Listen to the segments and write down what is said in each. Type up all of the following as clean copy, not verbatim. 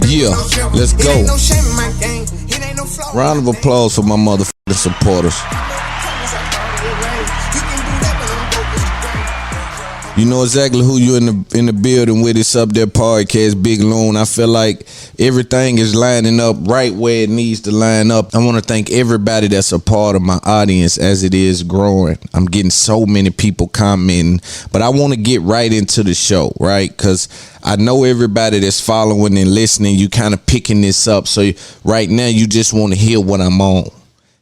Yeah, let's go. Round of applause for my motherfucking supporters. You know exactly who you in the building with. It's Up There Podcast, Big Loon. I feel like everything is lining up right where it needs to line up. I want to thank everybody that's a part of my audience as it is growing. I'm getting so many people commenting, but I want to get right into the show, right? Because I know everybody that's following and listening, you kind of picking this up. So right now you just want to hear what I'm on.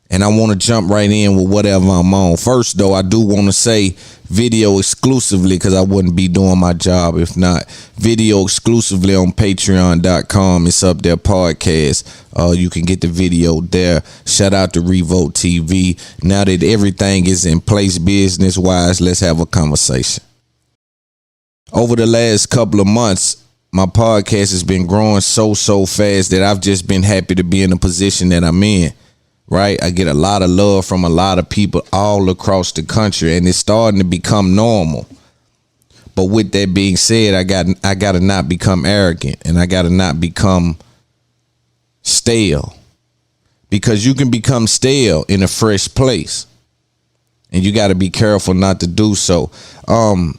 And I want to jump right in with whatever I'm on. First, though, I do want to say video exclusively, because I wouldn't be doing my job if not. Video exclusively on Pateron.com. It's Up There Podcast. You can get the video there. Shout out to Revolt TV. Now that everything is in place business-wise, let's have a conversation. Over the last couple of months, my podcast has been growing so fast that I've just been happy to be in the position that I'm in. Right, I get a lot of love from a lot of people all across the country, and it's starting to become normal. But with that being said, I got to not become arrogant, and I got to not become stale, because you can become stale in a fresh place, and you got to be careful not to do so.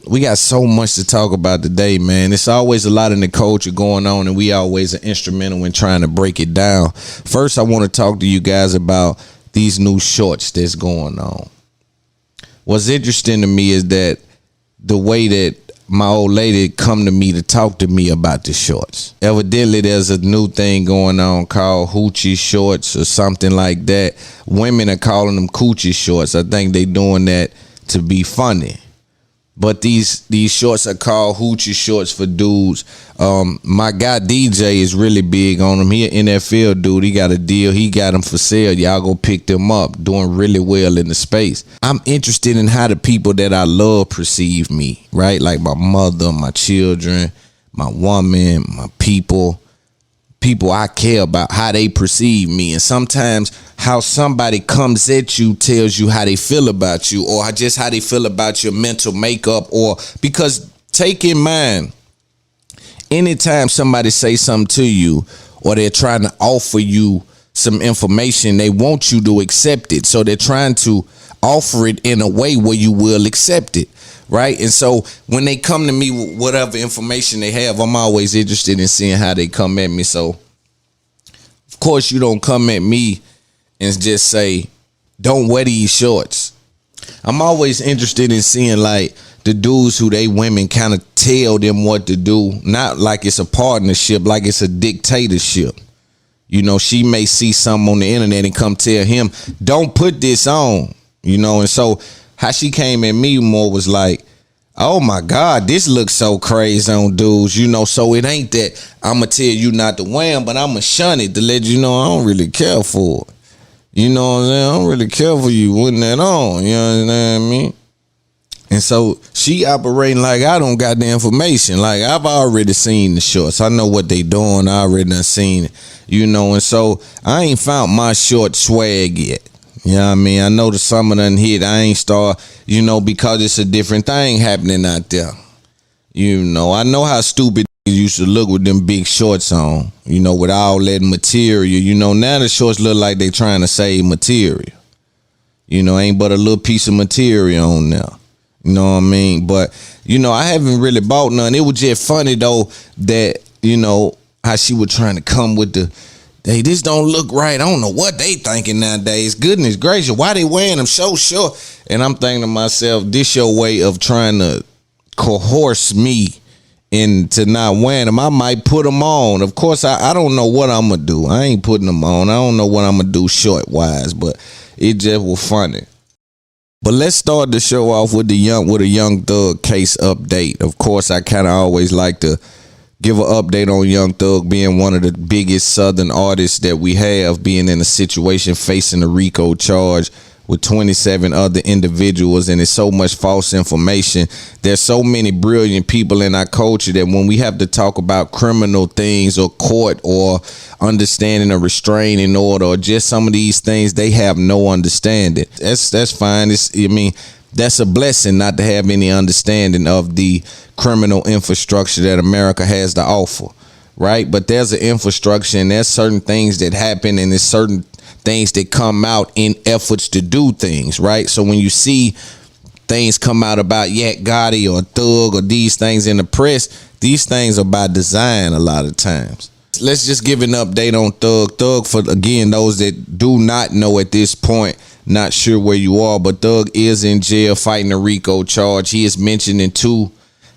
We got so much to talk about today, man. It's always a lot in the culture going on, and we always are instrumental in trying to break it down. First, I want to talk to you guys about these new shorts that's going on. What's interesting to me is that the way that my old lady come to me to talk to me about the shorts. Evidently, there's a new thing going on called Hoochie shorts or something like that. Women are calling them coochie shorts. I think they doing that to be funny. But these shorts are called Hoochie shorts for dudes. My guy DJ is really big on them. He an NFL dude. He got a deal. He got them for sale. Y'all go pick them up. Doing really well in the space. I'm interested in how the people that I love perceive me, right? Like my mother, my children, my woman, my people I care about, how they perceive me. And sometimes how somebody comes at you tells you how they feel about you, or just how they feel about your mental makeup. Or because take in mind, anytime somebody say something to you, or they're trying to offer you some information, they want you to accept it. So they're trying to offer it in a way where you will accept it. Right. And so when they come to me with whatever information they have, I'm always interested in seeing how they come at me. So, of course, you don't come at me and just say, don't wear these shorts. I'm always interested in seeing like the dudes who they women kind of tell them what to do. Not like it's a partnership, like it's a dictatorship. You know, she may see something on the internet and come tell him, don't put this on, you know. And so how she came at me more was like, oh my God, this looks so crazy on dudes, you know. So it ain't that I'm going to tell you not to wear them, but I'm going to shun it to let you know I don't really care for it. You know what I'm saying? I don't really care for you putting that on, you know what I mean? And so she operating like I don't got the information. Like I've already seen the shorts. I know what they doing. I already done seen it, you know. And so I ain't found my short swag yet. You know what I mean? I know the summer done hit. I ain't start, you know, because it's a different thing happening out there. You know, I know how stupid used to look with them big shorts on, you know, with all that material. You know, now the shorts look like they trying to save material. You know, ain't but a little piece of material on there. You know what I mean? But, you know, I haven't really bought none. It was just funny, though, that, you know, how she was trying to come with the, hey, this don't look right. I don't know what they thinking nowadays. Goodness gracious, why they wearing them so short? And I'm thinking to myself, this your way of trying to coerce me into not wearing them. I might put them on. Of course, I don't know what I'm going to do. I ain't putting them on. I don't know what I'm going to do short-wise, but it just was funny. But let's start the show off with a Young Thug case update. Of course, I kind of always like to give an update on Young Thug being one of the biggest Southern artists that we have, being in a situation facing a RICO charge with 27 other individuals, and it's so much false information. There's so many brilliant people in our culture that when we have to talk about criminal things or court or understanding a restraining order or just some of these things, they have no understanding. That's fine. that's a blessing not to have any understanding of the criminal infrastructure that America has to offer, right? But there's an infrastructure, and there's certain things that happen, and there's certain things that come out in efforts to do things, right? So when you see things come out about Yak Gotti or Thug or these things in the press, these things are by design a lot of times. Let's just give an update on Thug. Thug, for again those that do not know at this point, not sure where you are, but Thug is in jail fighting a RICO charge. He is mentioned in 2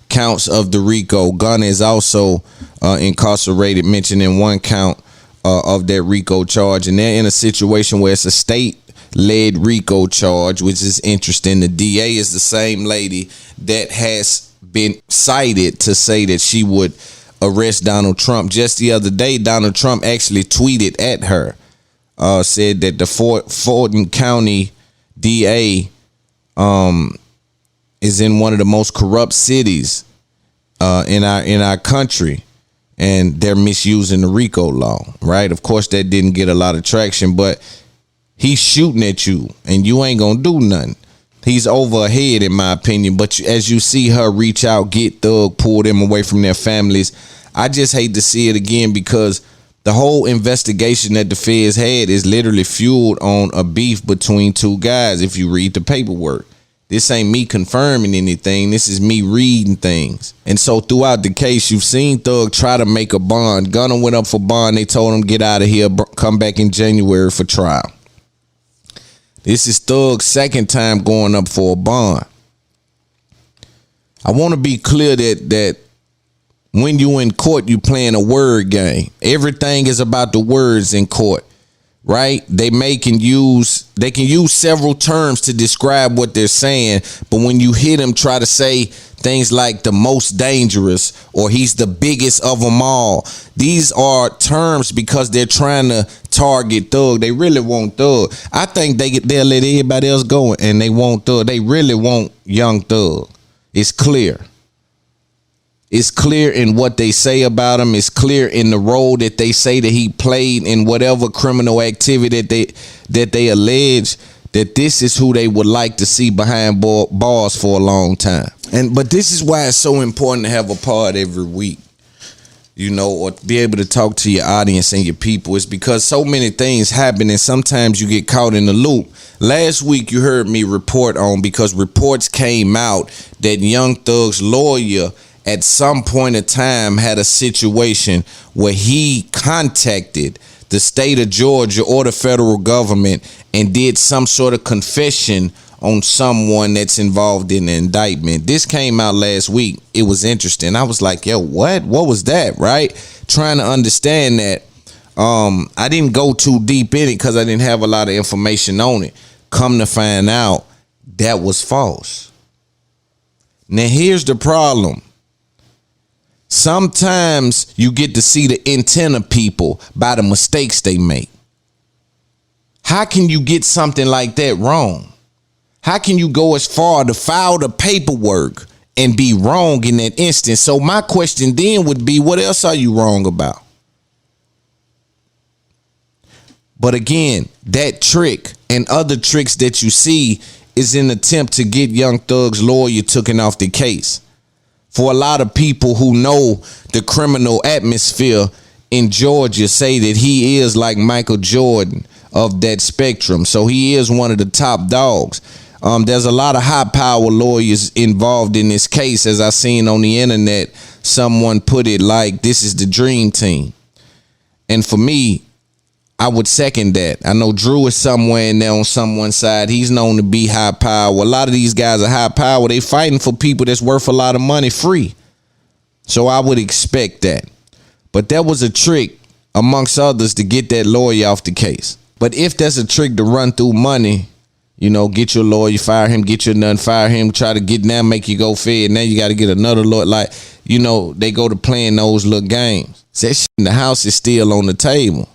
counts of the RICO. Gunna is also incarcerated, mentioned in 1 count of that RICO charge, and they're in a situation where it's a state-led RICO charge, which is interesting. The DA is the same lady that has been cited to say that she would arrest Donald Trump. Just the other day, Donald Trump actually tweeted at her, said that the Fulton County DA is in one of the most corrupt cities in our country, and they're misusing the RICO law, right? Of course, that didn't get a lot of traction, but he's shooting at you, and you ain't gonna do nothing. He's over her head, in my opinion. But as you see her reach out, get Thug, pull them away from their families, I just hate to see it again, because the whole investigation that the feds had is literally fueled on a beef between 2 guys. If you read the paperwork, this ain't me confirming anything. This is me reading things. And so throughout the case, you've seen Thug try to make a bond. Gunna went up for bond. They told him, get out of here, come back in January for trial. This is Thug's 2nd time going up for a bond. I want to be clear that when you in court, you playing a word game. Everything is about the words in court, right? They can use several terms to describe what they're saying, but when you hear them try to say things like the most dangerous or he's the biggest of them all, these are terms because they're trying to target Thug. They really want Thug. I think they'll let everybody else go, and they want Thug. They really want young Thug. It's clear. It's clear in what they say about him. It's clear in the role that they say that he played in whatever criminal activity that they allege, that this is who they would like to see behind bars for a long time. But this is why it's so important to have a pod every week, you know, or be able to talk to your audience and your people. It's because so many things happen, and sometimes you get caught in the loop. Last week you heard me report on, because reports came out that Young Thug's lawyer at some point in time had a situation where he contacted the state of Georgia or the federal government and did some sort of confession on someone that's involved in the indictment. This came out last week. It was interesting. I was like, yo, what was that, right? Trying to understand that. I didn't go too deep in it because I didn't have a lot of information on it. Come to find out, that was false. Now here's the problem. Sometimes you get to see the intent of people by the mistakes they make. How can you get something like that wrong? How can you go as far to file the paperwork and be wrong in that instance? So my question then would be, what else are you wrong about? But again, that trick and other tricks that you see is an attempt to get Young Thug's lawyer taken off the case. For a lot of people who know the criminal atmosphere in Georgia, say that he is like Michael Jordan of that spectrum. So he is one of the top dogs. There's a lot of high power lawyers involved in this case. As I seen on the internet, someone put it like, this is the dream team. And for me, I would second that. I know Drew is somewhere in there on someone's side. He's known to be high power. A lot of these guys are high power. They fighting for people that's worth a lot of money free. So I would expect that. But that was a trick, amongst others, to get that lawyer off the case. But if there's a trick to run through money, you know, get your lawyer, fire him, get your none, fire him, try to get now, make you go fed. Now you got to get another lawyer. Like, you know, they go to playing those little games. That shit in the house is still on the table.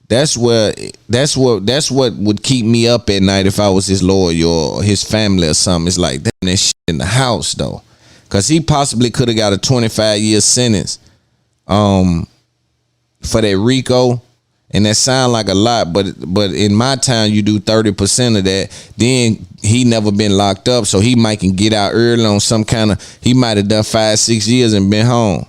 That's what would keep me up at night if I was his lawyer or his family or something. It's like, damn, that shit in the house though, because he possibly could have got a 25-year sentence for that RICO, And that sound like a lot, but in my town you do 30% of that. Then he never been locked up, so he might can get out early on some kind of. He might have done 5-6 years and been home.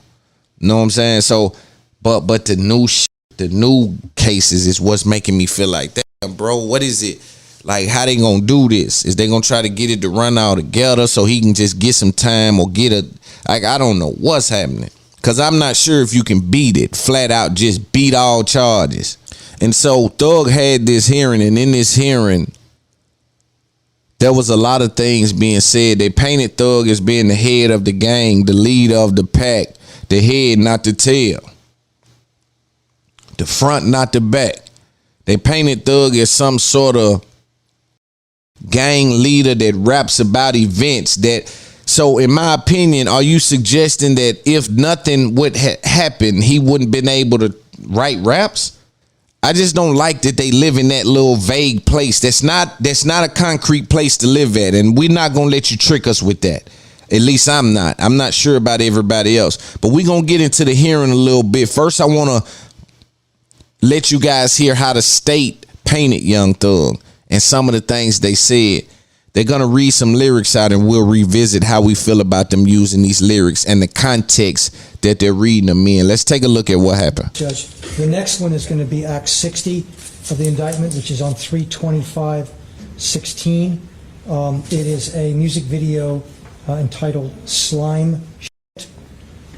Know what I'm saying? So, but the new cases is what's making me feel like that, bro. What is it? Like, how they gonna do this? Is they gonna try to get it to run all together so he can just get some time or get a? Like, I don't know what's happening. Because I'm not sure if you can beat it. Flat out just beat all charges. And so Thug had this hearing, and in this hearing, there was a lot of things being said. They painted Thug as being the head of the gang, the leader of the pack, the head, not the tail, the front, not the back. They painted Thug as some sort of gang leader that raps about events that. So in my opinion, are you suggesting that if nothing would happen, he wouldn't been able to write raps? I just don't like that they live in that little vague place. That's not a concrete place to live at. And we're not going to let you trick us with that. At least I'm not. I'm not sure about everybody else. But we're going to get into the hearing a little bit. First, I want to let you guys hear how the state painted Young Thug and some of the things they said. They're going to read some lyrics out, and we'll revisit how we feel about them using these lyrics and the context that they're reading them in. Let's take a look at what happened. Judge, the next one is going to be Act 60 of the indictment, which is on 3/25/16. It is a music video entitled Slime Shit,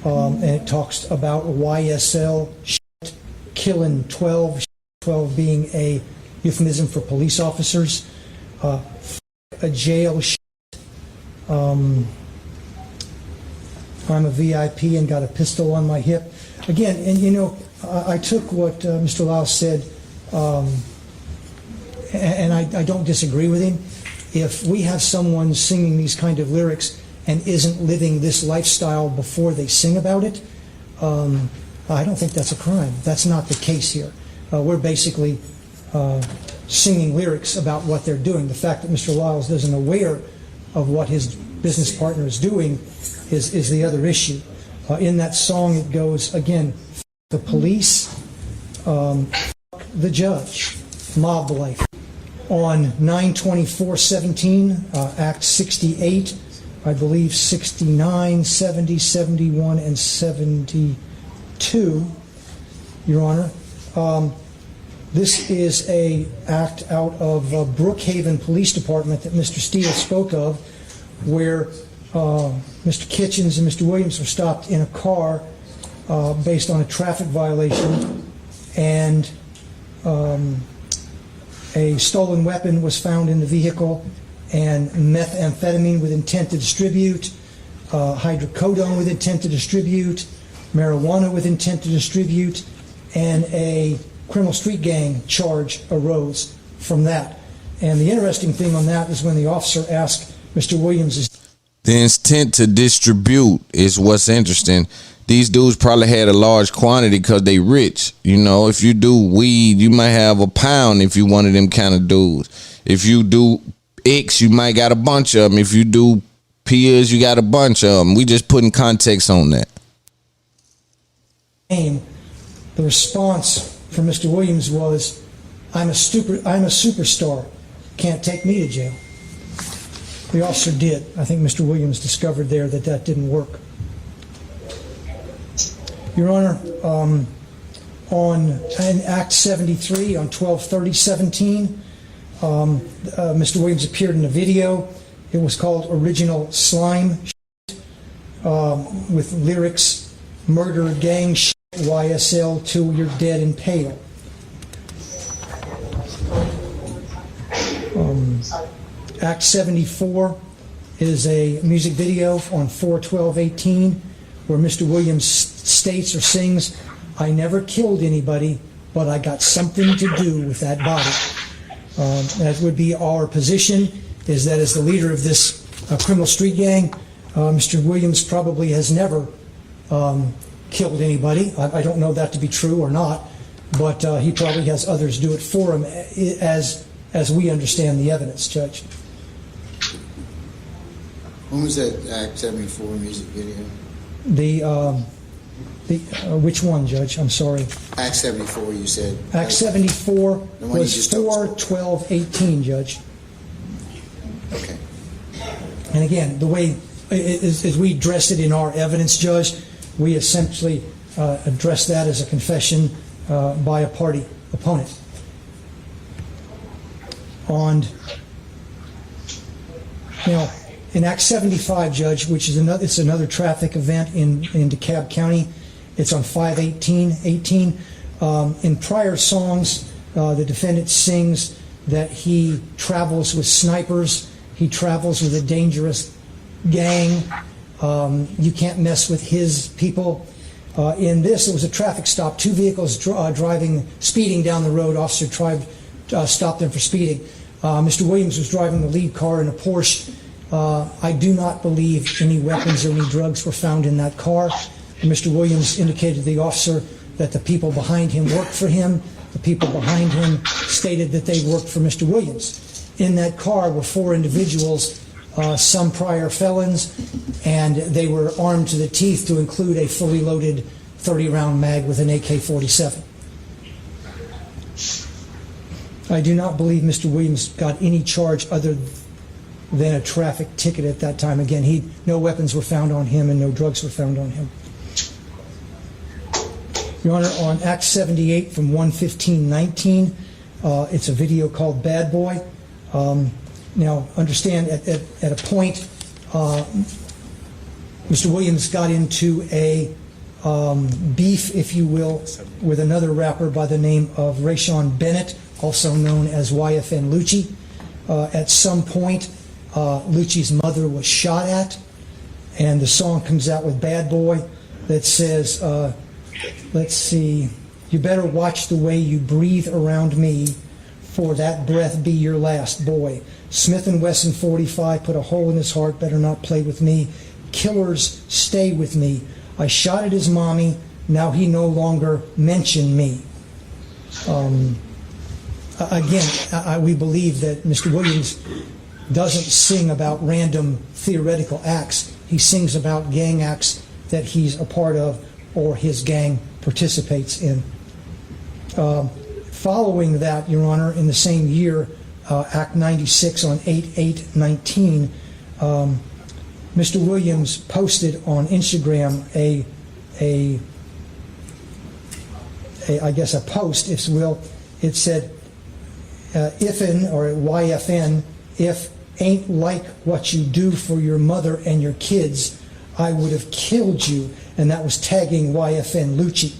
and it talks about YSL shit, killing 12, 12 being a euphemism for police officers. A jail shit. I'm a VIP and got a pistol on my hip. Again, and you know, I took what Mr. Lyles said, and I don't disagree with him. If we have someone singing these kind of lyrics and isn't living this lifestyle before they sing about it, I don't think that's a crime. That's not the case here. We're basically singing lyrics about what they're doing. The fact that Mr. Lyles isn't aware of what his business partner is doing is the other issue. In that song it goes, again, the police, the judge, mob life. On 9/24/17, Act 68, I believe 69, 70, 71, and 72, Your Honor, this is a act out of Brookhaven Police Department that Mr. Steele spoke of, where Mr. Kitchens and Mr. Williams were stopped in a car based on a traffic violation, and a stolen weapon was found in the vehicle, and methamphetamine with intent to distribute, hydrocodone with intent to distribute, marijuana with intent to distribute, and a criminal street gang charge arose from that. And the interesting thing on that is when the officer asked Mr. Williams, the intent to distribute is what's interesting. These dudes probably had a large quantity because they rich. You know, if you do weed, you might have a pound if you one of them kind of dudes. If you do X, you might got a bunch of them. If you do pills, you got a bunch of them. We just putting context on that. The response from Mr. Williams was, I'm a superstar. Can't take me to jail. The officer did. I think Mr. Williams discovered there that didn't work. Your Honor, in Act 73, on 12/30/17, Mr. Williams appeared in a video. It was called Original Slime Shit, with lyrics, murder gang shit, YSL till you're dead and pale. Act 74 is a music video on 4/12/18 where Mr. Williams states or sings, I never killed anybody, but I got something to do with that body. That would be our position, is that as the leader of this criminal street gang, Mr. Williams probably has never killed anybody. I don't know that to be true or not, but he probably has others do it for him as we understand the evidence, Judge. When was that Act 74 music video? Which one, Judge? I'm sorry. Act 74, you said. Act 74 The one you was just told us. 4/12/18, Judge. Okay. And again, the way as we addressed it in our evidence, Judge, we essentially addressed that as a confession by a party opponent. Now, in Act 75, Judge, which is another traffic event in DeKalb County, it's on 5/18/18. In prior songs, the defendant sings that he travels with snipers, he travels with a dangerous gang, you can't mess with his people. In this, it was a traffic stop. Two vehicles speeding down the road. Officer stopped them for speeding. Mr. Williams was driving the lead car in a Porsche. I do not believe any weapons or any drugs were found in that car. Mr. Williams indicated to the officer that the people behind him worked for him. The people behind him stated that they worked for Mr. Williams. In that car were 4 individuals, some prior felons, and they were armed to the teeth to include a fully loaded 30-round mag with an AK-47. I do not believe Mr. Williams got any charge other than a traffic ticket at that time. Again, no weapons were found on him and no drugs were found on him. Your Honor, on Act 78 from 1/15/19, it's a video called Bad Boy. Now, understand, at a point, Mr. Williams got into a beef, if you will, with another rapper by the name of Rayshawn Bennett, also known as YFN Lucci. At some point, Lucci's mother was shot at, and the song comes out with Bad Boy that says, let's see, you better watch the way you breathe around me, for that breath be your last, boy. Smith & Wesson 45 put a hole in his heart, better not play with me. Killers, stay with me. I shot at his mommy, now he no longer mention me. Again, we believe that Mr. Williams doesn't sing about random theoretical acts. He sings about gang acts that he's a part of or his gang participates in. Following that, Your Honor, in the same year, Act 96 on 8/8/19, Mr. Williams posted on Instagram a post, if you will. It said, "If'n or YFN, if ain't like what you do for your mother and your kids, I would have killed you," and that was tagging YFN Lucci.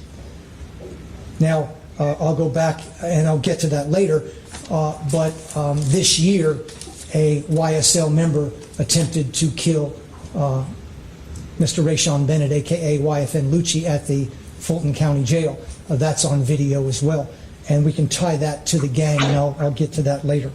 Now, I'll go back and I'll get to that later, but this year, a YSL member attempted to kill Mr. Rayshawn Bennett, a.k.a. YFN Lucci, at the Fulton County Jail. That's on video as well, and we can tie that to the gang, and I'll get to that later.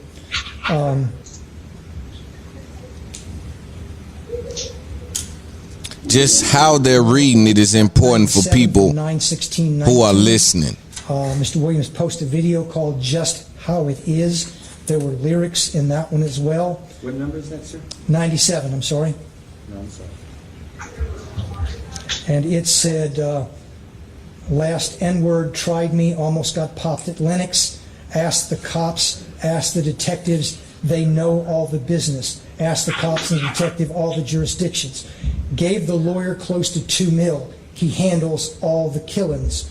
Just how they're reading it is important for people who are listening. Mr. Williams posted a video called Just How It Is. There were lyrics in that one as well. What number is that, sir? 97, I'm sorry. No, I'm sorry. And it said, last N-word tried me, almost got popped at Lennox. Ask the cops, ask the detectives, they know all the business. Ask the cops and the detective all the jurisdictions. Gave the lawyer close to $2 million. He handles all the killings.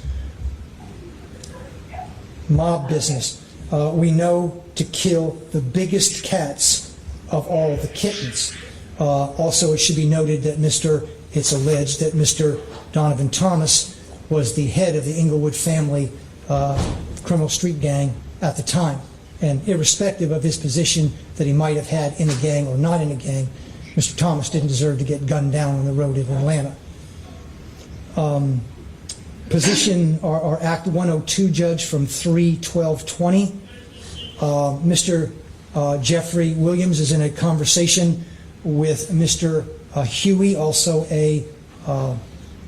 Mob business. We know to kill the biggest cats of all the kittens. Also, it should be noted that it's alleged that Mr. Donovan Thomas was the head of the Inglewood family criminal street gang at the time. And irrespective of his position that he might have had in a gang or not in a gang, Mr. Thomas didn't deserve to get gunned down on the road in Atlanta. Position or Act 102, Judge, from 3/12/20. Mr. Jeffrey Williams is in a conversation with Mr. Hughey, also a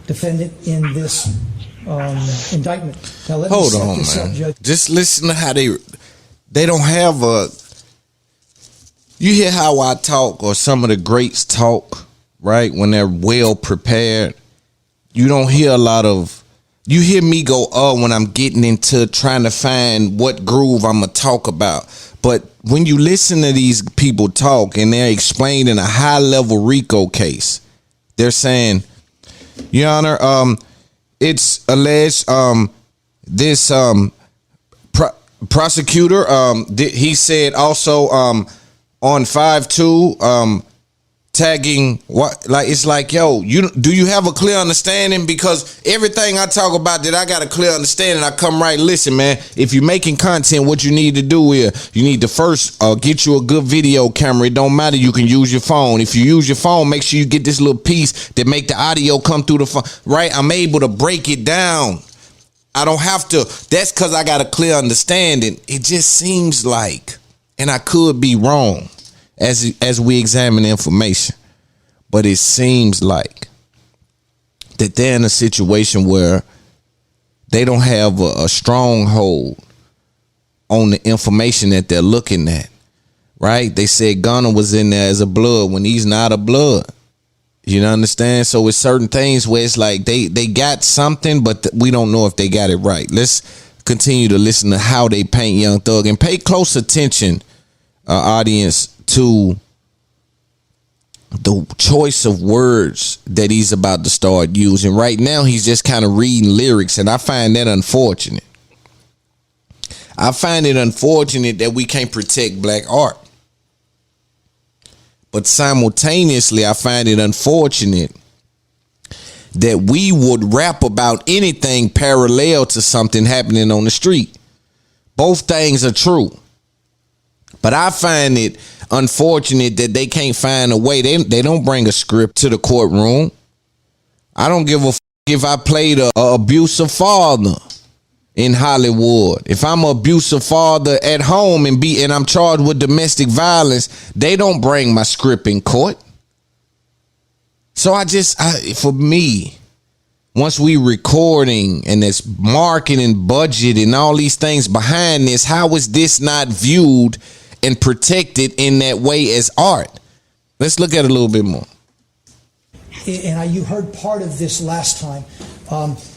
defendant in this indictment. Now, let Hold me set on, this man. up, Judge. Just listen to how they don't have a. You hear how I talk, or some of the greats talk, right? When they're well prepared, you don't hear a lot of you hear me go when I'm getting into trying to find what groove I'm gonna talk about. But when you listen to these people talk and they're explaining a high level RICO case, they're saying, Your Honor, it's alleged this prosecutor he said also on 5/2 tagging what, like, it's like, yo, do you have a clear understanding? Because everything I talk about that I got a clear understanding, I come right, listen, man, if you're making content, what you need to do is you need to first get you a good video camera. It don't matter, you can use your phone. If you use your phone, make sure you get this little piece that make the audio come through the phone, right? I'm able to break it down. I don't have to, that's because I got a clear understanding. It just seems like, and I could be wrong as we examine information, but it seems like that they're in a situation where they don't have a stronghold on the information that they're looking at, right? They said Gunner was in there as a blood when he's not a blood. You understand? So it's certain things where it's like they got something, but we don't know if they got it right. Let's continue to listen to how they paint Young Thug and pay close attention, audience, to the choice of words that he's about to start using. Right now, he's just kind of reading lyrics, and I find that unfortunate. I find it unfortunate that we can't protect black art. But simultaneously, I find it unfortunate that we would rap about anything parallel to something happening on the street. Both things are true. But I find it unfortunate that they can't find a way. They don't bring a script to the courtroom. I don't give a f if I played a abusive father in Hollywood. If I'm an abusive father at home and I'm charged with domestic violence, they don't bring my script in court. So for me, once we recording and there's marketing budget and all these things behind this, how is this not viewed and protected in that way as art? Let's look at it a little bit more. And you heard part of this last time,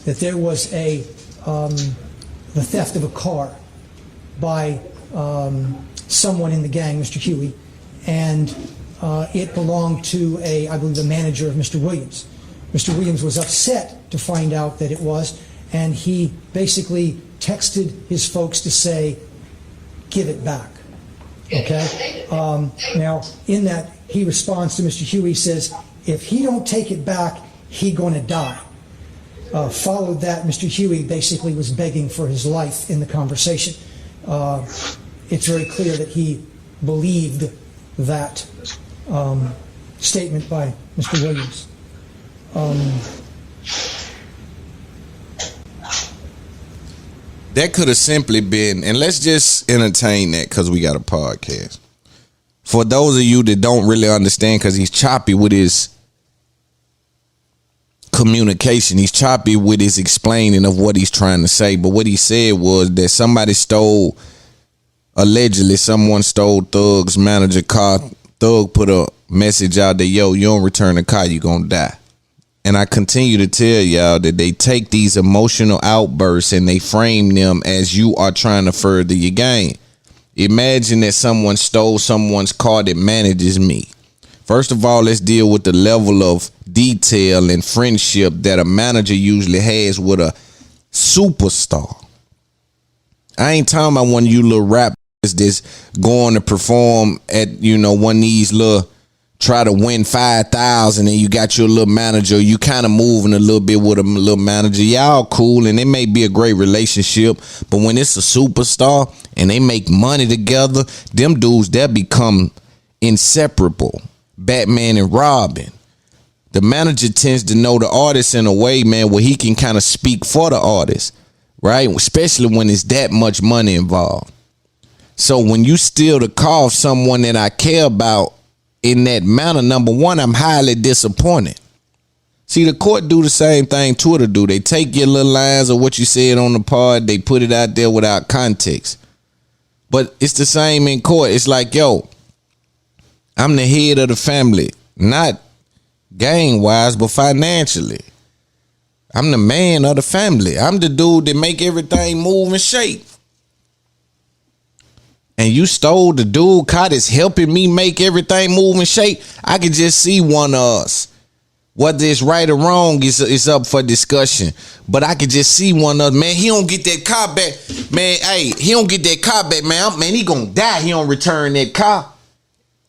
that there was the theft of a car by someone in the gang, Mr. Hughey, and it belonged to I believe, the manager of Mr. Williams. Mr. Williams was upset to find out that it was, and he basically texted his folks to say, give it back. Okay? Now, in that, he responds to Mr. Hughey, says, if he don't take it back, he gonna die. Followed that, Mr. Hughey basically was begging for his life in the conversation. It's very clear that he believed that statement by Mr. Williams. That could have simply been, and let's just entertain that because we got a podcast. For those of you that don't really understand, because he's choppy with his communication, he's choppy with his explaining of what he's trying to say. But what he said was that allegedly someone stole Thug's manager car. Thug put a message out that, yo, you don't return the car, you gonna die. And I continue to tell y'all that they take these emotional outbursts and they frame them as you are trying to further your game. Imagine that someone stole someone's car that manages me. First of all, let's deal with the level of detail and friendship that a manager usually has with a superstar. I ain't talking about one of you little rappers that's going to perform at, one of these little, try to win 5,000 and you got your little manager, you kind of moving a little bit with a little manager. Y'all cool and it may be a great relationship, but when it's a superstar and they make money together, them dudes, they'll become inseparable. Batman and Robin. The manager tends to know the artist in a way, man, where he can kind of speak for the artist, right? Especially when there's that much money involved. So when you steal the car of someone that I care about in that manner, number one, I'm highly disappointed. See, the court do the same thing Twitter do. They take your little lines of what you said on the pod, they put it out there without context. But it's the same in court. It's like, yo, I'm the head of the family, not gang-wise, but financially. I'm the man of the family. I'm the dude that make everything move and shake. And you stole the dude caught is helping me make everything move and shake. I can just see one of us. Whether it's right or wrong is up for discussion. But I can just see one of us. Man, he don't get that car back. Man, hey, he don't get that car back, man. Man, he gonna die. He don't return that car.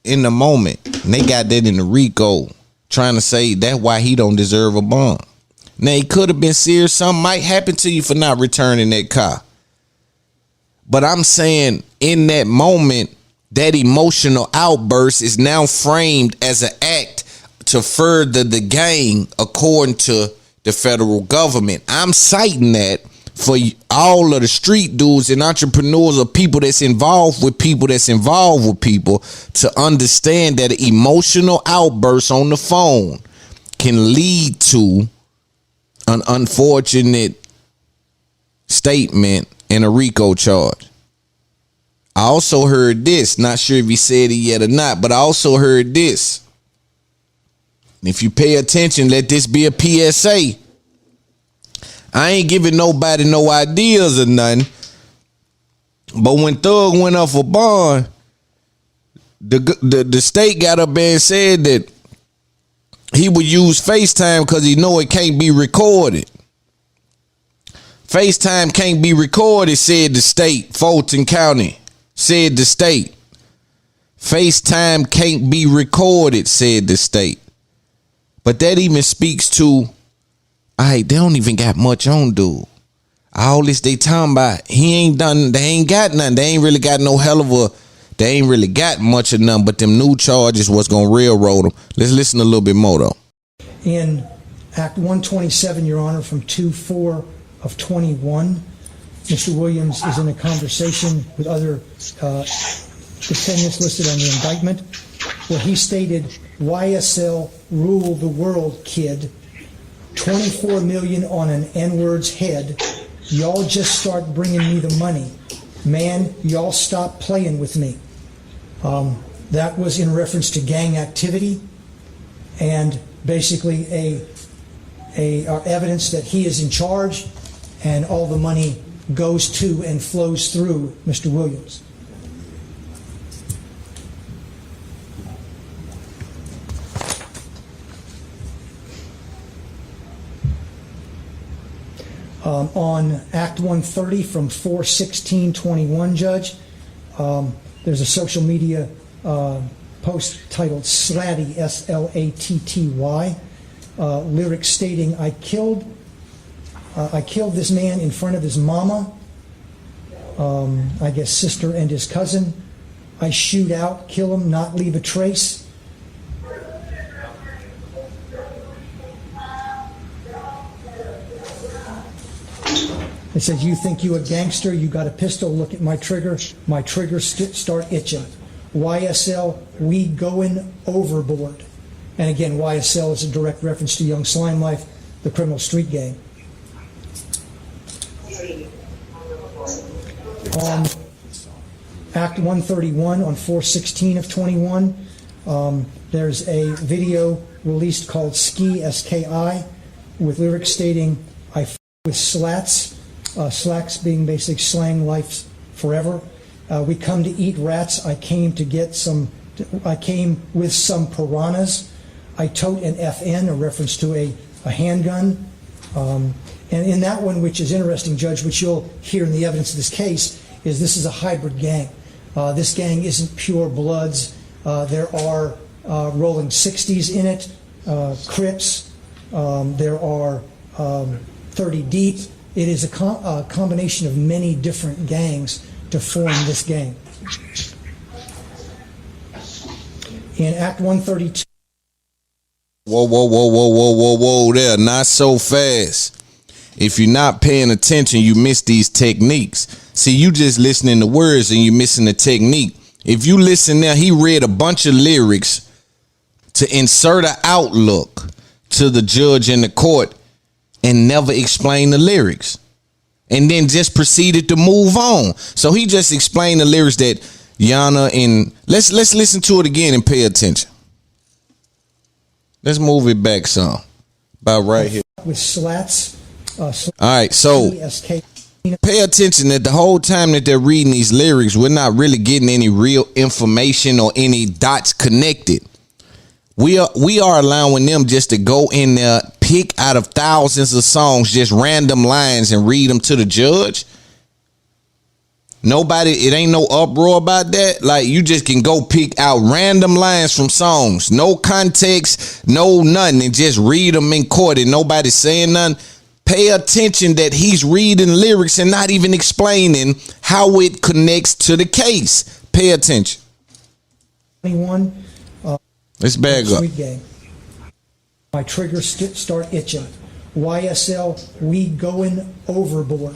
In the moment. And they got that in the RICO. Trying to say that's why he don't deserve a bond. Now, he could have been serious. Something might happen to you for not returning that car. But I'm saying in that moment, that emotional outburst is now framed as an act to further the gang according to the federal government. I'm citing that for all of the street dudes and entrepreneurs or people that's involved with people to understand that an emotional outburst on the phone can lead to an unfortunate statement and a RICO charge. I also heard this, not sure if he said it yet or not, but I also heard this. If you pay attention, let this be a PSA. I ain't giving nobody no ideas or nothing. But when Thug went up for bond, the state got up there and said that he would use FaceTime because he know it can't be recorded. FaceTime can't be recorded, said the state. Fulton County said the state. FaceTime can't be recorded, said the state. But that even speaks to, they don't even got much on dude. All this they talking about, he ain't done, they ain't got nothing. They ain't really got no hell of a, they ain't really got much of nothing, but them new charges was going to railroad them. Let's listen a little bit more, though. In Act 127, Your Honor, from 2-4 of 21, Mr. Williams is in a conversation with other defendants listed on the indictment, where he stated, YSL rule the world, kid. 24 million on an N-word's head. Y'all just start bringing me the money. Man, y'all stop playing with me. That was in reference to gang activity and basically a evidence that he is in charge and all the money goes to and flows through Mr. Williams. On Act 130 from 4/16/21, Judge, there's a social media post titled Slatty, S-L-A-T-T-Y, lyrics stating, I killed this man in front of his mama, I guess sister and his cousin. I shoot out, kill him, not leave a trace. It says, you think you a gangster, you got a pistol, look at my trigger start itching. YSL, we going overboard. And again, YSL is a direct reference to Young Slime Life, the criminal street gang. On Act 131 on 4/16 of 21, there's a video released called Ski, S-K-I, with lyrics stating, I f with slats. Slacks being basic slang, life forever. We come to eat rats. I came with some piranhas. I tote an FN, a reference to a handgun. And in that one, which is interesting, Judge, which you'll hear in the evidence of this case, is this is a hybrid gang. This gang isn't pure bloods. There are rolling 60s in it, Crips. There are 30 deep. It is a combination of many different gangs to form this gang. In Act 132. Whoa there. Not so fast. If you're not paying attention, you miss these techniques. See, you just listening to words and you're missing the technique. If you listen now, he read a bunch of lyrics to insert an outlook to the judge in the court and never explained the lyrics, and then just proceeded to move on. So he just explained the lyrics that Yana, and let's listen to it again and pay attention. Let's move it back some. About right here. with slats. All right, so ESK. pay attention that the whole time that they're reading these lyrics, we're not really getting any real information or any dots connected. We are allowing them just to go in there, pick out of thousands of songs, just random lines, and read them to the judge. It ain't no uproar about that. Like, you just can go pick out random lines from songs, no context, no nothing, and just read them in court and nobody's saying nothing. Pay attention that he's reading lyrics and not even explaining how it connects to the case. Pay attention. 21. Let's back up. Sweet game. My triggers start itching. YSL, we going overboard.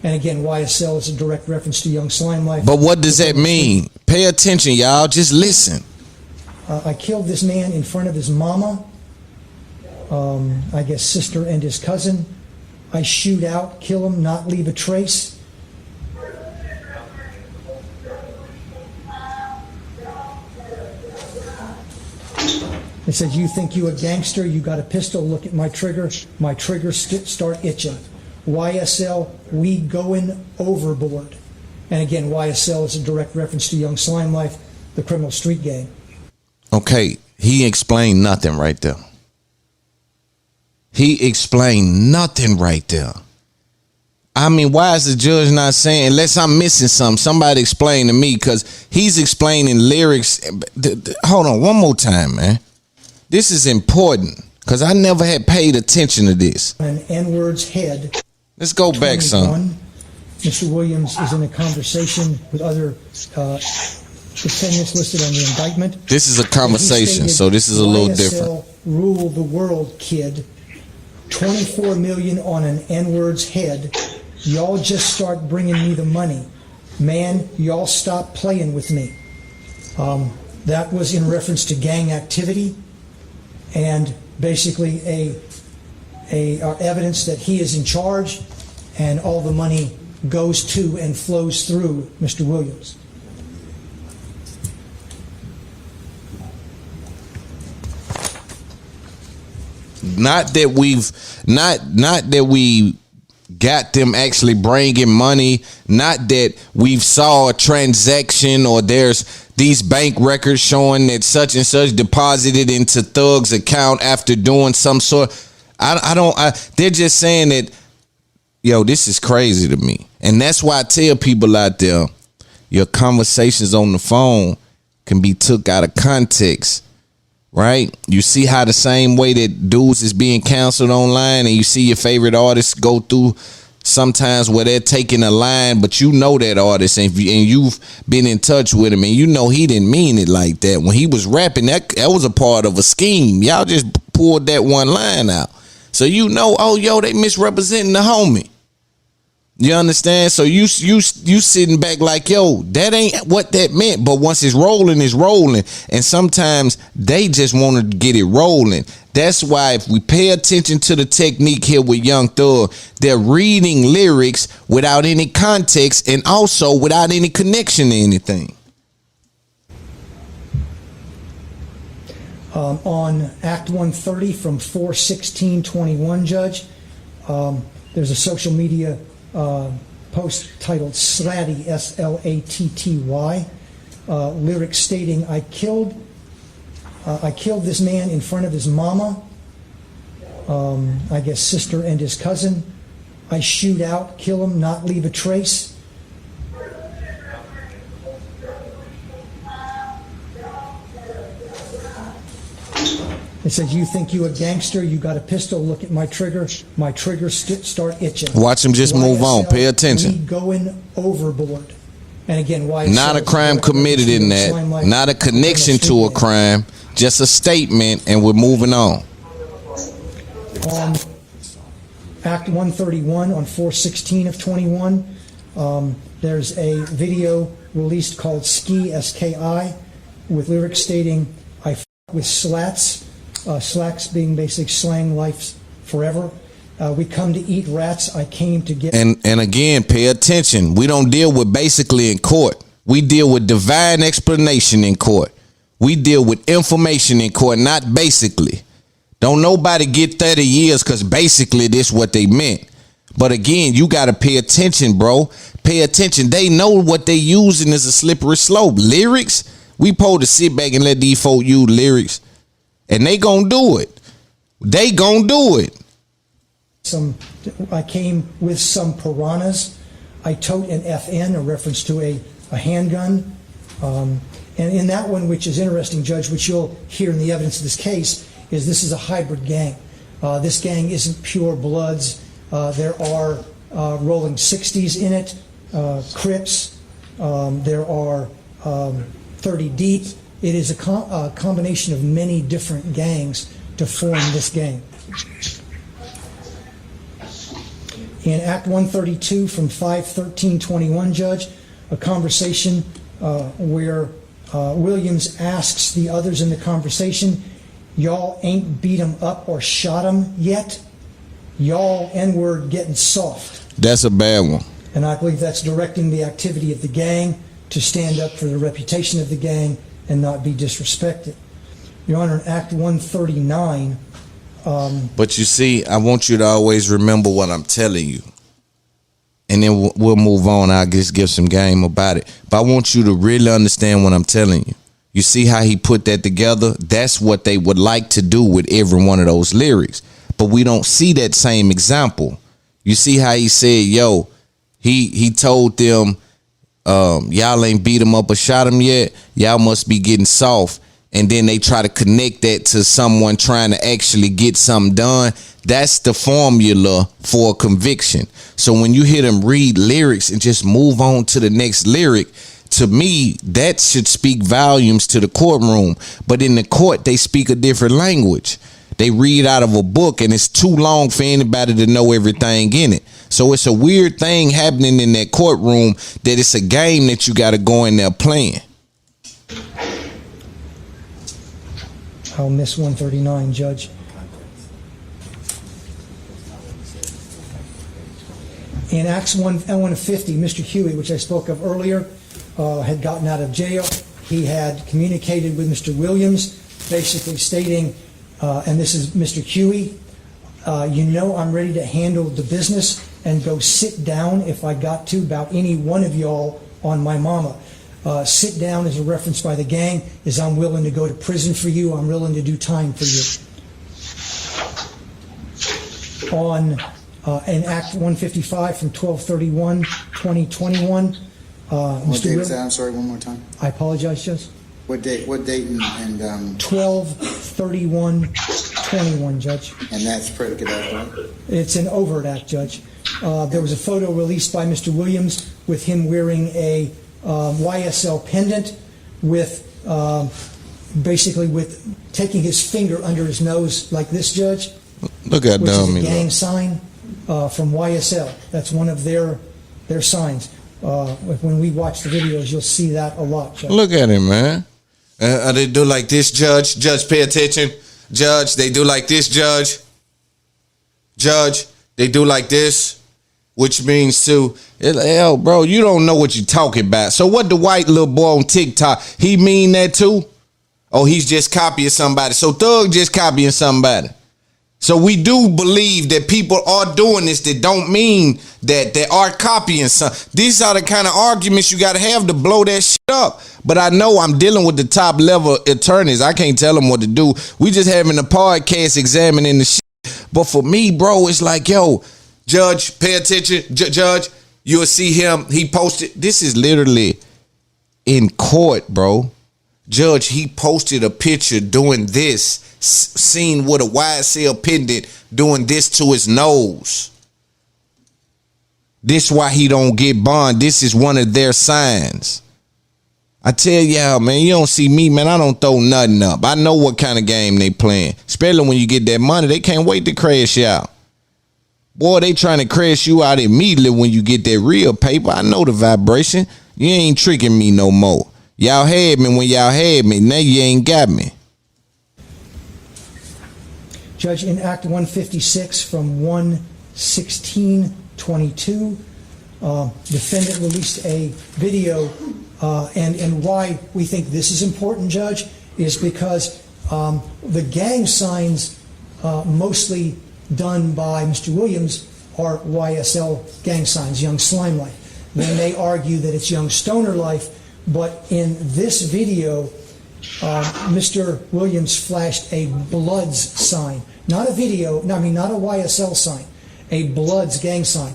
And again, YSL is a direct reference to Young Slime Life. But what does that mean? Pay attention, y'all. Just listen. I killed this man in front of his mama, I guess sister and his cousin. I shoot out, kill him, not leave a trace. It says, you think you a gangster, you got a pistol, look at my trigger. My triggers start itching. YSL, we going overboard. And again, YSL is a direct reference to Young Slime Life, the criminal street gang. Okay, he explained nothing right there. He explained nothing right there. I mean, why is the judge not saying, unless I'm missing something, somebody explain to me, because he's explaining lyrics. Hold on, one more time, man. This is important, because I never had paid attention to this. An N-word's head. Let's go back some. Mr. Williams is in a conversation with other defendants listed on the indictment. This is a conversation, so this is a little different. Rule the world, kid. 24 million on an N-word's head. Y'all just start bringing me the money. Man, y'all stop playing with me. That was in reference to gang activity and basically a evidence that he is in charge and all the money goes to and flows through Mr. Williams. Not that we got them actually bringing money, not that we've saw a transaction or there's these bank records showing that such and such deposited into Thug's account after doing some sort. They're just saying that, yo, this is crazy to me. And that's why I tell people out there, your conversations on the phone can be took out of context, right? You see how the same way that dudes is being canceled online, and you see your favorite artists go through sometimes where they're taking a line, but you know that artist and you've been in touch with him, and you know he didn't mean it like that. When he was rapping, that was a part of a scheme. Y'all just pulled that one line out. So you know, oh, yo, they misrepresenting the homie. You understand? So you sitting back like, yo, that ain't what that meant. But once it's rolling, it's rolling. And sometimes they just want to get it rolling. That's why if we pay attention to the technique here with Young Thug, they're reading lyrics without any context and also without any connection to anything. On Act 130 from 4/16/21, Judge, there's a social media post titled Slatty, S-L-A-T-T-Y, lyrics stating, I killed this man in front of his mama, I guess sister and his cousin. I shoot out, kill him, not leave a trace. It says, you think you a gangster, you got a pistol, look at my trigger. My triggers start itching. Watch him just move on. Pay attention. We going overboard. And again, why? Not a crime committed in that. Not a connection to a crime. Just a statement, and we're moving on. Act 131 on 4/16/21. There's a video released called Ski, S-K-I, with lyrics stating, I f with slats. Slacks being basic slang, life's forever. We come to eat rats. I came to get. And again, pay attention. We don't deal with basically in court. We deal with divine explanation in court. We deal with information in court, not basically. Don't nobody get 30 years because basically this what they meant. But again, you got to pay attention, bro. Pay attention. They know what they using is a slippery slope. Lyrics, we supposed to sit back and let these folk use lyrics. And they gonna do it. They gonna do it. I came with some piranhas. I tote an FN, a reference to a handgun. And in that one, which is interesting, Judge, which you'll hear in the evidence of this case, is this is a hybrid gang. This gang isn't pure bloods. There are rolling 60s in it, Crips. There are 30 deep. It is a combination of many different gangs to form this gang. In Act 132 from 5/13/21, Judge, a conversation where Williams asks the others in the conversation, y'all ain't beat him up or shot him yet? Y'all N-word getting soft. That's a bad one. And I believe that's directing the activity of the gang to stand up for the reputation of the gang and not be disrespected. Your Honor, in Act 139... but you see, I want you to always remember what I'm telling you. And then we'll move on. I'll just give some game about it. But I want you to really understand what I'm telling you. You see how he put that together? That's what they would like to do with every one of those lyrics. But we don't see that same example. You see how he said, yo, he told them, y'all ain't beat him up or shot him yet. Y'all must be getting soft. And then they try to connect that to someone trying to actually get something done. That's the formula for a conviction. So when you hear them read lyrics and just move on to the next lyric, to me, that should speak volumes to the courtroom. But in the court, they speak a different language. They read out of a book, and it's too long for anybody to know everything in it. So it's a weird thing happening in that courtroom that it's a game that you got to go in there playing. I'll miss 139, Judge. In Acts 150, Mr. Hughey, which I spoke of earlier, had gotten out of jail. He had communicated with Mr. Williams, basically stating, and this is Mr. Hughey, you know I'm ready to handle the business and go sit down if I got to about any one of y'all on my mama. Sit down is a reference by the gang, is I'm willing to go to prison for you, I'm willing to do time for you. In Act 155 from 12/31/2021, What date was that? I'm sorry, one more time. I apologize, Judge. What date and 12/31/21, Judge. and that's predicate act, right? It's an overt act, Judge. There was a photo released by Mr. Williams with him wearing a YSL pendant with basically with taking his finger under his nose like this, Judge. Look at which is dummy. a gang sign from YSL. That's one of their signs. When we watch the videos, you'll see that a lot, Judge. Look at him, man. They do like this, Judge. Judge, pay attention. Judge, they do like this, Judge. Judge, they do like this. Which means to, hell, bro, you don't know what you're talking about. So what the white little boy on TikTok, he mean that too? Oh, he's just copying somebody. So Thug just copying somebody. So we do believe that people are doing this that don't mean that they are copying some. These are the kind of arguments you got to have to blow that shit up. But I know I'm dealing with the top level attorneys. I can't tell them what to do. We just having a podcast examining the shit. But for me, bro, it's like, yo, Judge, pay attention. Judge, you'll see him. He posted. This is literally in court, bro. Judge, he posted a picture doing this, seen with a YSL pendant doing this to his nose. This why he don't get bond. This is one of their signs. I tell y'all, man, you don't see me, man. I don't throw nothing up. I know what kind of game they playing. Especially when you get that money, they can't wait to crash you out. Boy, they trying to crash you out immediately when you get that real paper. I know the vibration. You ain't tricking me no more. Y'all had me when y'all had me. Now you ain't got me. Judge, in Act 156 from 1/16/22, defendant released a video, and why we think this is important, Judge, is because the gang signs mostly done by Mr. Williams, are YSL gang signs, Young Slime Life. They may argue that it's Young Stoner Life, but in this video, Mr. Williams flashed a Bloods sign, not a video, no, I mean not a YSL sign, a Bloods gang sign.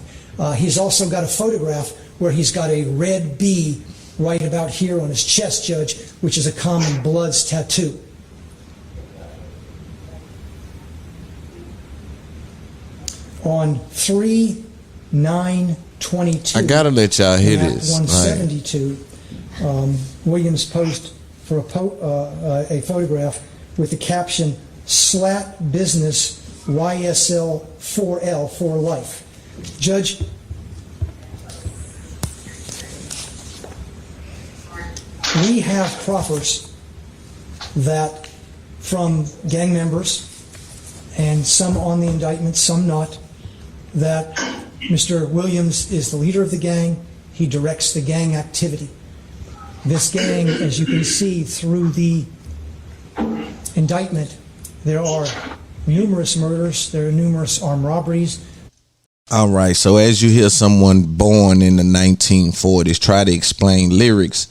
He's also got a photograph where he's got a red B right about here on his chest, Judge, which is a common Bloods tattoo. On 3/9/22, I gotta let y'all hear map this. 172, Williams posed for a photograph with the caption, "Slat Business YSL 4L for Life." Judge, we have proffers that from gang members, and some on the indictment, some not, that Mr. Williams is the leader of the gang. He directs the gang activity. This gang, as you can see through the indictment, there are numerous murders, there are numerous armed robberies. All right, so as you hear someone born in the 1940s try to explain lyrics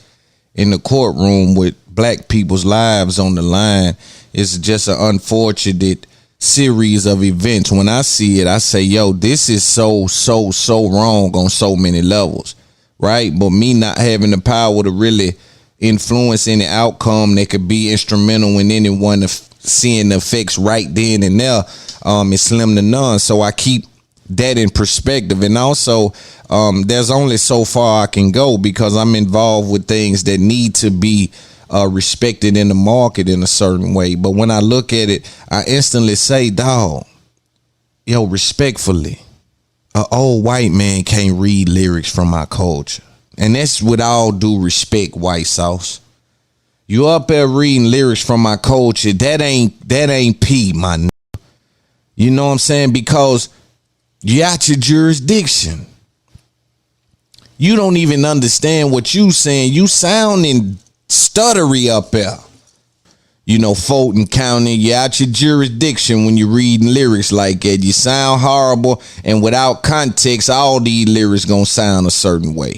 in the courtroom with black people's lives on the line, it's just an unfortunate series of events. When I see it, I say, yo, this is so wrong on so many levels, right? But me not having the power to really influence any outcome that could be instrumental in anyone seeing the effects right then and there, is slim to none. So I keep that in perspective. And also, there's only so far I can go because I'm involved with things that need to be respected in the market in a certain way. But when I look at it, I instantly say, dog, yo, respectfully, an old white man can't read lyrics from my culture. And that's with all due respect, White Sauce. You up there reading lyrics from my culture, that ain't P, my nigga. You know what I'm saying? Because you out your jurisdiction. You don't even understand what you saying. You sounding stuttery up there. You know, Fulton County, you out your jurisdiction when you're reading lyrics like that. You sound horrible, and without context, all these lyrics gonna sound a certain way.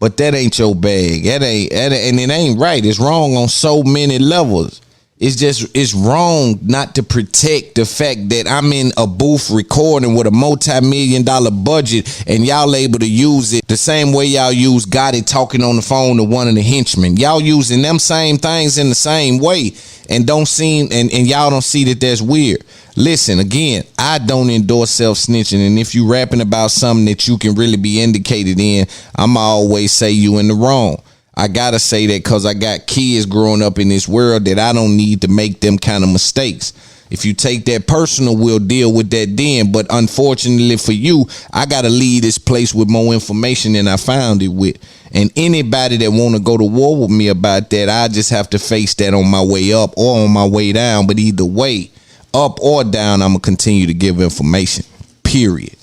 But that ain't your bag. And it ain't right. It's wrong on so many levels. It's wrong not to protect the fact that I'm in a booth recording with a multi-million-dollar budget and y'all able to use it the same way y'all use Gotti talking on the phone to one of the henchmen. Y'all using them same things in the same way and don't seem and y'all don't see that that's weird. Listen, again, I don't endorse self-snitching, and if you rapping about something that you can really be indicated in, I'ma always say you in the wrong. I gotta say that because I got kids growing up in this world that I don't need to make them kind of mistakes. If you take that personal, we'll deal with that then. But unfortunately for you, I gotta leave this place with more information than I found it with. And anybody that want to go to war with me about that, I just have to face that on my way up or on my way down. But either way, up or down, I'm gonna continue to give information, period.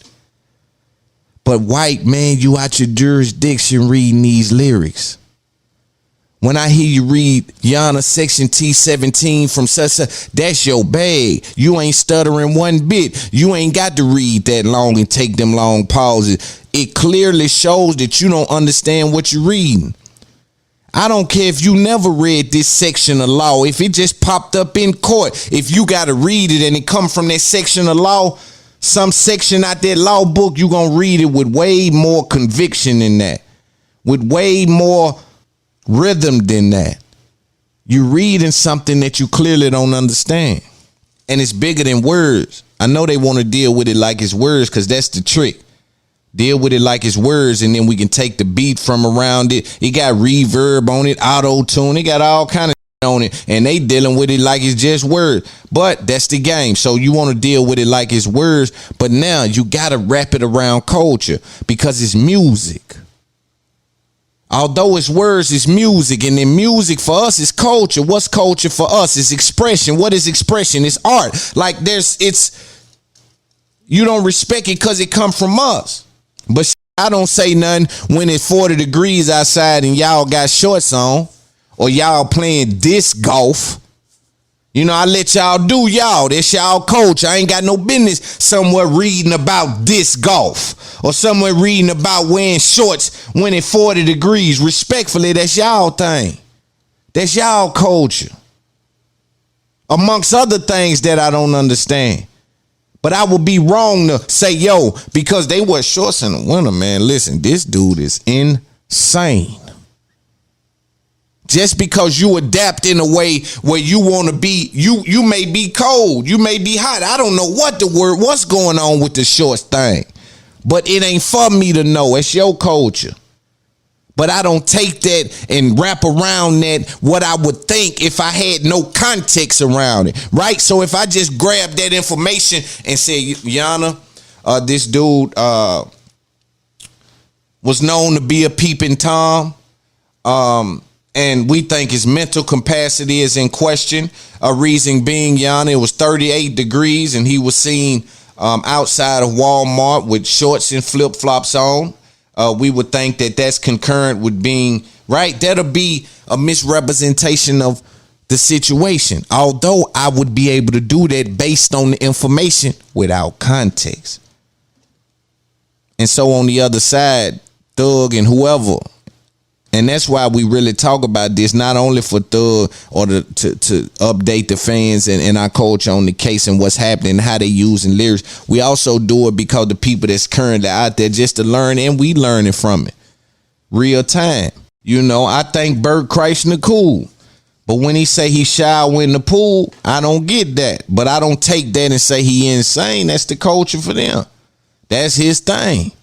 But white man, you out your jurisdiction reading these lyrics. When I hear you read Yana section T17 from such, that's your bag. You ain't stuttering one bit. You ain't got to read that long and take them long pauses. It clearly shows that you don't understand what you're reading. I don't care if you never read this section of law. If it just popped up in court, if you got to read it and it come from that section of law, some section out that law book, you going to read it with way more conviction than that, with way more rhythm than that. You're reading something that you clearly don't understand, and it's bigger than words. I know they want to deal with it like it's words because that's the trick. Deal with it like it's words, and then we can take the beat from around it. It got reverb on it, auto tune. It got all kind of on it, and they dealing with it like it's just words. But that's the game. So you want to deal with it like it's words, but now you got to wrap it around culture because it's music. Although it's words, it's music, and then music for us is culture. What's culture for us? It's expression. What is expression? It's art. Like you don't respect it because it come from us. But I don't say nothing when it's 40 degrees outside and y'all got shorts on, or y'all playing disc golf. You know, I let y'all do y'all. That's y'all coach. I ain't got no business somewhere reading about disc golf or somewhere reading about wearing shorts when it's 40 degrees. Respectfully, that's y'all thing. That's y'all culture. Amongst other things that I don't understand. But I would be wrong to say, yo, because they wear shorts in the winter, man. Listen, this dude is insane. Just because you adapt in a way where you want to be, you may be cold, you may be hot. I don't know what's going on with the shorts thing. But it ain't for me to know. It's your culture. But I don't take that and wrap around that what I would think if I had no context around it, right? So if I just grab that information and say, Yana, this dude was known to be a peeping Tom, and we think his mental capacity is in question. A reason being, Yana, it was 38 degrees and he was seen outside of Walmart with shorts and flip-flops on. We would think that that's concurrent with being, right? That'll be a misrepresentation of the situation. Although I would be able to do that based on the information without context. And so on the other side, Thug and whoever, and that's why we really talk about this, not only for Thug or to update the fans and our culture on the case and what's happening, how they using lyrics. We also do it because the people that's currently out there just to learn, and we learning from it. Real time. You know, I think Bert Kreischer cool. But when he say he shower in the pool, I don't get that. But I don't take that and say he insane. That's the culture for them. That's his thing.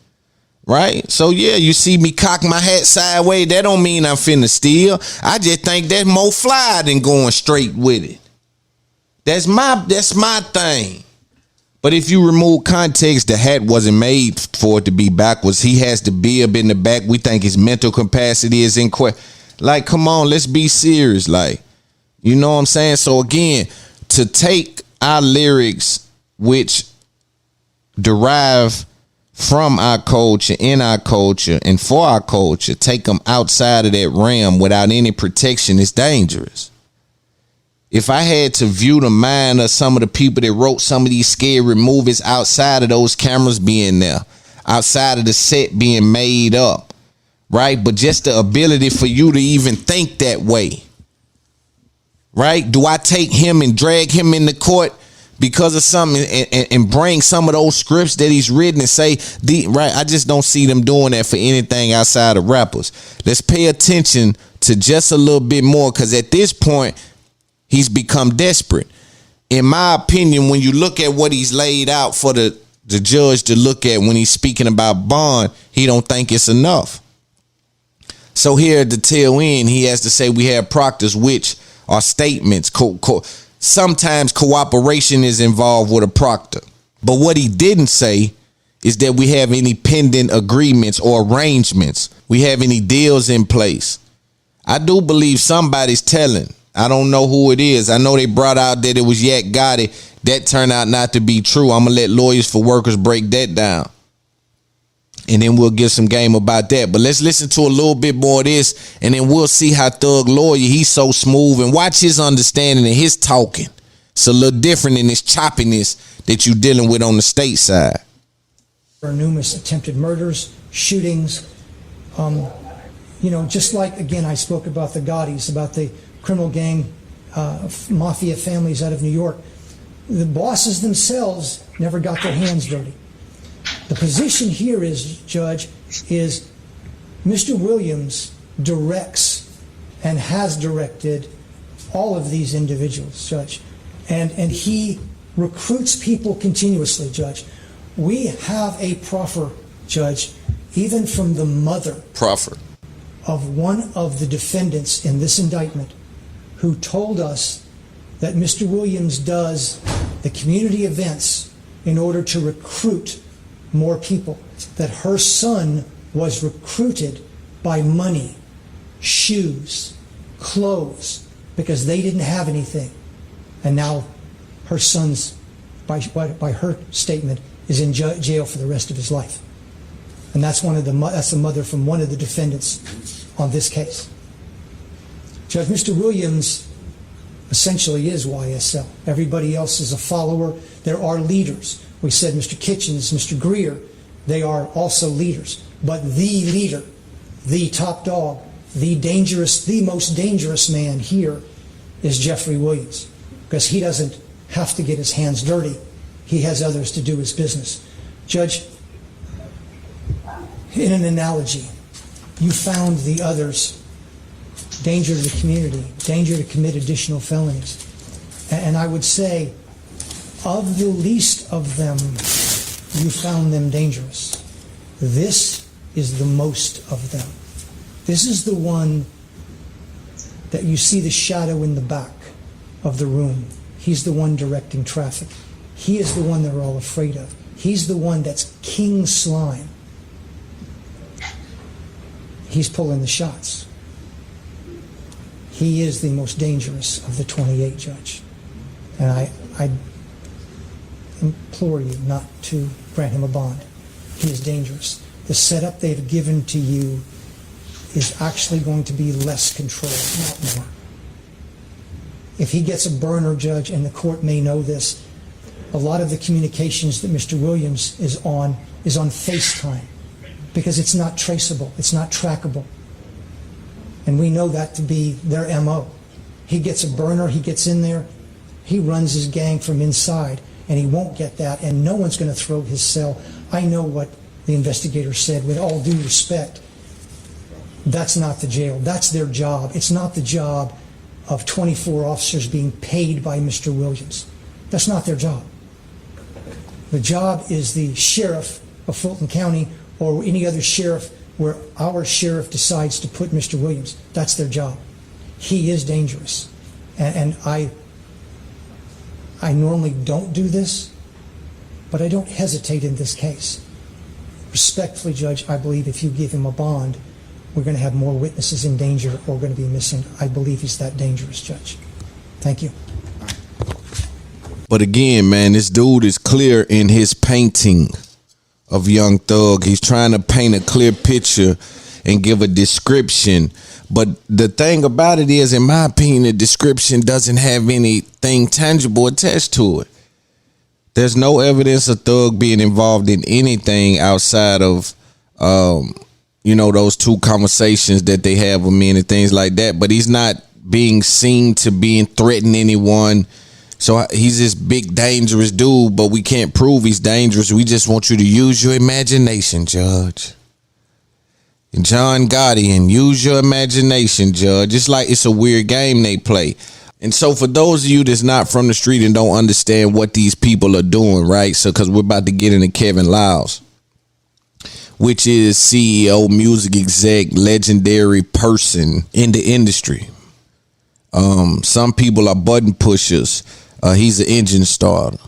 Right? So yeah, you see me cock my hat sideways. That don't mean I'm finna steal. I just think that's more fly than going straight with it. That's my thing. But if you remove context, the hat wasn't made for it to be backwards. He has the bib in the back. We think his mental capacity is in question. Like, come on, let's be serious. Like, you know what I'm saying? So again, to take our lyrics, which derive from our culture, in our culture, and for our culture, take them outside of that realm without any protection is dangerous. If I had to view the mind of some of the people that wrote some of these scary movies outside of those cameras being there, outside of the set being made up, right? But just the ability for you to even think that way, right? Do I take him and drag him in the court because of something and bring some of those scripts that he's written and say, right? I just don't see them doing that for anything outside of rappers. Let's pay attention to just a little bit more, because at this point, he's become desperate. In my opinion, when you look at what he's laid out for the judge to look at when he's speaking about bond, he don't think it's enough. So here at the tail end, he has to say we have proctors, which are statements. Sometimes cooperation is involved with a proctor. But what he didn't say is that we have any pending agreements or arrangements. We have any deals in place. I do believe somebody's telling. I don't know who it is. I know they brought out that it was Yak Gotti. That turned out not to be true. I'm going to let Lawyers for Workers break that down. And then we'll get some game about that. But let's listen to a little bit more of this, and then we'll see how Thug Lawyer, he's so smooth, and watch his understanding and his talking. It's a little different in this choppiness that you're dealing with on the state side. There are numerous attempted murders, shootings. You know, just like, again, I spoke about the Gottis, about the criminal gang, mafia families out of New York. The bosses themselves never got their hands dirty. The position here is, Judge, is Mr. Williams directs and has directed all of these individuals, Judge. And he recruits people continuously, Judge. We have a proffer, Judge, even from the mother of one of the defendants in this indictment, who told us that Mr. Williams does the community events in order to recruit more people, that her son was recruited by money, shoes, clothes, because they didn't have anything. And now her son's, by her statement, is in jail for the rest of his life. And that's that's the mother from one of the defendants on this case. Judge, Mr. Williams essentially is YSL. Everybody else is a follower. There are leaders. We said Mr. Kitchens, Mr. Greer, they are also leaders. But the leader, the top dog, the most dangerous man here is Jeffrey Williams, because he doesn't have to get his hands dirty. He has others to do his business. Judge, in an analogy, you found the others danger to the community, danger to commit additional felonies. And I would say, of the least of them, you found them dangerous. This is the most of them. This is the one that you see the shadow in the back of the room. He's the one directing traffic. He is the one they're all afraid of. He's the one that's king slime. He's pulling the shots. He is the most dangerous of the 28, Judge. And I implore you not to grant him a bond. He is dangerous. The setup they've given to you is actually going to be less control, not more. If he gets a burner, Judge, and the court may know this, a lot of the communications that Mr. Williams is on FaceTime, because it's not traceable, it's not trackable. And we know that to be their MO. He gets a burner, he gets in there, he runs his gang from inside, and he won't get that, and no one's going to throw his cell. I know what the investigator said, with all due respect. That's not the jail. That's their job. It's not the job of 24 officers being paid by Mr. Williams. That's not their job. The job is the sheriff of Fulton County or any other sheriff where our sheriff decides to put Mr. Williams. That's their job. He is dangerous. And I normally don't do this, but I don't hesitate in this case. Respectfully, Judge, I believe if you give him a bond, we're going to have more witnesses in danger or going to be missing. I believe he's that dangerous, Judge. Thank you. But again, man, this dude is clear in his painting of Young Thug. He's trying to paint a clear picture and give a description. But the thing about it is, in my opinion, the description doesn't have anything tangible attached to it. There's no evidence of Thug being involved in anything outside of, those two conversations that they have with me and things like that. But he's not being seen to be threatening anyone. So he's this big, dangerous dude, but we can't prove he's dangerous. We just want you to use your imagination, Judge. And John Gotti, and use your imagination, Judge. It's like it's a weird game they play. And so for those of you that's not from the street and don't understand what these people are doing, right? So because we're about to get into Kevin Lyles, which is CEO, music exec, legendary person in the industry. Some people are button pushers. He's an engine starter.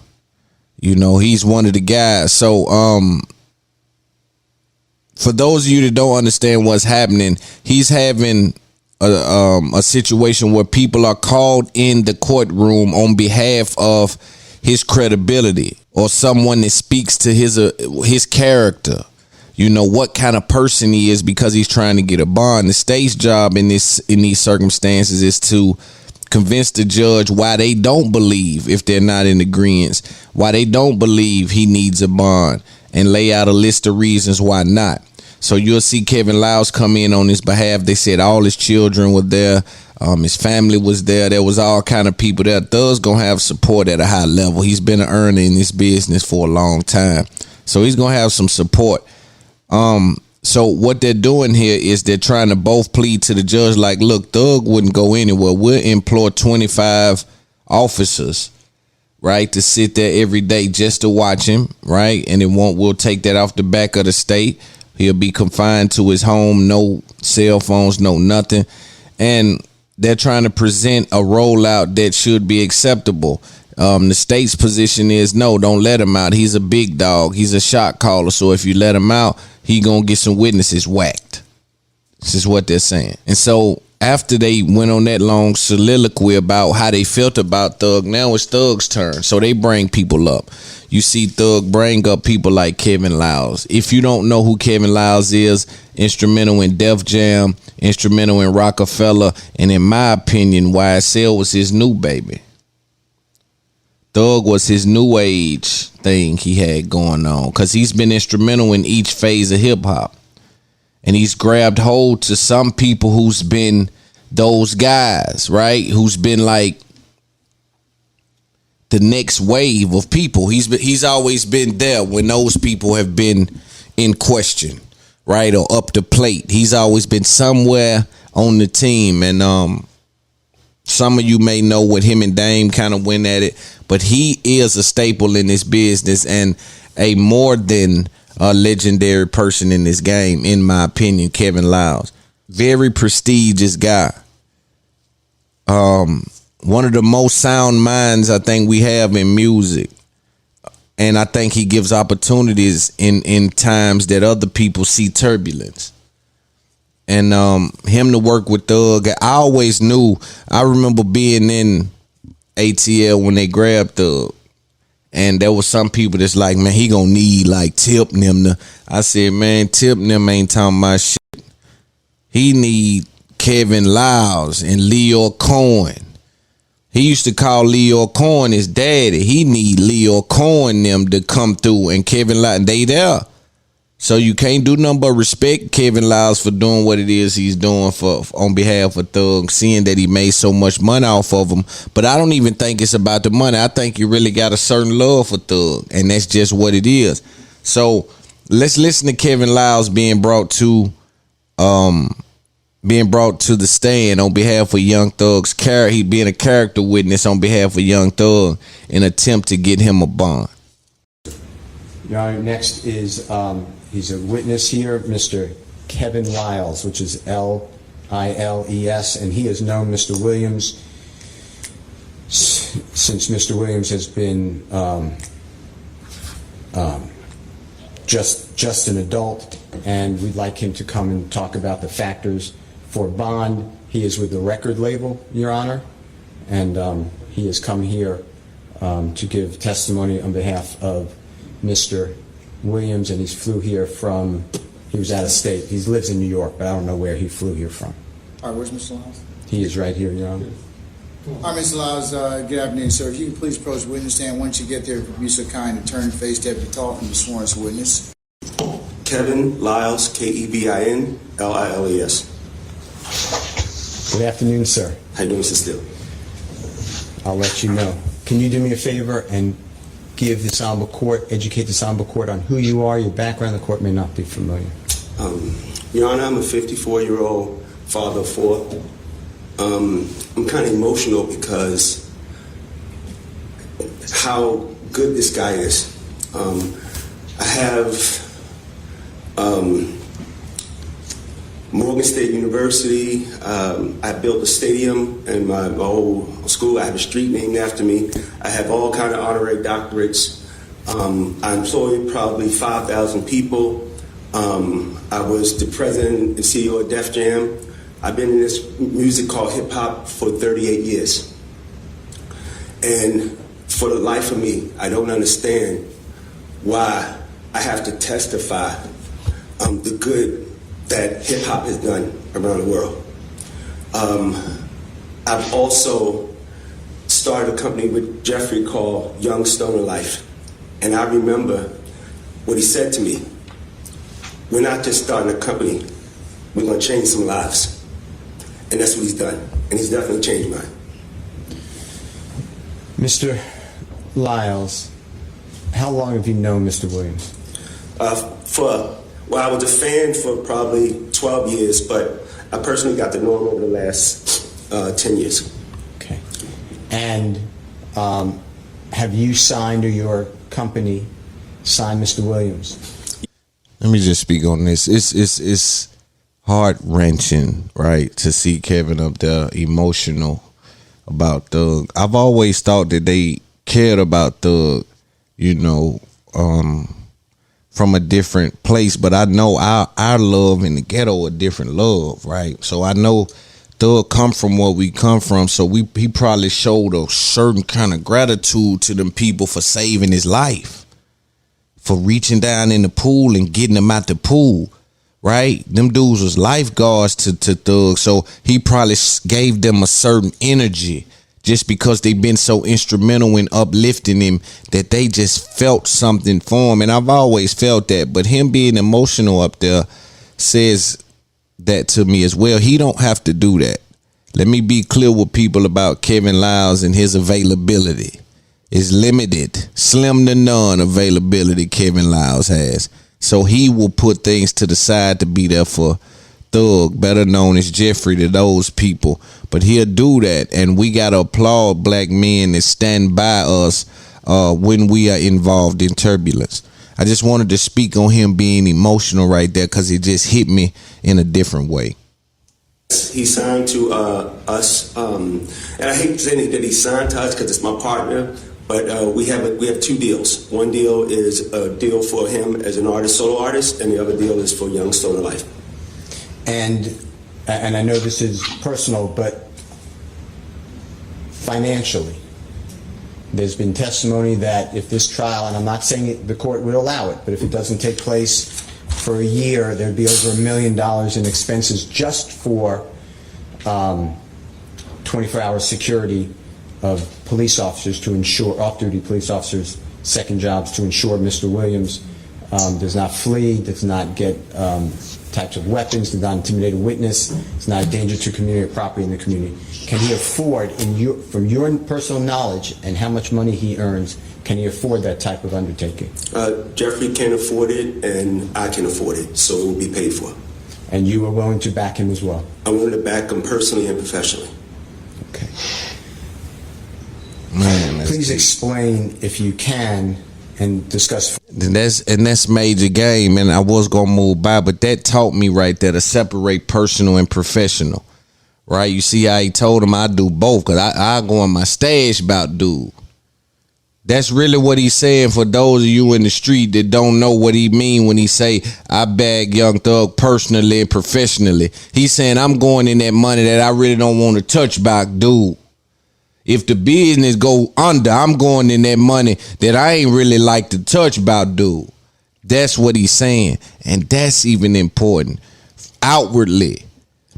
He's one of the guys. So for those of you that don't understand what's happening, he's having a situation where people are called in the courtroom on behalf of his credibility or someone that speaks to his character. What kind of person he is, because he's trying to get a bond. The state's job in these circumstances is to convince the judge why they don't believe, if they're not in agreement, why they don't believe he needs a bond, and lay out a list of reasons why not. So you'll see Kevin Lyles come in on his behalf. They said all his children were there. His family was there. There was all kind of people there. Thug's gonna have support at a high level. He's been an earner in this business for a long time, so he's gonna have some support. So what they're doing here is they're trying to both plead to the judge, like, look, Thug wouldn't go anywhere. We'll employ 25 officers, right, to sit there every day just to watch him, right? And we'll take that off the back of the state. He'll be confined to his home, no cell phones, no nothing. And they're trying to present a rollout that should be acceptable. The state's position is, no, don't let him out. He's a big dog. He's a shot caller. So if you let him out, he gonna get some witnesses whacked. This is what they're saying. And so after they went on that long soliloquy about how they felt about Thug, now it's Thug's turn. So they bring people up. You see Thug bring up people like Kevin Lyles. If you don't know who Kevin Lyles is, instrumental in Def Jam, instrumental in Rockefeller, and in my opinion, YSL was his new baby. Thug was his new age thing he had going on, because he's been instrumental in each phase of hip hop. And he's grabbed hold to some people who's been those guys, right? Who's been like the next wave of people. He's always been there when those people have been in question, right? Or up the plate. He's always been somewhere on the team. And some of you may know what him and Dame kind of went at it, but he is a staple in this business and a more than a legendary person in this game, in my opinion. Kevin Lyles, very prestigious guy. One of the most sound minds I think we have in music. And I think he gives opportunities in times that other people see turbulence. And him to work with Thug, I always knew, I remember being in ATL when they grabbed Thug. And there was some people that's like, man, he gonna need like Tip and them. I said, man, Tip and them ain't talking about shit. He need Kevin Lyles and Leo Cohen. He used to call Leo Cohen his daddy. He need Leo Cohen them to come through, and Kevin Lyles, they there. So you can't do nothing but respect Kevin Lyles for doing what it is he's doing for on behalf of Thug, seeing that he made so much money off of him. But I don't even think it's about the money. I think you really got a certain love for Thug, and that's just what it is. So let's listen to Kevin Lyles being brought to the stand on behalf of Young Thug's character. He being a character witness on behalf of Young Thug in an attempt to get him a bond. Your Honor, next is he's a witness here, Mr. Kevin Lyles, which is Liles, and he has known Mr. Williams since Mr. Williams has been just an adult, and we'd like him to come and talk about the factors for bond. He is with the record label, Your Honor, and he has come here to give testimony on behalf of Mr. Williams, and he flew here from, he was out of state. He lives in New York, but I don't know where he flew here from. All right, where's Mr. Lyles? He is right here, Your Honor. All right, Mr. Lyles, good afternoon, sir. If you can please approach the witness stand. Once you get there, be so kind to turn and face Deputy Talton and be sworn as a witness. Kevin Lyles, Kevin Liles. Good afternoon, sir. How you doing, Mr. Steele? I'll let you know. Can you do me a favor and give this honorable court, educate this honorable court on who you are, your background? The court may not be familiar. Your Honor, I'm a 54-year-old father of four. I'm kind of emotional because how good this guy is. I have Morgan State University. I built a stadium in my old school. I have a street named after me. I have all kind of honorary doctorates. I employ probably 5,000 people. I was the president and CEO of Def Jam. I've been in this music called hip hop for 38 years. And for the life of me, I don't understand why I have to testify the good that hip hop has done around the world. I've also started a company with Jeffrey called Young Stoner Life. And I remember what he said to me. We're not just starting a company, we're gonna change some lives. And that's what he's done. And he's definitely changed mine. Mr. Lyles, how long have you known Mr. Williams? I was a fan for probably 12 years, but I personally got to know him over the last 10 years. Okay. And have you signed, or your company signed Mr. Williams? Let me just speak on this. It's heart-wrenching, right, to see Kevin up there emotional about Thug. I've always thought that they cared about Thug, you know, from a different place, but I know our love in the ghetto a different love, right? So I know Thug come from where we come from, so he probably showed a certain kind of gratitude to them people for saving his life, for reaching down in the pool and getting him out the pool. right? Them dudes was lifeguards to Thug, so he probably gave them a certain energy just because they've been so instrumental in uplifting him that they just felt something for him. And I've always felt that, but him being emotional up there says that to me as well. He don't have to do that. Let me be clear with people about Kevin Lyles and his availability. It's limited, slim to none availability Kevin Lyles has. So he will put things to the side to be there for Thug, better known as Jeffrey to those people. But he'll do that, and we got to applaud black men that stand by us when we are involved in turbulence. I just wanted to speak on him being emotional right there because it just hit me in a different way. He signed to us, and I hate saying that he signed to us because it's my partner, but we have two deals. One deal is a deal for him as an artist, solo artist, and the other deal is for Young Stoner Life. And I know this is personal, but financially, there's been testimony that if this trial, and I'm not saying the court would allow it, but if it doesn't take place for a year, there'd be over $1 million in expenses just for 24-hour security of police officers to ensure, off-duty police officers' second jobs to ensure Mr. Williams does not flee, does not get types of weapons, does not intimidate a witness, is not a danger to community or property in the community. Can he afford, from your personal knowledge and how much money he earns, can he afford that type of undertaking? Jeffrey can afford it, and I can afford it, so it will be paid for. And you are willing to back him as well? I'm willing to back him personally and professionally. Okay. Man, please explain, if you can, and discuss. And that's major game, and I was gonna move by, but that taught me right there to separate personal and professional. Right? You see how he told him I do both, because I go on my stash about dude. That's really what he's saying for those of you in the street that don't know what he mean when he say I bag Young Thug personally and professionally. He's saying I'm going in that money that I really don't want to touch back, dude. If the business go under, I'm going in that money that I ain't really like to touch about, dude. That's what he's saying. And that's even important outwardly,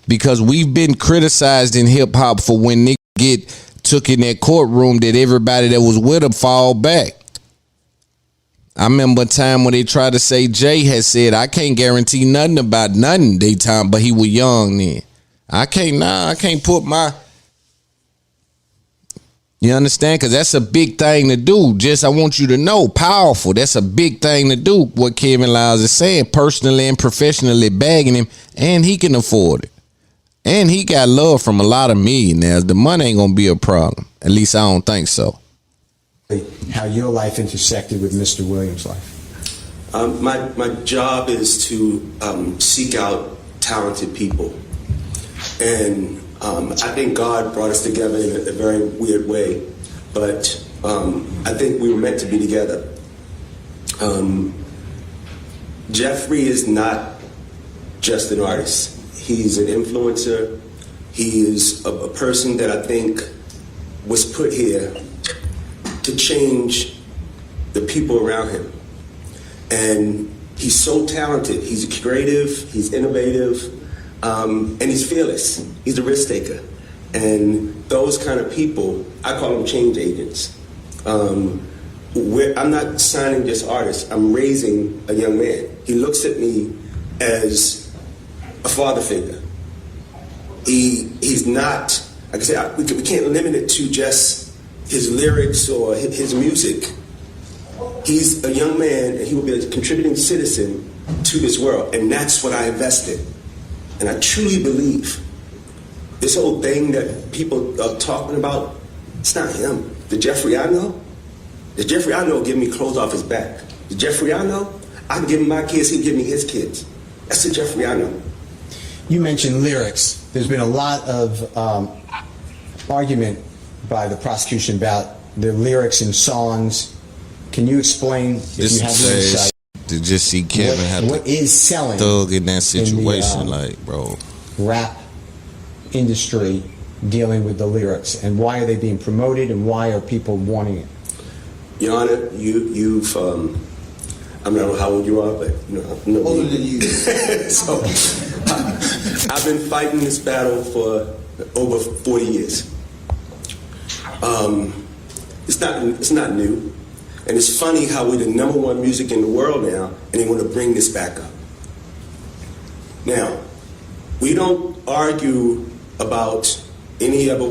because we've been criticized in hip hop for when niggas get took in that courtroom that everybody that was with him fall back. I remember a time when they tried to say Jay had said, I can't guarantee nothing about nothing they time, but he was young then. I can't put my... You understand? Because that's a big thing to do. Just, I want you to know, powerful. That's a big thing to do, what Kevin Lyles is saying, personally and professionally bagging him, and he can afford it. And he got love from a lot of millionaires. The money ain't going to be a problem. At least I don't think so. How your life intersected with Mr. Williams' life? My job is to seek out talented people. And I think God brought us together in a very weird way, but I think we were meant to be together. Jeffrey is not just an artist. He's an influencer. He is a person that I think was put here to change the people around him. And he's so talented. He's creative, he's innovative, and he's fearless. He's a risk taker. And those kind of people, I call them change agents. I'm not signing just artists. I'm raising a young man. He looks at me as a father figure. He's not, like I said, we can't limit it to just his lyrics or his music. He's a young man, and he will be a contributing citizen to this world. And that's what I invest in. And I truly believe this whole thing that people are talking about, it's not him. The Jeffrey I know give me clothes off his back. The Jeffrey I know, I can give him my kids, he'll give me his kids. That's the Jeffrey I know. You mentioned lyrics. There's been a lot of argument by the prosecution about the lyrics in songs. Can you explain, if you have the insight, to just see Kevin have what is selling Thug in that situation, in the, like, bro, rap industry dealing with the lyrics, and why are they being promoted, and why are people wanting it? Your Honor, you've I'm not sure how old you are, but no. Older than you. So I've been fighting this battle for over 40 years. It's not new, and it's funny how we're the #1 music in the world now, and they want to bring this back up. Now, we don't argue about any other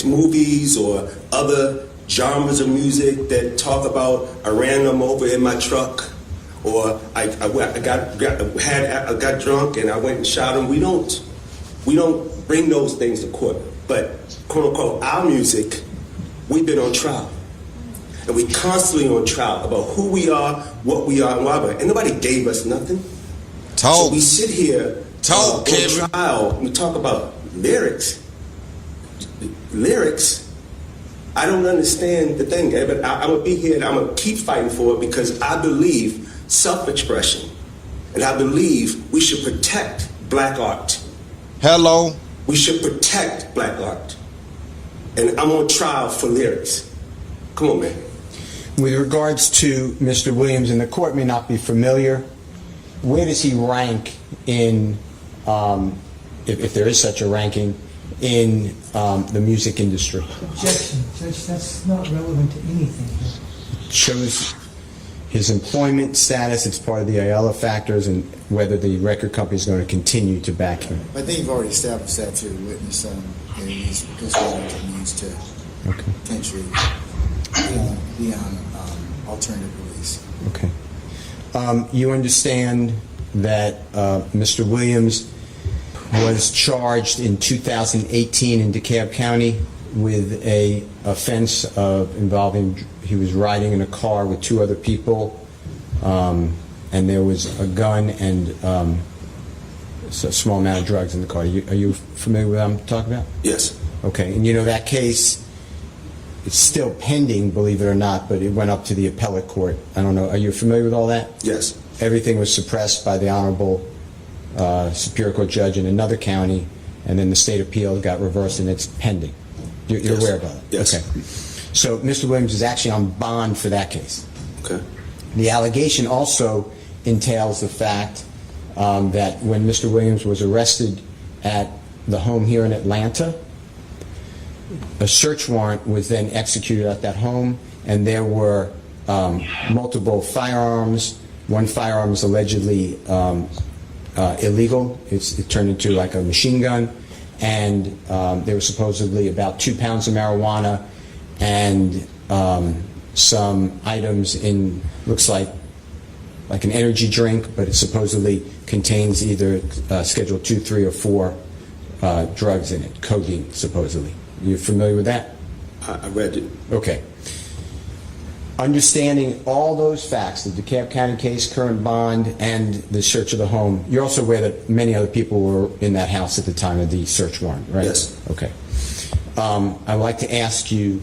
movies or other genres of music that talk about I ran them over in my truck, or I got drunk and I went and shot him. We don't bring those things to court. But quote unquote our music, we've been on trial, and we constantly on trial about who we are, what we are, and why we are. And nobody gave us nothing. So we sit here on trial and we talk about lyrics. I don't understand the thing, but I'm going to be here and I'm going to keep fighting for it because I believe self-expression, and I believe we should protect black art. Hello? We should protect black art. And I'm on trial for lyrics. Come on, man. With regards to Mr. Williams, and the court may not be familiar, where does he rank in, if there is such a ranking, in the music industry? Objection, Judge, that's not relevant to anything here. It shows his employment status, it's part of the Ayala factors, and whether the record company is going to continue to back him. I think you've already established that to the witness. Because he needs to potentially be on alternative release. Okay. You understand that Mr. Williams was charged in 2018 in DeKalb County with a offense of involving, he was riding in a car with 2 other people, and there was a gun and a small amount of drugs in the car. Are you familiar with what I'm talking about? Yes. Okay, and you know that case, it's still pending, believe it or not, but it went up to the appellate court. I don't know, are you familiar with all that? Yes. Everything was suppressed by the Honorable Superior Court judge in another county, and then the state appeal got reversed and it's pending. You're aware about it? Yes. Okay. So Mr. Williams is actually on bond for that case. Okay. The allegation also entails the fact that when Mr. Williams was arrested at the home here in Atlanta, a search warrant was then executed at that home, and there were multiple firearms. One firearm is allegedly illegal. It turned into like a machine gun, and there was supposedly about 2 pounds of marijuana and some items in, looks like an energy drink, but it supposedly contains either Schedule 2, 3, or 4 drugs in it, codeine, supposedly. You familiar with that? I read it. Okay. Understanding all those facts, the DeKalb County case, current bond, and the search of the home, you're also aware that many other people were in that house at the time of the search warrant, right? Yes. Okay. I'd like to ask you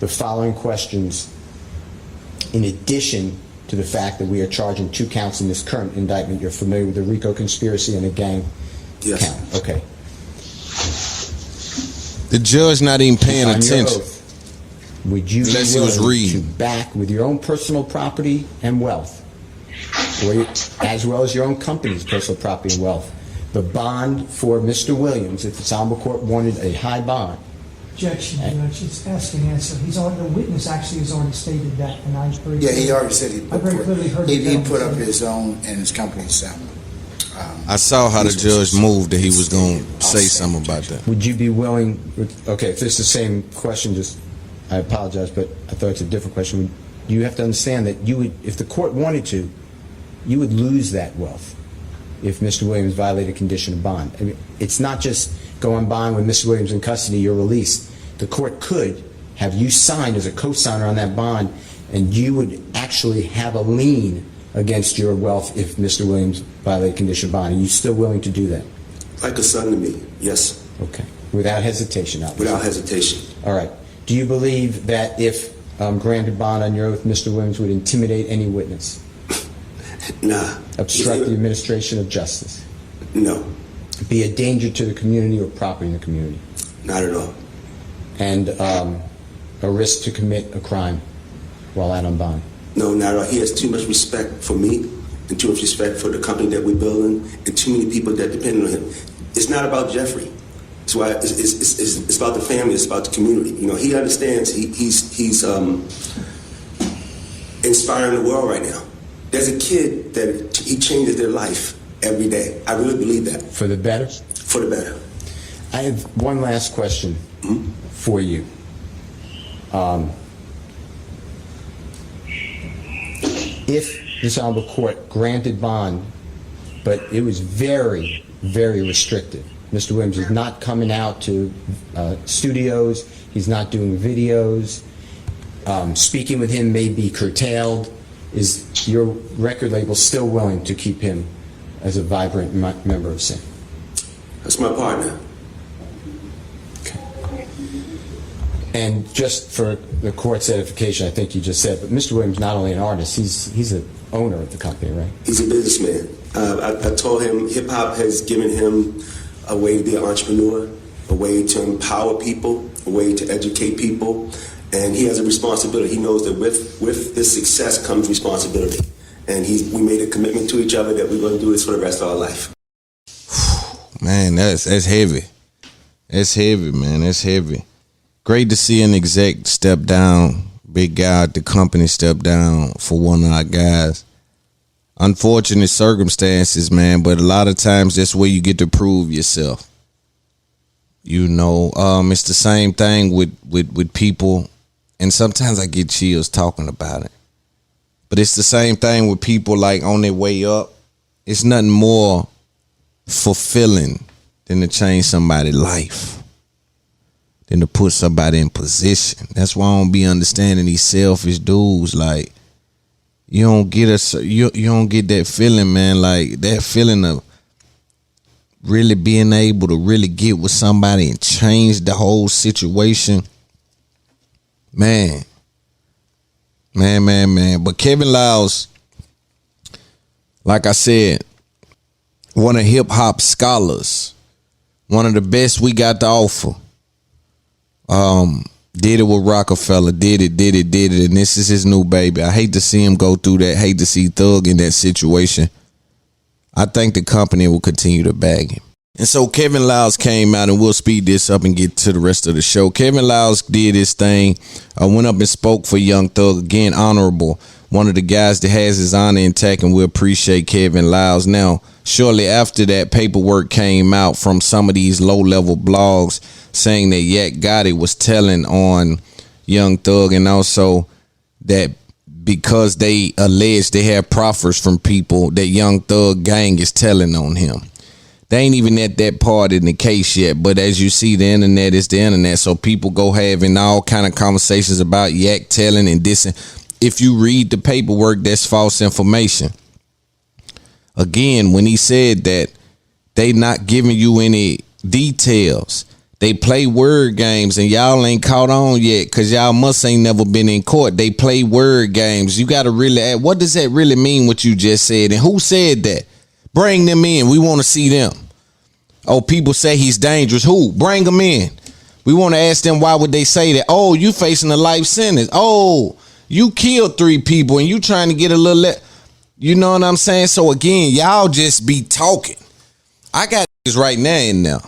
the following questions in addition to the fact that we are charging 2 counts in this current indictment. You're familiar with the RICO conspiracy and the gang count? Okay. The judge not even paying On your attention. oath, would you Unless be he was willing reading. to back with your own personal property and wealth, or as well as your own company's personal property and wealth, the bond for Mr. Williams, if the Honorable Court wanted a high bond? Objection, Judge, it's asked and answered. The witness actually has already stated that, and I very Yeah, he already said he I very clearly heard he the put up gentleman his own and his company's I saw how the judge moved that he was going to say something about that. Would you be willing, okay, if it's the same question, I apologize, but I thought it's a different question. You have to understand that you would, if the court wanted to, you would lose that wealth if Mr. Williams violated condition of bond. I mean, it's not just go on bond with Mr. Williams in custody, you're released. The court could have you signed as a co-signer on that bond, and you would actually have a lien against your wealth if Mr. Williams violated condition of bond. Are you still willing to do that? Like a son to me, yes. Okay. Without hesitation, obviously. Without hesitation. All right. Do you believe that if granted bond on your oath, Mr. Williams would intimidate any witness? Nah. Obstruct the administration of justice? No. Be a danger to the community or property in the community? Not at all. And a risk to commit a crime while out on bond? No, not at all. He has too much respect for me and too much respect for the company that we're building and too many people that depend on him. It's not about Jeffrey. It's why it's about the family. It's about the community. You know, he understands. He's inspiring the world right now. There's a kid that he changes their life every day. I really believe that. For the better? For the better. I have one last question for you. If this honorable court granted bond, but it was very, very restrictive. Mr. Williams is not coming out to studios. He's not doing videos. Speaking with him may be curtailed. Is your record label still willing to keep him as a vibrant member of SIN? That's my partner. Okay. And just for the court's edification, I think you just said, but Mr. Williams is not only an artist, he's an owner of the company, right? He's a businessman. I told him hip-hop has given him a way to be an entrepreneur, a way to empower people, a way to educate people, and he has a responsibility. He knows that with this success comes responsibility, and we made a commitment to each other that we're going to do this for the rest of our life. Man, that's heavy. That's heavy, man. That's heavy. Great to see an exec step down, big guy at the company step down for one of our guys. Unfortunate circumstances, man, but a lot of times that's where you get to prove yourself. You know, it's the same thing with people, and sometimes I get chills talking about it. But it's the same thing with people like on their way up. It's nothing more fulfilling than to change somebody's life, than to put somebody in position. That's why I don't be understanding these selfish dudes. Like, you don't get you don't get that feeling, man. Like that feeling of really being able to really get with somebody and change the whole situation. Man. But Kevin Lyles, like I said, one of hip hop scholars, one of the best we got to offer. Did it with Rockefeller, did it, and this is his new baby. I hate to see him go through that, hate to see Thug in that situation. I think the company will continue to bag him. And so Kevin Lyles came out, and we'll speed this up and get to the rest of the show. Kevin Lyles did his thing, went up and spoke for Young Thug. Again, honorable. One of the guys that has his honor intact, and we appreciate Kevin Lyles. Now, shortly after that, paperwork came out from some of these low-level blogs saying that Yak Gotti was telling on Young Thug, and also that because they allege they have proffers from people, that Young Thug gang is telling on him. They ain't even at that part in the case yet, but as you see, the internet is the internet, so people go having all kind of conversations about Yak telling and dissing. If you read the paperwork, that's false information. Again, when he said that they not giving you any details, they play word games, and y'all ain't caught on yet because y'all must ain't never been in court. They play word games. You got to really ask, what does that really mean, what you just said? And who said that? Bring them in. We want to see them. Oh, people say he's dangerous. Who? Bring them in. We want to ask them, why would they say that? Oh, you facing a life sentence. Oh, you killed 3 people and you trying to get a little, you know what I'm saying? So again, y'all just be talking. I got niggas right now in there.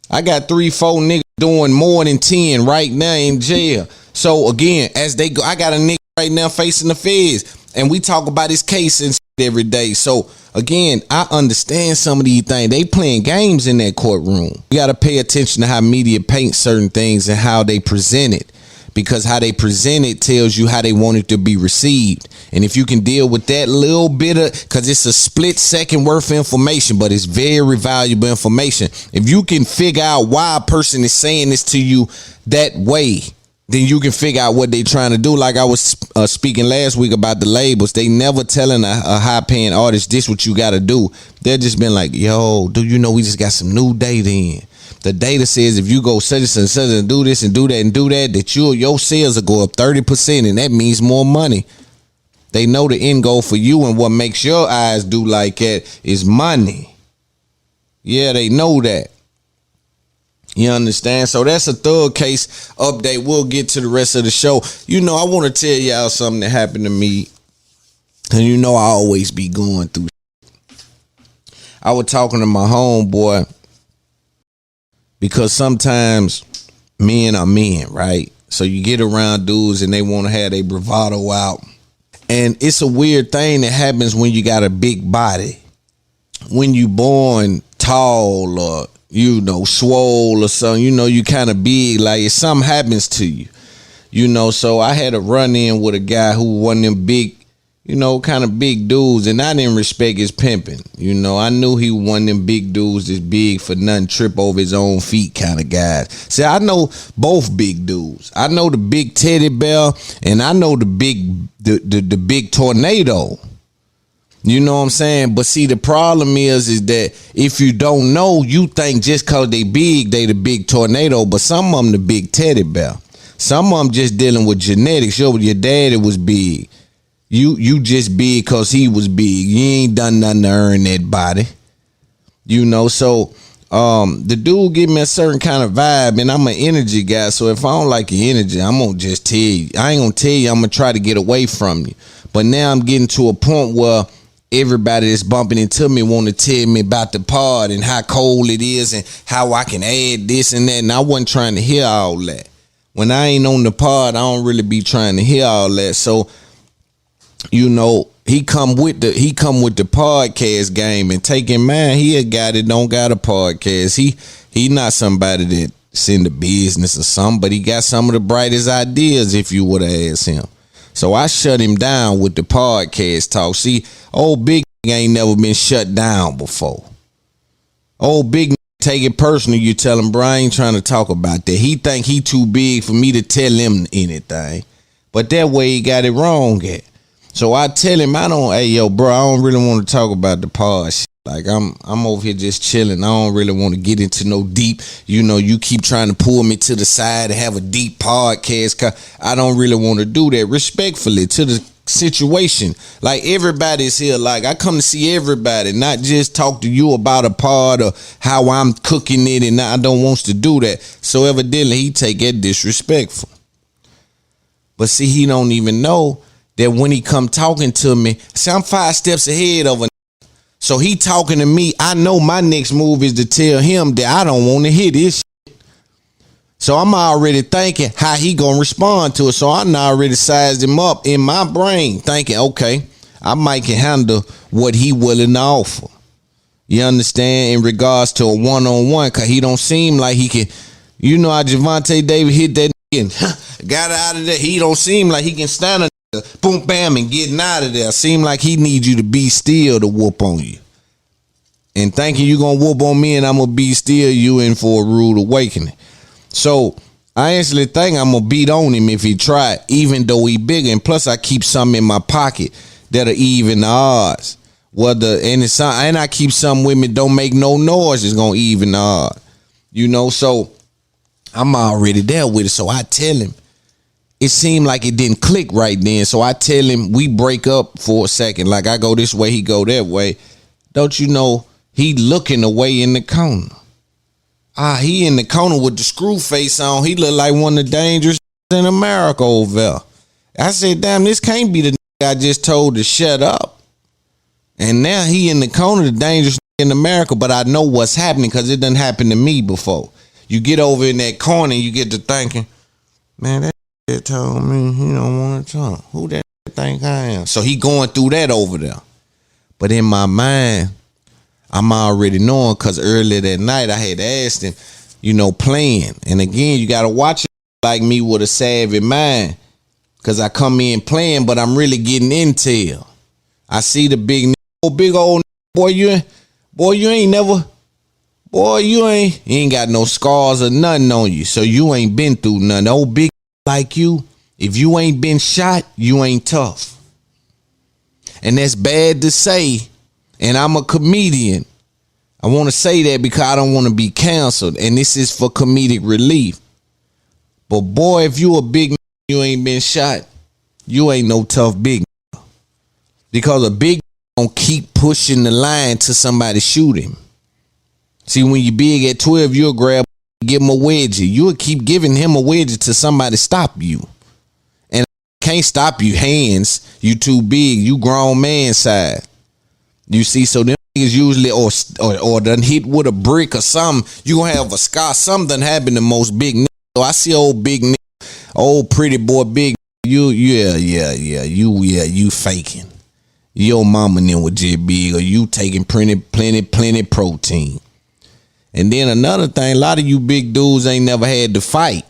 I got 3-4 niggas doing more than 10 right now in jail. So again, as they go, I got a nigga right now facing the feds, and we talk about his case and every day. So again, I understand some of these things. They playing games in that courtroom. You got to pay attention to how media paint certain things and how they present it, because how they present it tells you how they want it to be received. And if you can deal with that little bit of, because it's a split second worth of information, but it's very valuable information. If you can figure out why a person is saying this to you that way, then you can figure out what they're trying to do. Like I was speaking last week about the labels. They never telling a high-paying artist, this what you got to do. They're just been like, yo, do you know we just got some new data in? The data says if you go such and such and do this and do that and do that, that your sales will go up 30%, and that means more money. They know the end goal for you, and what makes your eyes do like that is money. Yeah, they know that. You understand? So that's a Thug case update. We'll get to the rest of the show. You know, I want to tell y'all something that happened to me And you know I always be going through. I was talking to my homeboy because sometimes men are men, right? So you get around dudes and they want to have their bravado out. And it's a weird thing that happens when you got a big body. When you born tall or, you know, swole or something, you know, you kind of big, like if something happens to you, you know. So I had a run in with a guy who one of them big, you know, kind of big dudes, and I didn't respect his pimping. You know, I knew he was one of them big dudes that's big for nothing, trip over his own feet kind of guys. See, I know both big dudes. I know the big teddy bear, and I know the big tornado. You know what I'm saying? But see, the problem is that if you don't know, you think just cause they big, they the big tornado, but some of them the big teddy bear. Some of them just dealing with genetics. Your daddy was big. You just big cause he was big. You ain't done nothing to earn that body. You know, so the dude give me a certain kind of vibe, and I'm an energy guy. So if I don't like your energy, I'm gonna just tell you. I ain't gonna tell you, I'm gonna try to get away from you. But now I'm getting to a point where everybody that's bumping into me want to tell me about the pod and how cold it is and how I can add this and that. And I wasn't trying to hear all that. When I ain't on the pod, I don't really be trying to hear all that. So, you know, he come with the podcast game, and take in mind he a guy that don't got a podcast. He not somebody that's in the business or something, but he got some of the brightest ideas if you would have asked him. So I shut him down with the podcast talk. See, old big ain't never been shut down before. Old big take it personal. You tell him, bro, I ain't trying to talk about that. He think he too big for me to tell him anything. But that way he got it wrong at. So I tell him, hey, yo, bro, I don't really want to talk about the pod shit. Like, I'm over here just chilling. I don't really want to get into no deep, you know, you keep trying to pull me to the side and have a deep podcast. I don't really want to do that, respectfully to the situation. Like, everybody's here. Like, I come to see everybody, not just talk to you about a pod or how I'm cooking it, and I don't want to do that. So evidently he take it disrespectful. But see, he don't even know that when he come talking to me, see, I'm 5 steps ahead of a. So he talking to me. I know my next move is to tell him that I don't want to hear this shit. So I'm already thinking how he gonna respond to it. So I already sized him up in my brain, thinking, okay, I might can handle what he willing to offer. You understand? In regards to a one-on-one, cause he don't seem like he can. You know how Javante Davis hit that nigga and got out of there. He don't seem like he can stand boom, bam, and getting out of there. Seem like he needs you to be still to whoop on you. And thinking you gonna whoop on me and I'm gonna be still, you in for a rude awakening. So I instantly think I'm gonna beat on him if he try, even though he bigger. And plus I keep something in my pocket that'll even the odds. And I keep something with me, don't make no noise, it's gonna even the odds. You know, so I'm already there with it. So I tell him, it seemed like it didn't click right then. So I tell him, we break up for a second. Like, I go this way, he go that way. Don't you know, he looking away in the corner. He in the corner with the screw face on. He look like one of the dangerous in America over there. I said, damn, this can't be the nigga I just told to shut up. And now he in the corner, the dangerous in America. But I know what's happening because it done happened to me before. You get over in that corner and you get to thinking, man, that told me he don't want to talk. Who that think I am? So he going through that over there. But in my mind, I'm already knowing, because earlier that night I had asked him, you know, playing. And again, you got to watch it like me with a savvy mind, because I come in playing, but I'm really getting intel. I see the big old boy, you ain't got no scars or nothing on you. So you ain't been through nothing. Old big like you, if you ain't been shot, you ain't tough. And that's bad to say. And I'm a comedian. I want to say that because I don't want to be canceled. And this is for comedic relief. But boy, if you a big, you ain't been shot, you ain't no tough big. Because a big gonna keep pushing the line till somebody shoot him. See, when you big at 12, you'll grab, give him a wedgie. You'll keep giving him a wedgie till somebody stop you. And I can't stop you hands. You too big. You grown man size. You see, so them niggas usually or done hit with a brick or something. You gonna have a scar. Something done happen to most big niggas. So I see old big nigga, old pretty boy, big. You faking. Your mama then was just big, or you taking plenty protein. And then another thing, a lot of you big dudes ain't never had to fight,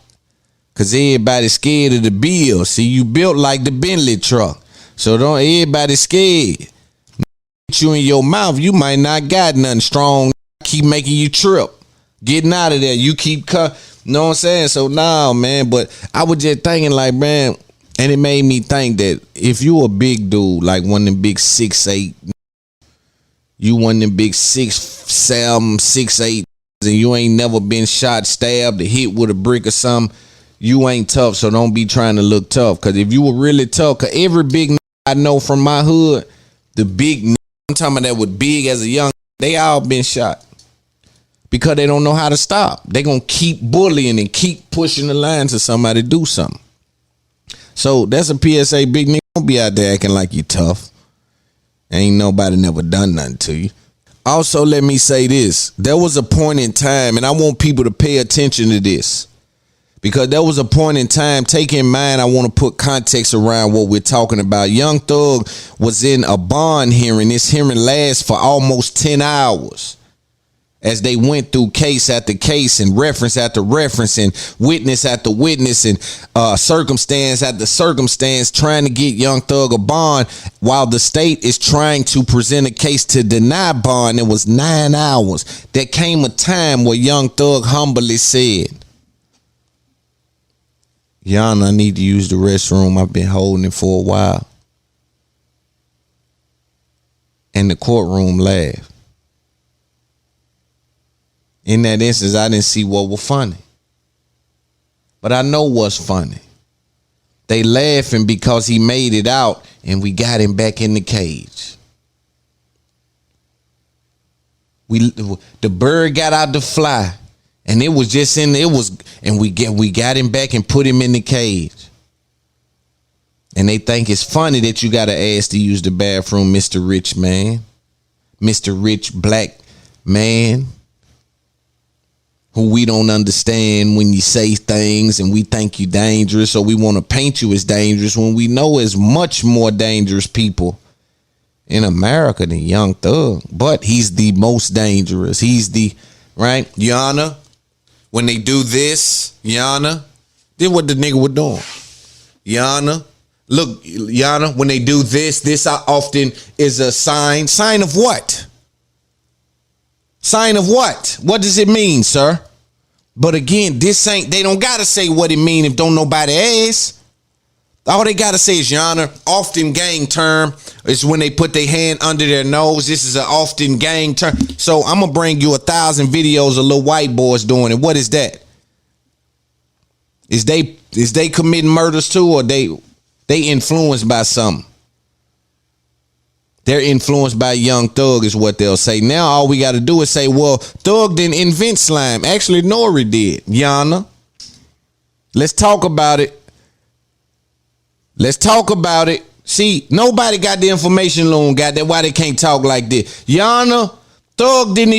cause everybody scared of the bill. See, you built like the Bentley truck, so don't everybody scared. You in your mouth, you might not got nothing strong. Keep making you trip, getting out of there. You keep know what I'm saying? So nah, man. But I was just thinking, like, man. And it made me think that if you a big dude, like one of them big 6'8", you one of them big 6'7", 6'8", and you ain't never been shot, stabbed, or hit with a brick or something, you ain't tough. So don't be trying to look tough. Cause if you were really tough, cause every big I know from my hood, the big I'm talking about that was big as a young, they all been shot. Because they don't know how to stop. They gonna keep bullying and keep pushing the line to somebody do something. So that's a PSA, big nigga. Don't be out there acting like you tough. Ain't nobody never done nothing to you. Also, let me say this. There was a point in time, and I want people to pay attention to this, because there was a point in time, take in mind, I want to put context around what we're talking about. Young Thug was in a bond hearing. This hearing lasts for almost 10 hours. As they went through case after case and reference after reference and witness after witness and circumstance after circumstance, trying to get Young Thug a bond while the state is trying to present a case to deny bond. It was 9 hours. There came a time where Young Thug humbly said, "Your Honor, I need to use the restroom. I've been holding it for a while." And the courtroom laughed. In that instance, I didn't see what was funny. But I know what's funny. They laughing because he made it out and we got him back in the cage. The bird got out to fly, and it was just and we got him back and put him in the cage. And they think it's funny that you got to ask to use the bathroom, Mr. Rich Man, Mr. Rich Black Man, who we don't understand when you say things and we think you dangerous, or we want to paint you as dangerous when we know there's much more dangerous people in America than Young Thug. But he's the most dangerous. He's the, right? Your Honor, when they do this, Your Honor, did what the nigga was doing. Your Honor, look, Your Honor, when they do this often is a sign. Sign of what? Sign of what? What does it mean, sir? But again, they don't gotta say what it mean if don't nobody ask. All they gotta say is, Your Honor, often gang term is when they put their hand under their nose. This is an often gang term. So I'm gonna bring you 1,000 videos of little white boys doing it. What is that? Is they committing murders too, or they influenced by something? They're influenced by Young Thug is what they'll say. Now all we got to do is say, well, Thug didn't invent slime. Actually, Nori did. Your Honor, let's talk about it. Let's talk about it. See, nobody got the information loon got that. Why they can't talk like this? Your Honor, Thug didn't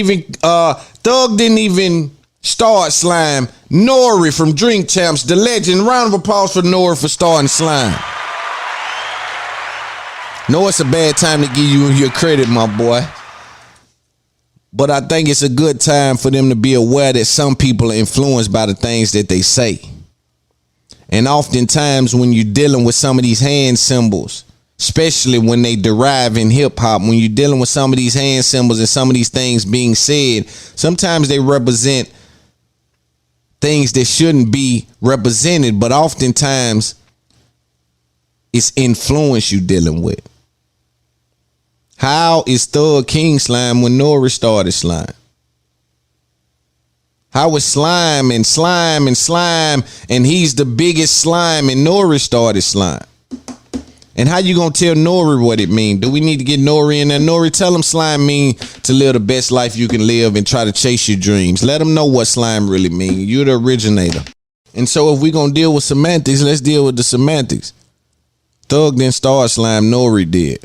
even start slime. Nori from Drink Champs, the legend. Round of applause for Nori for starting slime. No, it's a bad time to give you your credit, my boy. But I think it's a good time for them to be aware that some people are influenced by the things that they say. And oftentimes when you're dealing with some of these hand symbols, especially when they derive in hip hop, when you're dealing with some of these hand symbols and some of these things being said, sometimes they represent things that shouldn't be represented, but oftentimes it's influence you dealing with. How is Thug King slime when Nori started slime? How is slime and he's the biggest slime and Nori started slime? And how you gonna tell Nori what it mean? Do we need to get Nori in there? Nori, tell him slime mean to live the best life you can live and try to chase your dreams. Let them know what slime really mean. You're the originator. And so if we're gonna deal with semantics, let's deal with the semantics. Thug didn't start Slime, Nori did.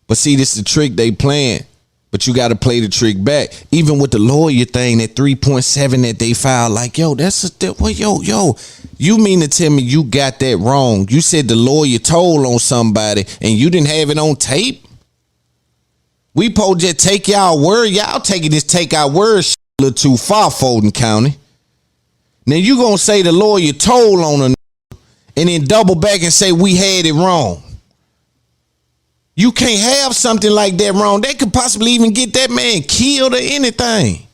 But see, this is the trick they playing. But you got to play the trick back. Even with the lawyer thing, that 3.7 that they filed, like, yo, yo, you mean to tell me you got that wrong? You said the lawyer told on somebody and you didn't have it on tape? We supposed to just take y'all word. Y'all taking this take our word shit a little too far, Fulton County. Now you gonna say the lawyer told on a and then double back and say we had it wrong. You can't have something like that wrong. They could possibly even get that man killed or anything.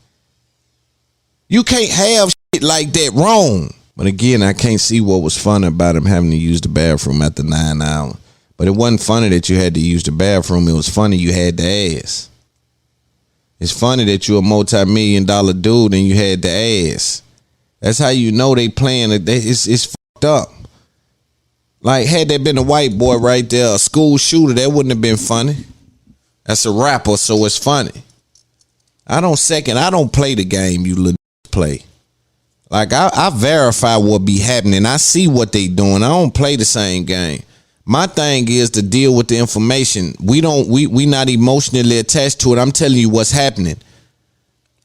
You can't have shit like that wrong. But again, I can't see what was funny about him having to use the bathroom after 9 hours. But it wasn't funny that you had to use the bathroom. It was funny you had the ass. It's funny that you're a multi-million-dollar dude and you had the ass. That's how you know they playing it. It's fucked up. Like, had there been a white boy right there, a school shooter, that wouldn't have been funny. That's a rapper, so it's funny. I don't play the game you little play. Like, I verify what be happening. I see what they doing. I don't play the same game. My thing is to deal with the information. We not emotionally attached to it. I'm telling you what's happening.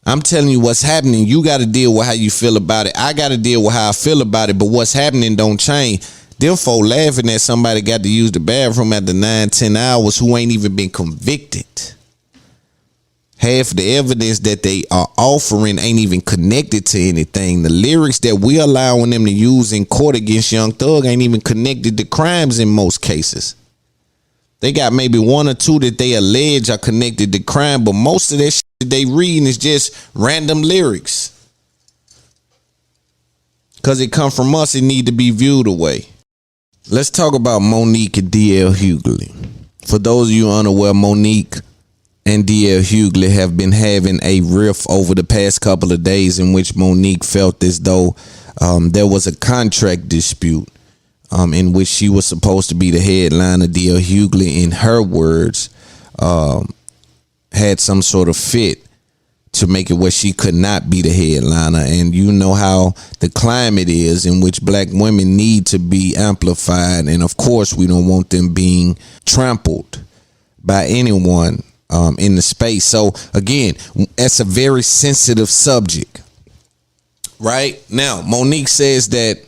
You got to deal with how you feel about it. I got to deal with how I feel about it, but what's happening don't change. Them folk laughing that somebody got to use the bathroom after 9-10 hours who ain't even been convicted. Half the evidence that they are offering ain't even connected to anything. The lyrics that we're allowing them to use in court against Young Thug ain't even connected to crimes in most cases. They got maybe one or two that they allege are connected to crime, but most of that shit that they reading is just random lyrics. Because it come from us, it need to be viewed away. Let's talk about Monique and DL Hughley. For those of you unaware, Monique and DL Hughley have been having a riff over the past couple of days in which Monique felt as though there was a contract dispute in which she was supposed to be the headliner. DL Hughley, in her words, had some sort of fit to make it where she could not be the headliner. And you know how the climate is in which black women need to be amplified. And of course, we don't want them being trampled by anyone in the space. So again, that's a very sensitive subject. Right now, Monique says that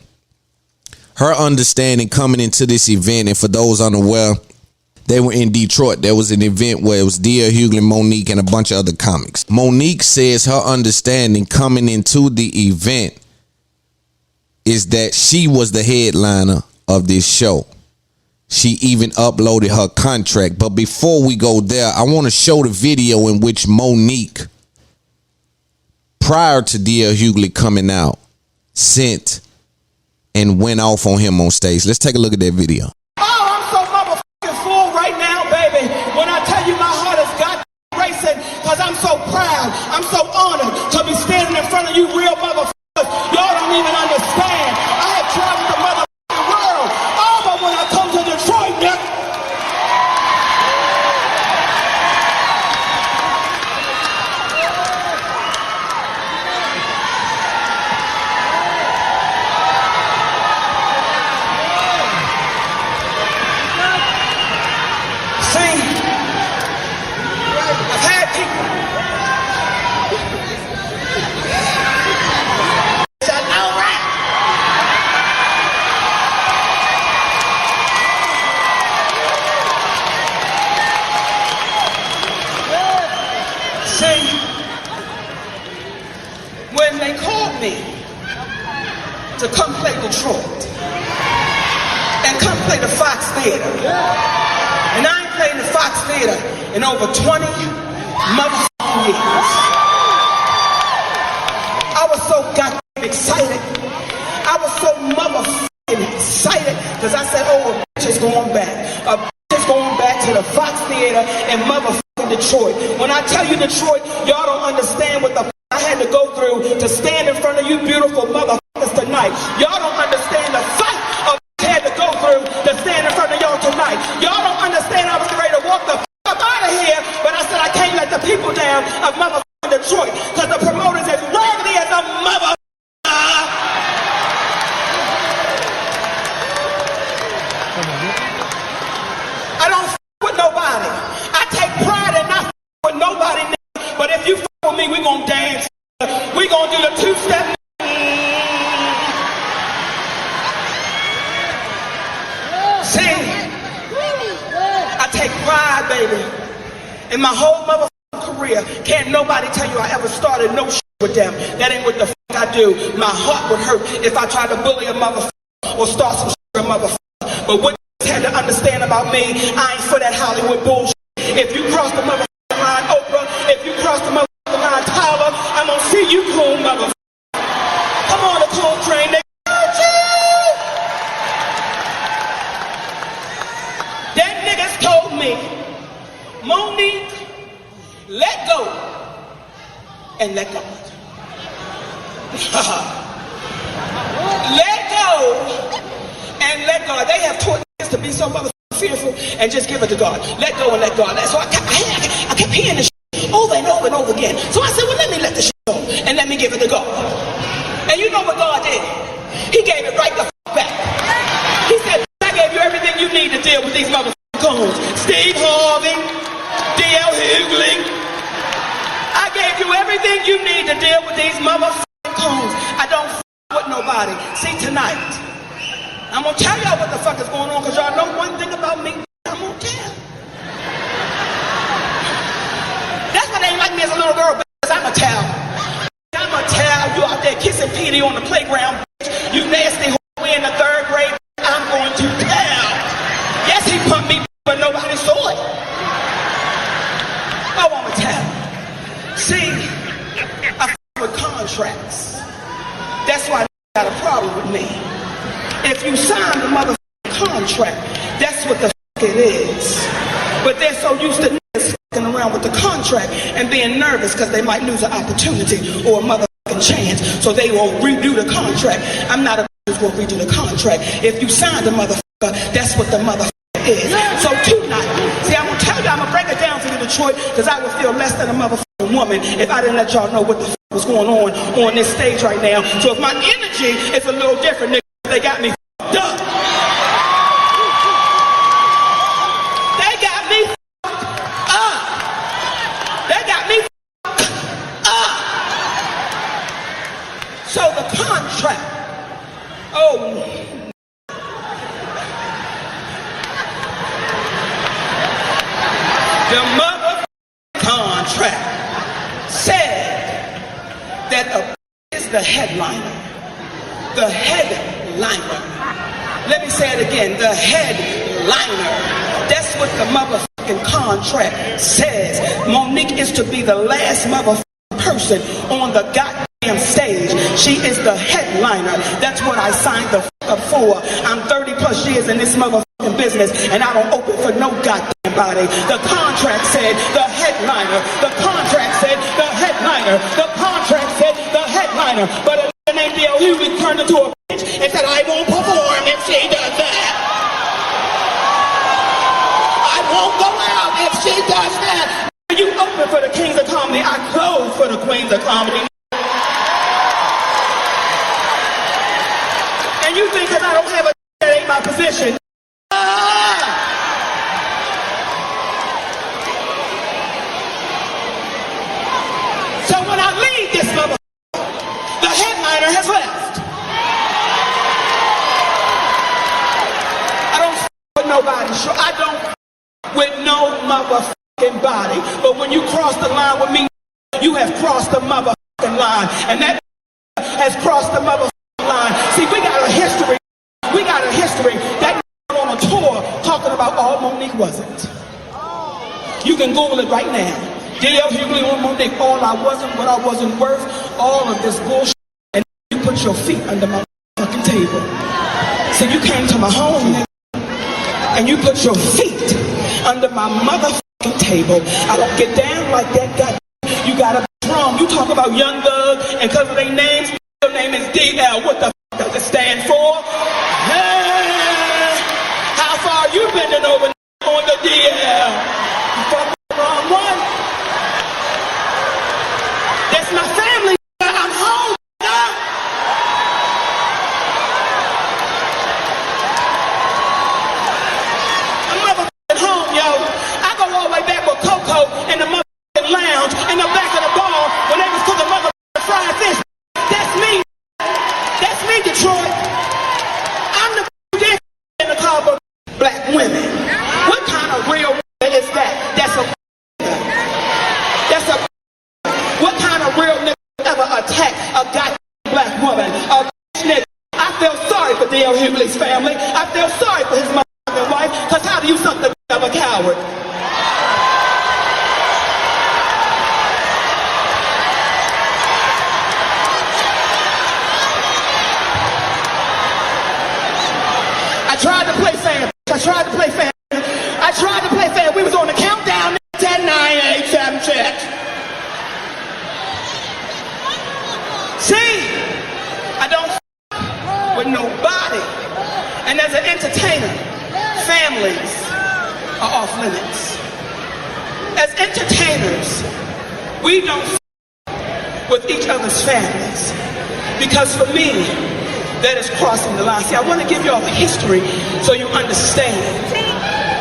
her understanding coming into this event, and for those unaware, they were in Detroit. There was an event where it was DL Hughley, Monique, and a bunch of other comics. Monique says her understanding coming into the event is that she was the headliner of this show. She even uploaded her contract. But before we go there, I want to show the video in which Monique, prior to DL Hughley coming out, sent and went off on him on stage. Let's take a look at that video. When I tell you my heart is God racing, because I'm so proud, I'm so honored to be standing in front of you real motherfuckers. Y'all don't even understand. I have traveled the motherfucking world. Oh, but when I come to Detroit, nigga. When they called me to come play Detroit and come play the Fox Theater, and I ain't played the Fox Theater in over 20 motherfucking years. I was so goddamn excited. I was so motherfucking excited because I said, oh, a bitch is going back. A bitch is going back to the Fox Theater in motherfucking Detroit. When I tell you Detroit, y'all don't understand what the I had to go through to stand in front of you beautiful motherfuckers tonight. Y'all don't understand the fight I had to go through to stand in front of y'all tonight. Y'all don't understand I was ready to walk the fuck out of here, but I said I can't let the people down of motherfucking Detroit because the promoters as raggedy as a mother. We gonna do the two-step. See, I take pride, baby, in my whole motherfucking career. Can't nobody tell you I ever started no shit with them. That ain't what the fuck I do. My heart would hurt if I tried to bully a motherfucker or start some shit with a motherfucker. But what you had to understand about me, I ain't for that Hollywood bullshit. If you cross the motherfucking line, Oprah, if you cross the motherfucking line, Tyler, I'm gonna see you cool, motherfucker. Come on, the cool train, nigga. That niggas told me, Monique, let go and let God. Let go and let God. They have taught us to be so motherfucking fearful and just give it to God. Let go and let God. So I kept hearing this shit over and over and over again. So I said, well, let me let this shit go and let me give it to God. And you know what God did? He gave it right the fuck back. He said, I gave you everything you need to deal with these motherfucking coons. Steve Harvey, D.L. Hughley. I gave you everything you need to deal with these motherfucking coons. I don't f*** with nobody. See, tonight, I'm gonna tell y'all what the fuck is going on, because y'all know one thing about me, I'm gonna tell. That's why they ain't like me as a little girl, because I'm gonna tell. I'm gonna tell you out there kissing Petey on the playground, bitch. You nasty hoe in the 3rd grade, I'm going to tell. Yes, he pumped me, but nobody saw it. Oh, I'm gonna tell. See, I f*** with contracts. That's why got a problem with me. If you sign the motherfucking contract, that's what the f*** it is. But they're so used to niggas f***ing around with the contract and being nervous because they might lose an opportunity or a motherfucking chance, so they will redo the contract. I'm not a who's gonna redo the contract. If you sign the motherfucker, that's what the motherfucker is. So tonight, see, I'm gonna tell you, I'm gonna break it down for you, Detroit, because I would feel less than a motherfucking woman if I didn't let y'all know what the f*** was going on this stage right now. So if my energy is a little different, nigga, they got me f***ed up. They got me f***ed up. They got me f***ed up. So the contract, the motherfucking contract said that is the headliner. The headliner. Let me say it again. The headliner. That's what the motherfucking contract says. Monique is to be the last motherfucking person on the goddamn stage. She is the headliner. That's what I signed the fuck up for. I'm 30 plus years in this motherfucking business, and I don't open for no goddamn body. The contract said the headliner. The contract said the headliner. The contract said the headliner. But a named D.L. Hughley turned into a bitch and said, I won't perform if she does that. I won't go out if she does that. You open for the kings of comedy, I close for the queens of comedy. And you think that I don't have a that ain't my position. So when I leave this motherfucker, the headliner has left. I don't with nobody. I don't with no motherfucking body. But when you cross the line with me, you have crossed the motherfucking line. And that has crossed the motherfucking line. See, we got a history. We got a history. That on a tour talking about all Monique wasn't. You can Google it right now. D.L. Hughley on Monique. All I wasn't, what I wasn't worth, all of this bullshit. And you put your feet under my fucking table. So you came to my home, and you put your feet under my motherfucking table. I don't get down like that, goddamn. You got a drum. You talk about Young Thug, and because of their names, your name is D.L. What the fuck does it stand for? Hey, how far you bending over on the D.L.? You fucking wrong one. That's my family. I'm home. I'm motherfucking home, yo. I go all the way back with Coco in the motherfucking lounge in the back of the bar when they was cooking motherfucking D.L. Hughley's family. I feel sorry for his mother wife, because how do you suck the of a coward? I tried to play fair. We was on the countdown. 10, 9, 8, 7, 6. See? I don't with nobody. And as an entertainer, families are off limits. As entertainers, we don't with each other's families. Because for me, that is crossing the line. See, I want to give you all the history so you understand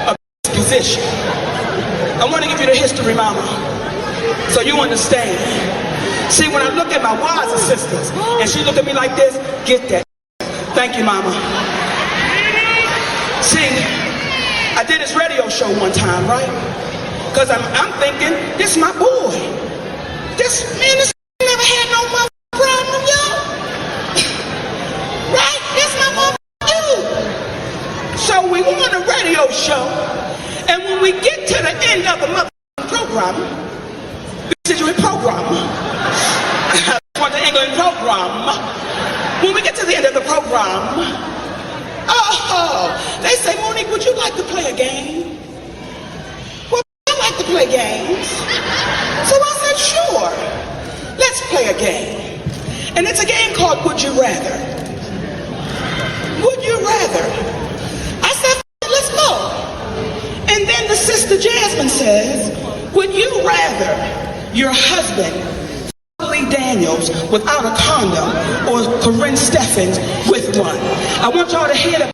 a position. I want to give you the history, mama, so you understand. See, when I look at my wives' sisters, and she look at me like this, get that. Thank you, mama. See, I did this radio show one time, right? Because I'm thinking, this is my boy. This never had no mother problem, y'all. Right? This my mother dude. So we were on a radio show, and when we get to the end of the mother program, this is your program. I want the England program. When we get to the end of the program, they say, Monique, would you like to play a game? Well, I like to play games. So I said, sure, let's play a game. And it's a game called Would You Rather. Would you rather? I said, let's go. And then the sister Jasmine says, would you rather your husband Daniels without a condom or Corinne Steffens with one? I want y'all to hear that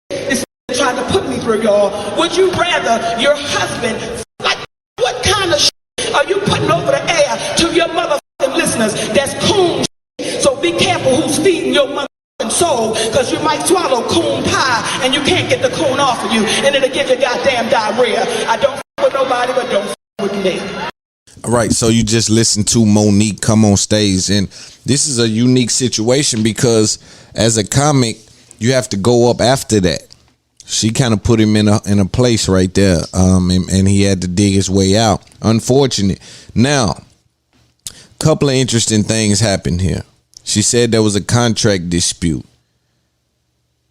this trying to put me through, y'all. Would you rather your husband, like what kind of shit are you putting over the air to your motherfucking listeners? That's coon shit. So be careful who's feeding your motherfucking soul, because you might swallow coon pie and you can't get the coon off of you, and it'll give you goddamn diarrhea. I don't with nobody, but don't with me. All right, so you just listened to Monique come on stage, and this is a unique situation because as a comic, you have to go up after that. She kind of put him in a place right there, and he had to dig his way out. Unfortunate. Now, a couple of interesting things happened here. She said there was a contract dispute.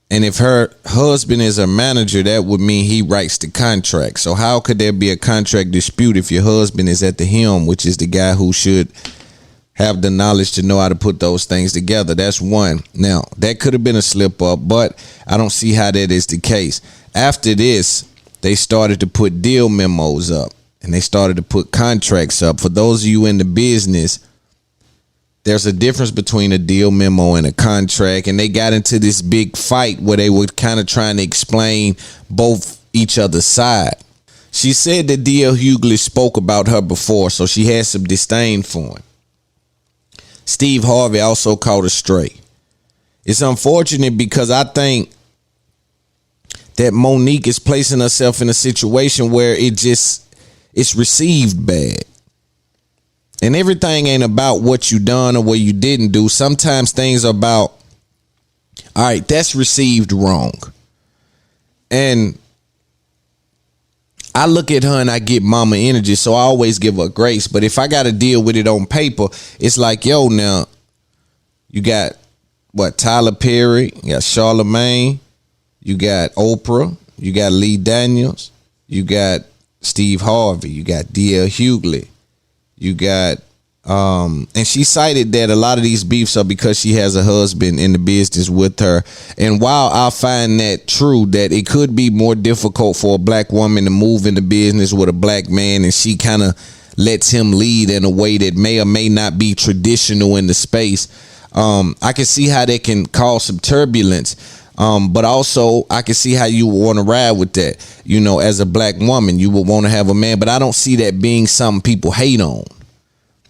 And if her husband is a manager, that would mean he writes the contract. So how could there be a contract dispute if your husband is at the helm, which is the guy who should have the knowledge to know how to put those things together? That's one. Now, that could have been a slip up, but I don't see how that is the case. After this, they started to put deal memos up, and they started to put contracts up. For those of you in the business, there's a difference between a deal memo and a contract, and they got into this big fight where they were kind of trying to explain both each other's side. She said that D.L. Hughley spoke about her before, so she had some disdain for him. Steve Harvey also caught her straight. It's unfortunate because I think that Monique is placing herself in a situation where it's received bad. And everything ain't about what you done or what you didn't do. Sometimes things are about, all right, that's received wrong. And I look at her and I get mama energy, so I always give her grace. But if I got to deal with it on paper, it's like, yo, now, you got, what, Tyler Perry, you got Charlamagne, you got Oprah, you got Lee Daniels, you got Steve Harvey, you got D.L. Hughley. You got, and she cited that a lot of these beefs are because she has a husband in the business with her. And while I find that true, that it could be more difficult for a black woman to move into business with a black man, and she kind of lets him lead in a way that may or may not be traditional in the space, I can see how that can cause some turbulence. But also I can see how you would want to ride with that. You know, as a black woman, you would want to have a man, but I don't see that being something people hate on.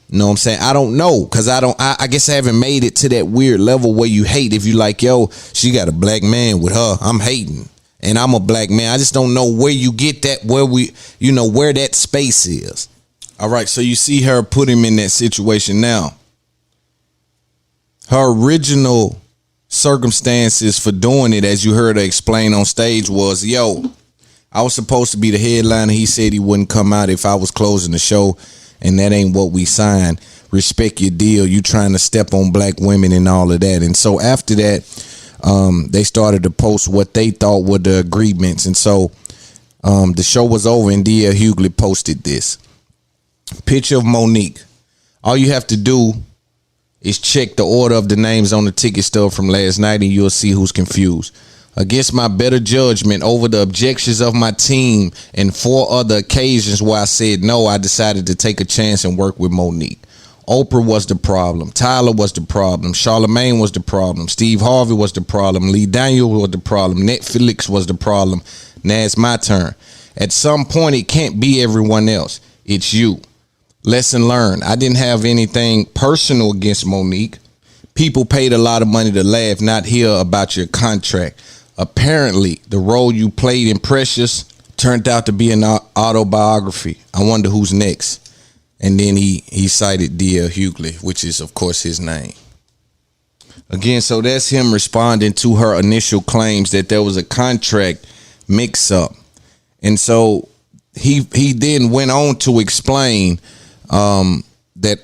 You know what I'm saying? I don't know, because I guess I haven't made it to that weird level where you hate. If you like, yo, she got a black man with her, I'm hating. And I'm a black man. I just don't know where you get that, where that space is. All right, so you see her put him in that situation now. Her original circumstances for doing it, as you heard her explain on stage, was, yo, I was supposed to be the headliner. He said he wouldn't come out if I was closing the show, and that ain't what we signed. Respect your deal. You trying to step on black women and all of that. And so after that, they started to post what they thought were the agreements. And so the show was over, and D.L. Hughley posted this picture of Monique. All you have to do is check the order of the names on the ticket stub from last night, and you'll see who's confused. Against my better judgment, over the objections of my team and 4 other occasions where I said no, I decided to take a chance and work with Monique. Oprah was the problem. Tyler was the problem. Charlamagne was the problem. Steve Harvey was the problem. Lee Daniel was the problem. Netflix was the problem. Now it's my turn. At some point, it can't be everyone else. It's you. Lesson learned. I didn't have anything personal against Monique. People paid a lot of money to laugh, not hear about your contract. Apparently, the role you played in Precious turned out to be an autobiography. I wonder who's next. And then he cited D.L. Hughley, which is, of course, his name. Again, so that's him responding to her initial claims that there was a contract mix-up. And so he then went on to explain that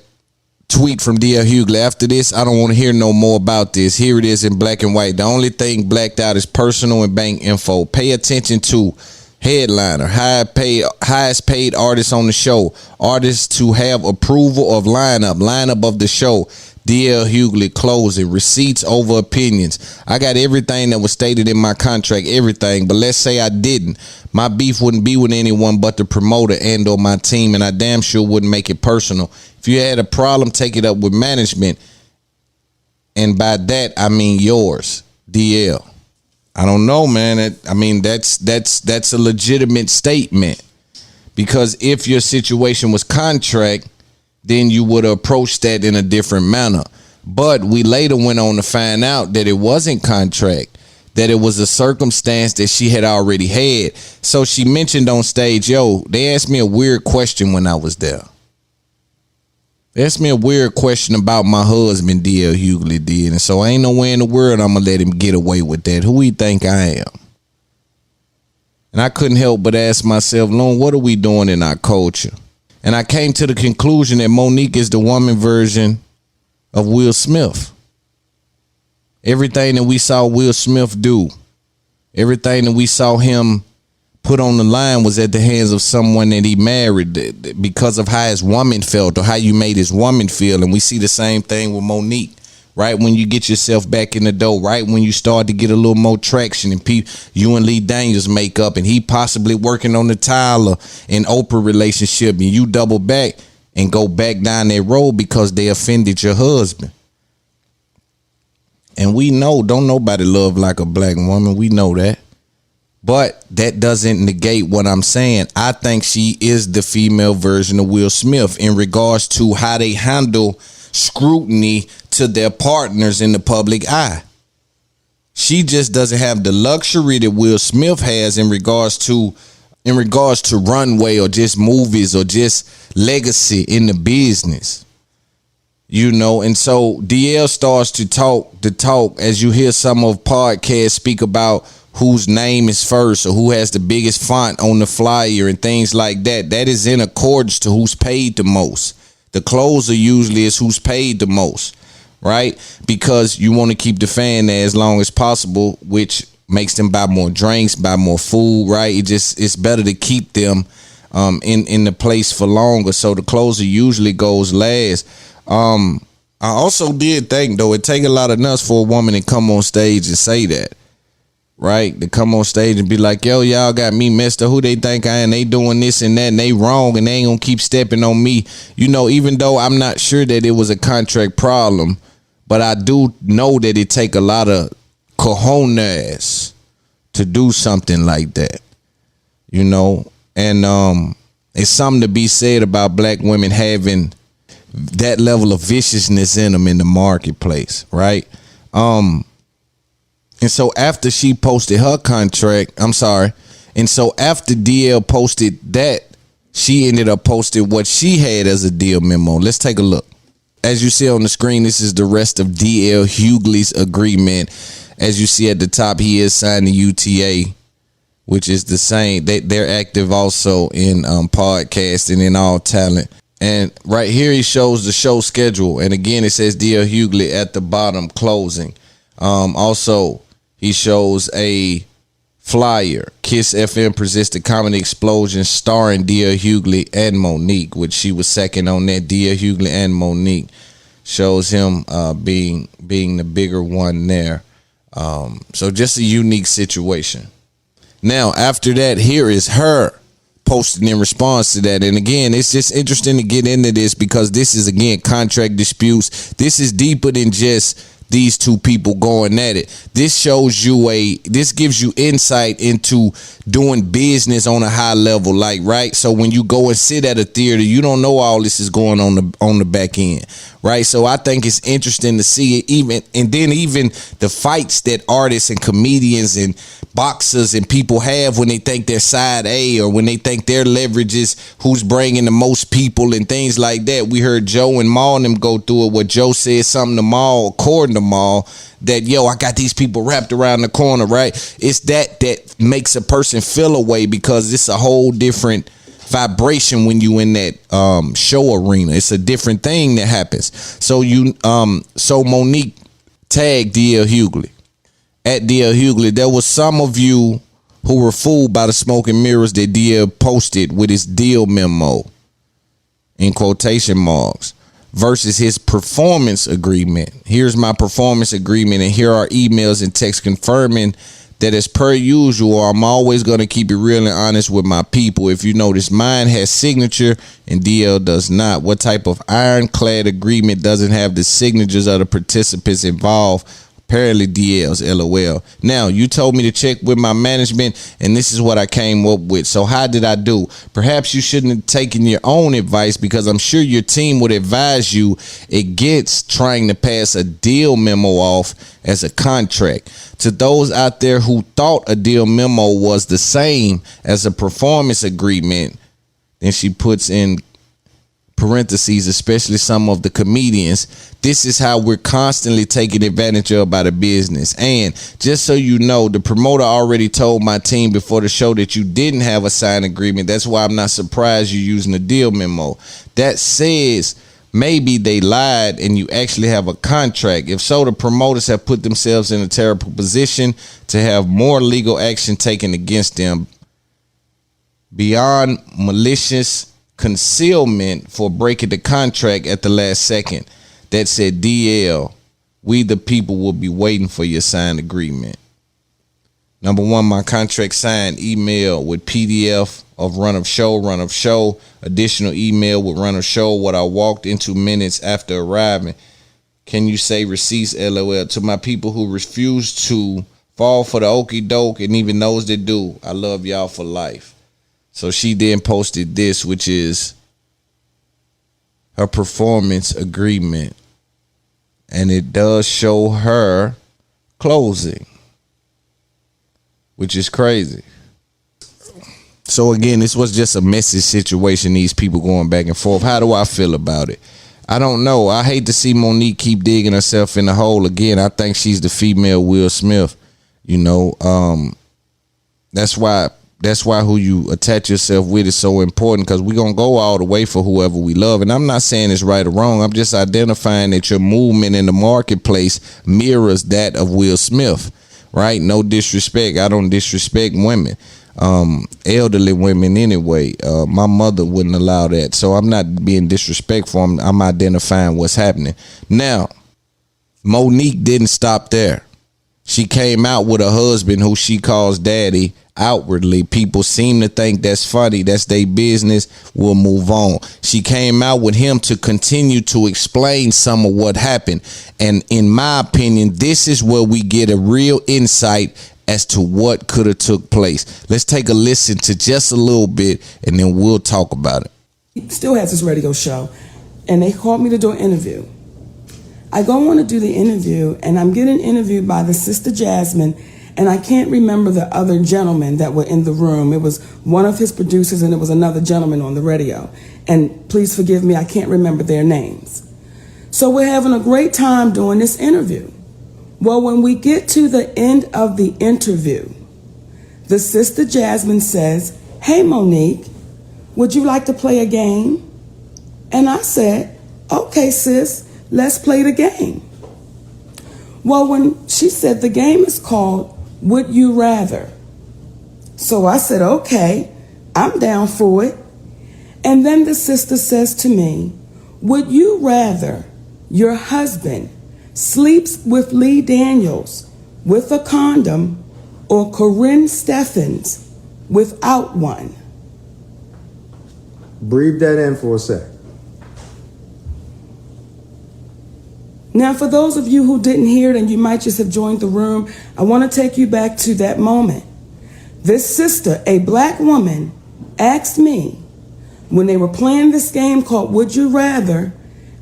tweet from D.L. Hughley. After this, I don't want to hear no more about this. Here it is in black and white. The only thing blacked out is personal and bank info. Pay attention to headliner, highest paid artist on the show, artists to have approval of lineup of the show. D.L. Hughley closing, receipts over opinions. I got everything that was stated in my contract, everything. But let's say I didn't. My beef wouldn't be with anyone but the promoter and or my team, and I damn sure wouldn't make it personal. If you had a problem, take it up with management. And by that, I mean yours, DL. I don't know, man. That's a legitimate statement. Because if your situation was contract, then you would approach that in a different manner. But we later went on to find out that it wasn't contract, that it was a circumstance that she had already had. So she mentioned on stage, yo, they asked me a weird question when I was there. They asked me a weird question about my husband, D.L. Hughley did. And so ain't no way in the world I'm going to let him get away with that. Who he think I am? And I couldn't help but ask myself, Loon, what are we doing in our culture? And I came to the conclusion that Monique is the woman version of Will Smith. Everything that we saw Will Smith do, everything that we saw him put on the line was at the hands of someone that he married because of how his woman felt or how you made his woman feel. And we see the same thing with Monique. Right when you get yourself back in the door, right when you start to get a little more traction, and you and Lee Daniels make up, and he possibly working on the Tyler and Oprah relationship, and you double back and go back down that road because they offended your husband. And we know, don't nobody love like a black woman. We know that. But that doesn't negate what I'm saying. I think she is the female version of Will Smith in regards to how they handle scrutiny to their partners in the public eye. She just doesn't have the luxury that Will Smith has in regards to runway or just movies or just legacy in the business. You know, and so DL starts to talk as you hear some of podcasts speak about whose name is first or who has the biggest font on the flyer and things like that. That is in accordance to who's paid the most. The closer usually is who's paid the most, right? Because you want to keep the fan there as long as possible, which makes them buy more drinks, buy more food, right? It's better to keep them in the place for longer. So the closer usually goes last. I also did think, though, it take a lot of nuts for a woman to come on stage and say that. Right, to come on stage and be like, yo, y'all got me messed up. Who they think I am? They doing this and that and they wrong and they ain't gonna keep stepping on me. You know, even though I'm not sure that it was a contract problem, but I do know that it take a lot of cojones to do something like that. You know, and it's something to be said about black women having that level of viciousness in them in the marketplace, right? And so after she posted her contract, and so after DL posted that, she ended up posting what she had as a deal memo. Let's take a look. as you see on the screen, this is the rest of DL Hughley's agreement. As you see at the top, he is signed to UTA, which is the same. They're active also in podcasting and all talent. And right here, he shows the show schedule. And again, it says DL Hughley at the bottom, closing. Also, he shows a flyer. Kiss FM presents the Comedy Explosion starring DL Hughley and Monique, which she was second on that. DL Hughley and Monique shows him being the bigger one there. So just a unique situation. Now, after that, here is her posting in response to that. And again, it's just interesting to get into this because this is, again, contract disputes. This is deeper than just these two people going at it. This shows you this gives you insight into doing business on a high level, like, right? So when you go and sit at a theater, you don't know all this is going on the back end, right? So I think it's interesting to see it, even the fights that artists and comedians and boxers and people have when they think they're side A or when they think their leverage is who's bringing the most people and things like that. We heard Joe and Maul and them go through it, where Joe said something to Maul, according to Maul, that, yo, I got these people wrapped around the corner, right? It's that makes a person feel away, because it's a whole different vibration when you in that show arena. It's a different thing that happens. So Monique tagged DL Hughley. At DL Hughley, there was some of you who were fooled by the smoke and mirrors that DL posted with his deal memo, in quotation marks, versus his performance agreement. Here's my performance agreement, and here are emails and texts confirming that, as per usual, I'm always going to keep it real and honest with my people. If you notice, mine has signature and DL does not. What type of ironclad agreement doesn't have the signatures of the participants involved? Apparently DL's, LOL. Now, you told me to check with my management, and this is what I came up with. So how did I do? Perhaps you shouldn't have taken your own advice, because I'm sure your team would advise you against trying to pass a deal memo off as a contract. To those out there who thought a deal memo was the same as a performance agreement, then she puts in parentheses, especially some of the comedians, this is how we're constantly taken advantage of by the business. And just so you know, the promoter already told my team before the show that you didn't have a signed agreement. That's why I'm not surprised you're using a deal memo. That says maybe they lied and you actually have a contract. If so, the promoters have put themselves in a terrible position to have more legal action taken against them beyond malicious concealment for breaking the contract at the last second. That said, DL, we the people will be waiting for your signed agreement. Number one, my contract signed, email with PDF of run of show, additional email with run of show, what I walked into minutes after arriving. Can you say receipts, LOL? To my people who refuse to fall for the okie doke, and even those that do, I love y'all for life. So she then posted this, which is her performance agreement. And it does show her closing, which is crazy. So again, this was just a messy situation, these people going back and forth. How do I feel about it? I don't know. I hate to see Monique keep digging herself in the hole again. I think she's the female Will Smith. You know, that's why who you attach yourself with is so important, because we're going to go all the way for whoever we love. And I'm not saying it's right or wrong. I'm just identifying that your movement in the marketplace mirrors that of Will Smith, right? No disrespect. I don't disrespect women, elderly women anyway. My mother wouldn't allow that. So I'm not being disrespectful. I'm identifying what's happening. Now, Monique didn't stop there. She came out with a husband who she calls daddy. Outwardly, people seem to think that's funny. That's their business. We'll move on. She came out with him to continue to explain some of what happened. And in my opinion, this is where we get a real insight as to what could have took place. Let's take a listen to just a little bit, and then we'll talk about it. He still has his radio show, and they called me to do an interview. I go on to do the interview, and I'm getting interviewed by the sister Jasmine, and I can't remember the other gentlemen that were in the room. It was one of his producers, and it was another gentleman on the radio. And please forgive me, I can't remember their names. So we're having a great time doing this interview. Well, when we get to the end of the interview, the sister Jasmine says, "Hey, Monique, would you like to play a game?" And I said, "Okay, sis, let's play the game." Well, when she said the game is called Would You Rather. So I said, okay, I'm down for it. And then the sister says to me, "Would you rather your husband sleeps with Lee Daniels with a condom or Corinne Steffens without one?" Breathe that in for a sec. Now, for those of you who didn't hear it and you might just have joined the room, I want to take you back to that moment. This sister, a black woman, asked me when they were playing this game called Would You Rather,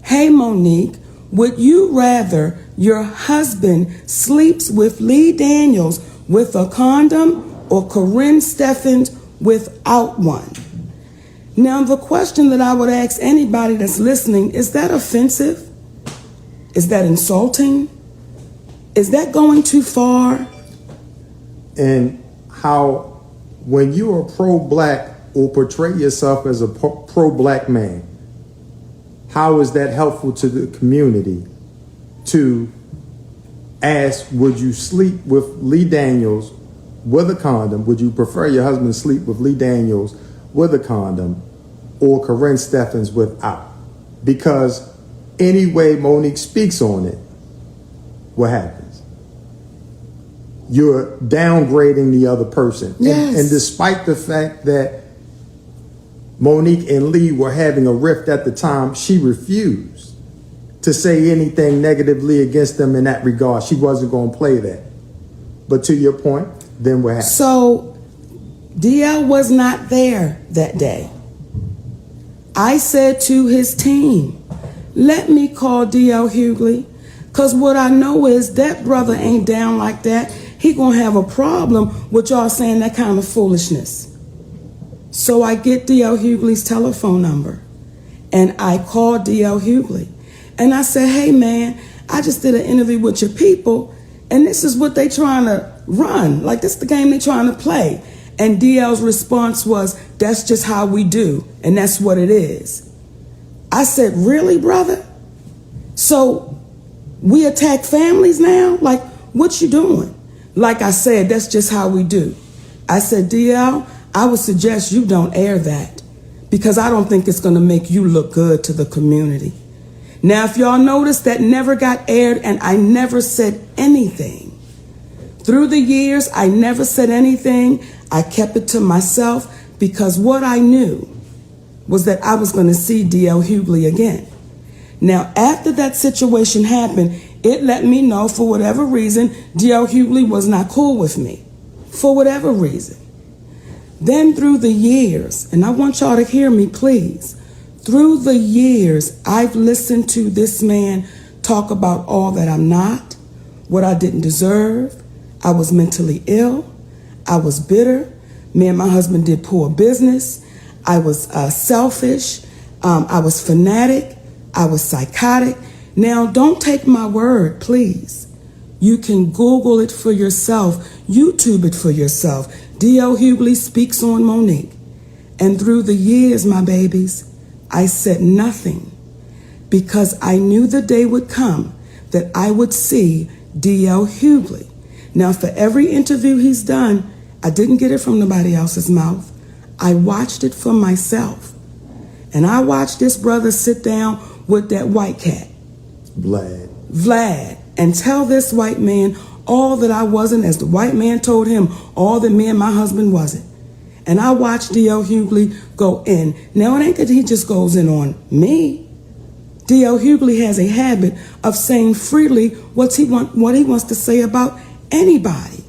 "Hey, Monique, would you rather your husband sleeps with Lee Daniels with a condom or Corinne Steffens without one?" Now, the question that I would ask anybody that's listening, is that offensive? Is that insulting? Is that going too far? And how, when you are pro-black or portray yourself as a pro-black man, how is that helpful to the community to ask, would you sleep with Lee Daniels with a condom? Would you prefer your husband sleep with Lee Daniels with a condom or Corinne Steffens without? Because any way Monique speaks on it, what happens? You're downgrading the other person. Yes. And despite the fact that Monique and Lee were having a rift at the time, she refused to say anything negatively against them in that regard. She wasn't going to play that. But to your point, then what happened? So DL was not there that day. I said to his team, "Let me call DL Hughley, because what I know is that brother ain't down like that. He gonna have a problem with y'all saying that kind of foolishness." So I get DL Hughley's telephone number and I call DL Hughley and I say, "Hey man, I just did an interview with your people and this is what they trying to run. Like, this is the game they trying to play." And DL's response was, "That's just how we do, and that's what it is." I said, "Really, brother? So we attack families now? Like, what you doing?" Like I said, "That's just how we do." I said, "DL, I would suggest you don't air that because I don't think it's going to make you look good to the community." Now, if y'all notice, that never got aired and I never said anything. Through the years, I never said anything. I kept it to myself because what I knew was that I was going to see DL Hughley again. Now, after that situation happened, it let me know for whatever reason, DL Hughley was not cool with me. For whatever reason. Then through the years, and I want y'all to hear me, please. Through the years, I've listened to this man talk about all that I'm not, what I didn't deserve. I was mentally ill. I was bitter. Me and my husband did poor business. I was selfish. I was fanatic. I was psychotic. Now, don't take my word, please. You can Google it for yourself. YouTube it for yourself. DL Hughley speaks on Monique. And through the years, my babies, I said nothing because I knew the day would come that I would see DL Hughley. Now, for every interview he's done, I didn't get it from nobody else's mouth. I watched it for myself. And I watched this brother sit down with that white cat, Vlad, and tell this white man all that I wasn't, as the white man told him all that me and my husband wasn't. And I watched DL Hughley go in. Now, it ain't that he just goes in on me. DL Hughley has a habit of saying freely what he wants to say about anybody.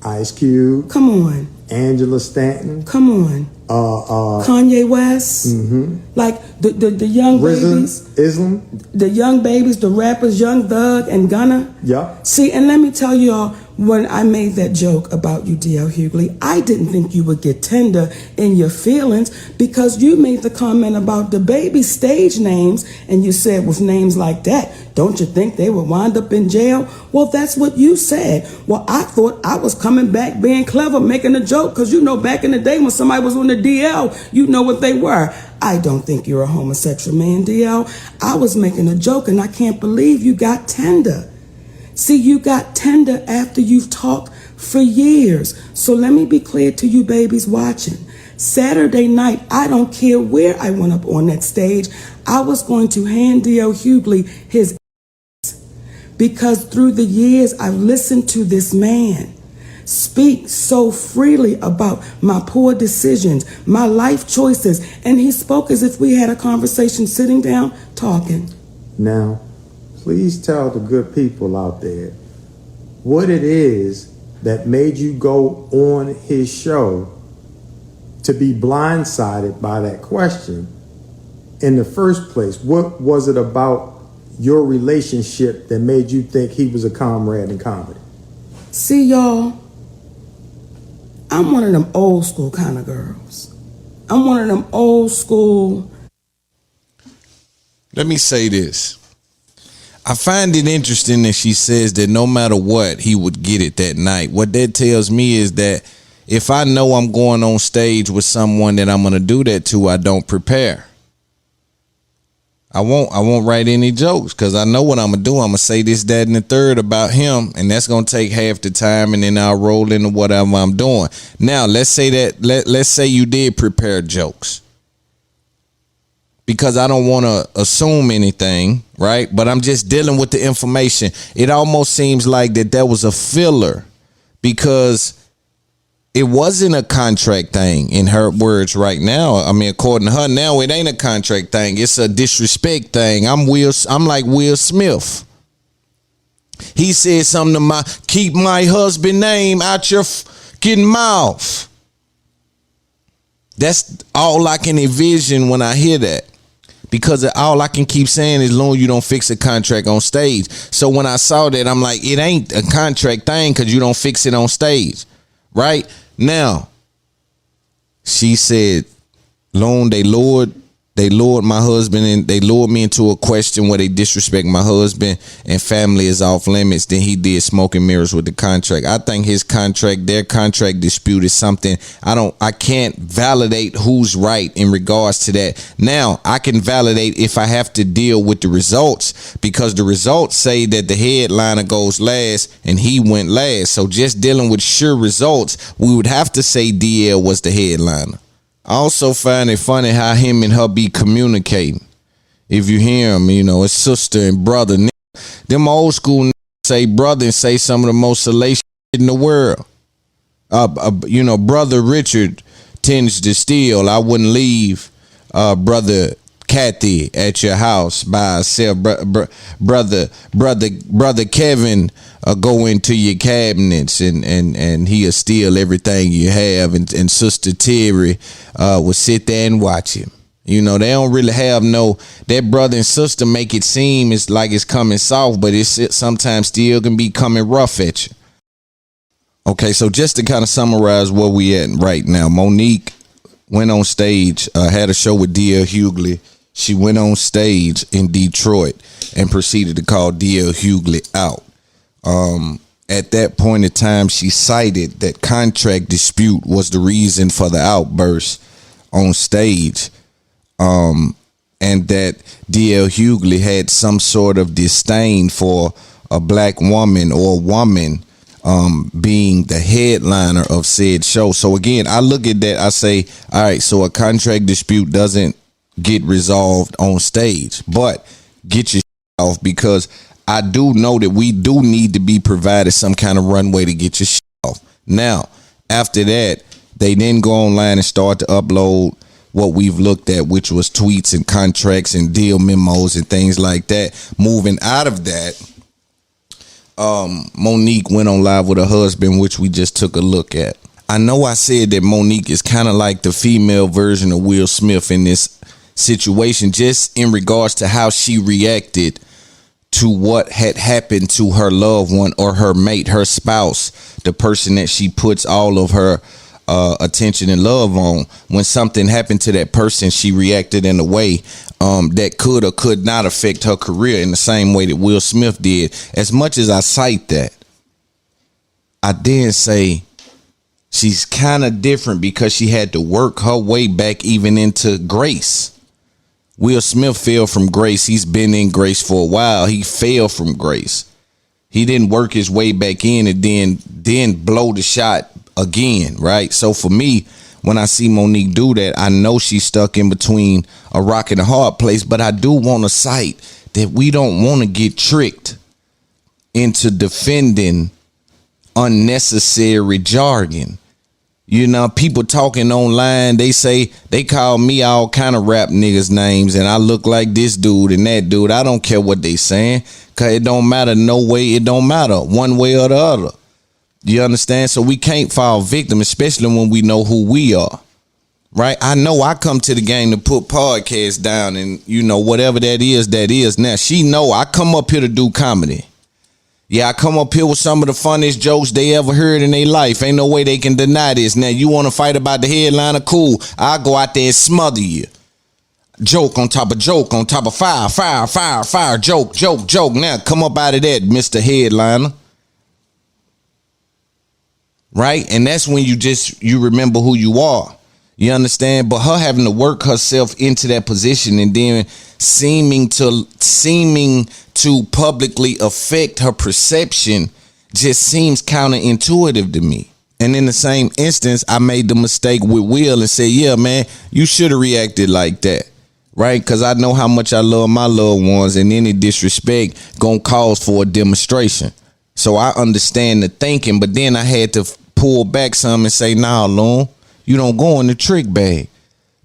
Ice Cube. Come on. Angela Stanton. Come on. Kanye West. Mm-hmm. Like the young babies. Islam. The young babies, the rappers, Young Thug and Gunna. Yeah. See, and let me tell y'all, when I made that joke about you, D.L. Hughley, I didn't think you would get tender in your feelings because you made the comment about the baby stage names and you said with names like that, don't you think they would wind up in jail? Well, that's what you said. Well, I thought I was coming back being clever, making a joke because you know back in the day when somebody was on the DL, you know what they were. I don't think you're a homosexual man, DL. I was making a joke and I can't believe you got tender. See, you got tender after you've talked for years. So let me be clear to you babies watching. Saturday night, I don't care where I went up on that stage, I was going to hand D.L. Hughley his ass. Because through the years, I've listened to this man speak so freely about my poor decisions, my life choices, and he spoke as if we had a conversation sitting down talking. Now, please tell the good people out there what it is that made you go on his show to be blindsided by that question in the first place. What was it about your relationship that made you think he was a comrade in comedy? See, y'all, I'm one of them old school kind of girls. I'm one of them old school. Let me say this. I find it interesting that she says that no matter what, he would get it that night. What that tells me is that if I know I'm going on stage with someone that I'm going to do that to, I don't prepare. I won't write any jokes because I know what I'm going to do. I'm going to say this, that, and the third about him, and that's going to take half the time, and then I'll roll into whatever I'm doing. Now, let's say let's say you did prepare jokes. Because I don't want to assume anything, right? But I'm just dealing with the information. It almost seems like that was a filler because it wasn't a contract thing in her words right now. I mean, according to her, now it ain't a contract thing. It's a disrespect thing. I'm like Will Smith. He said something to keep my husband name out your fucking mouth. That's all I can envision when I hear that. Because all I can keep saying is long you don't fix a contract on stage. So when I saw that, I'm like, it ain't a contract thing because you don't fix it on stage. Right? Now, she said, Loon, they lured my husband and they lured me into a question where they disrespect my husband and family is off limits. Then he did smoke and mirrors with the contract. I think their contract dispute is something I can't validate who's right in regards to that. Now I can validate if I have to deal with the results because the results say that the headliner goes last and he went last. So just dealing with sure results, we would have to say DL was the headliner. I also find it funny how him and her be communicating. If you hear him, it's sister and brother. Them old school say brother and say some of the most salacious shit in the world. Brother Richard tends to steal. I wouldn't leave brother Kathy at your house by herself. Brother Kevin go into your cabinets and he'll steal everything you have. And Sister Terry will sit there and watch him. They don't really have that brother and sister make it seem it's like it's coming soft, but it's sometimes still can be coming rough at you. Okay, so just to kind of summarize where we at right now, Monique went on stage, had a show with D.L. Hughley. She went on stage in Detroit and proceeded to call D.L. Hughley out. At that point in time, she cited that contract dispute was the reason for the outburst on stage. And that D.L. Hughley had some sort of disdain for a black woman or woman being the headliner of said show. So again, I look at that, I say, all right, so a contract dispute doesn't get resolved on stage, but get your off, because I do know that we do need to be provided some kind of runway to get your off. Now, after that, they then go online and start to upload what we've looked at, which was tweets and contracts and deal memos and things like that. Moving out of that, Monique went on live with her husband, which we just took a look at. I know I said that Monique is kind of like the female version of Will Smith in this situation, just in regards to how she reacted to what had happened to her loved one or her mate, her spouse, the person that she puts all of her attention and love on. When something happened to that person, she reacted in a way that could or could not affect her career in the same way that Will Smith did. As much as I cite that, I then say she's kind of different because she had to work her way back even into grace. Will Smith fell from grace. He's been in grace for a while. He fell from grace. He didn't work his way back in and then blow the shot again, right? So for me, when I see Monique do that, I know she's stuck in between a rock and a hard place, but I do want to cite that we don't want to get tricked into defending unnecessary jargon. You know, people talking online, they say they call me all kind of rap niggas names and I look like this dude and that dude. I don't care what they saying, because it don't matter. No way, it don't matter one way or the other. You understand? So we can't fall victim, especially when we know who we are, right? I know I come to the game to put podcasts down and, you know, whatever that is. Now, she know I come up here to do comedy. Yeah, I come up here with some of the funniest jokes they ever heard in their life. Ain't no way they can deny this. Now, you want to fight about the headliner? Cool. I'll go out there and smother you. Joke on top of joke on top of fire, joke. Now, come up out of that, Mr. Headliner. Right? And that's when you remember who you are. You understand? But her having to work herself into that position and then seeming to publicly affect her perception just seems counterintuitive to me. And in the same instance, I made the mistake with Will and said, yeah, man, you should have reacted like that. Right? Because I know how much I love my loved ones, and any disrespect gonna cause for a demonstration. So I understand the thinking, but then I had to pull back some and say, nah, Loon, you don't go in the trick bag.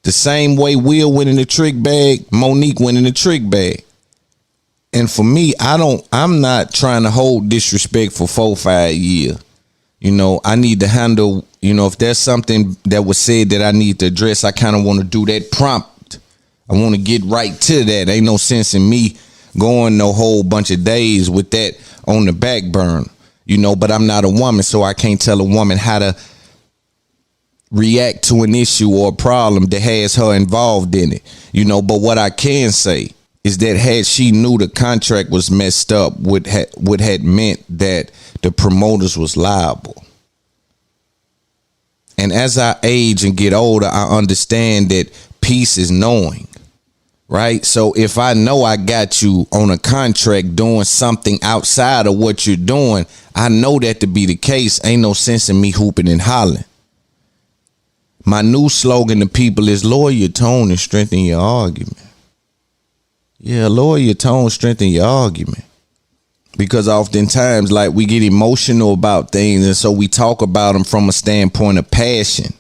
The same way Will went in the trick bag, Monique went in the trick bag. And for me, I'm not trying to hold disrespect for 4-5 years. You know, I need to handle, you know, if there's something that was said that I need to address, I kind of want to do that prompt. I want to get right to that. Ain't no sense in me going no whole bunch of days with that on the back burner, you know, but I'm not a woman, so I can't tell a woman how to react to an issue or a problem that has her involved in it, you know. But what I can say is that had she knew the contract was messed up, would had meant that the promoters was liable. And as I age and get older, I understand that peace is knowing, right? So if I know I got you on a contract doing something outside of what you're doing, I know that to be the case. Ain't no sense in me hooping and hollering. My new slogan to people is lower your tone and strengthen your argument. Yeah, lower your tone, strengthen your argument. Because oftentimes, like, we get emotional about things, and so we talk about them from a standpoint of passion.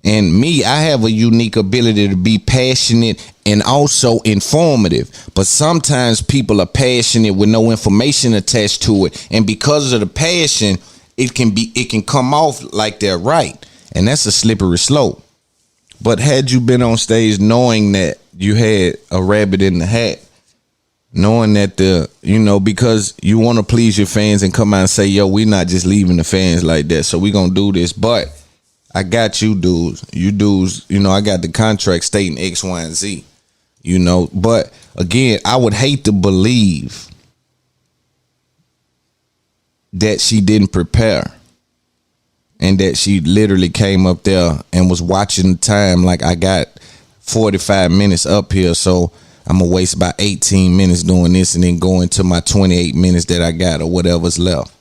And me, I have a unique ability to be passionate and also informative. But sometimes people are passionate with no information attached to it. And because of the passion, it can come off like they're right. And that's a slippery slope. But had you been on stage knowing that you had a rabbit in the hat, knowing that because you want to please your fans and come out and say, yo, we're not just leaving the fans like that, so we're going to do this. But I got you dudes. You dudes, I got the contract stating X, Y, and Z, But again, I would hate to believe that she didn't prepare. And that she literally came up there and was watching the time like, I got 45 minutes up here, so I'm going to waste about 18 minutes doing this and then go into my 28 minutes that I got or whatever's left.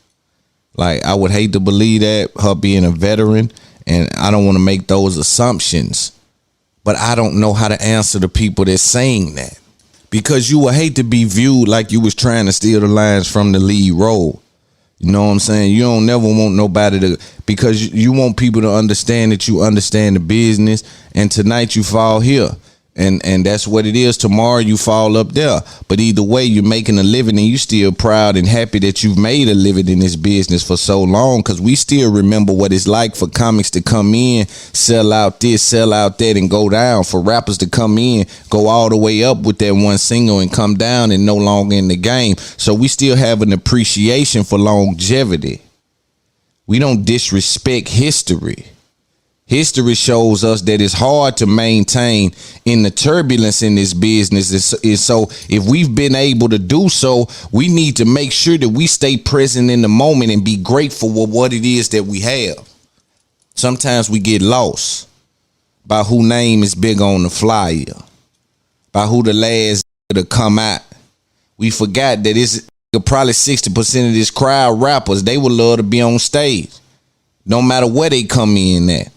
Like, I would hate to believe that, her being a veteran, and I don't want to make those assumptions. But I don't know how to answer the people that's saying that. Because you would hate to be viewed like you was trying to steal the lines from the lead role. You know what I'm saying? You don't never want nobody to, because you want people to understand that you understand the business. And tonight you fall here And that's what it is. Tomorrow you fall up there. But either way, you're making a living, and you still proud and happy that you've made a living in this business for so long, because we still remember what it's like for comics to come in, sell out this, sell out that, and go down. For rappers to come in, go all the way up with that one single and come down and no longer in the game. So we still have an appreciation for longevity. We don't disrespect history. History shows us that it's hard to maintain in the turbulence in this business. And so if we've been able to do so, we need to make sure that we stay present in the moment and be grateful for what it is that we have. Sometimes we get lost by who name is big on the flyer, by who the last to come out. We forgot that it's probably 60% of this crowd rappers. They would love to be on stage, no matter where they come in at.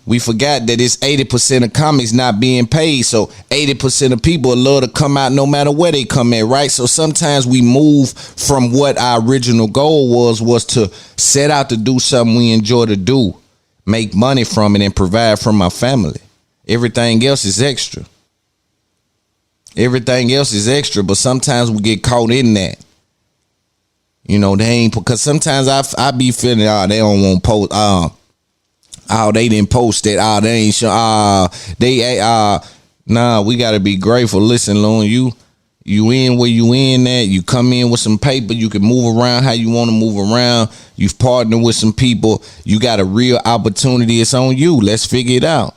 We forgot that it's 80% of comics not being paid. So 80% of people love to come out no matter where they come at, right? So sometimes we move from what our original goal was to set out to do something we enjoy to do, make money from it, and provide for my family. Everything else is extra. Everything else is extra, but sometimes we get caught in that. You know, they ain't, because sometimes I be feeling, they don't want to post, they didn't post it. They ain't sure. Nah, we gotta be grateful. Listen, Loon, you in where you in at. You come in with some paper. You can move around how you want to move around. You've partnered with some people. You got a real opportunity. It's on you. Let's figure it out.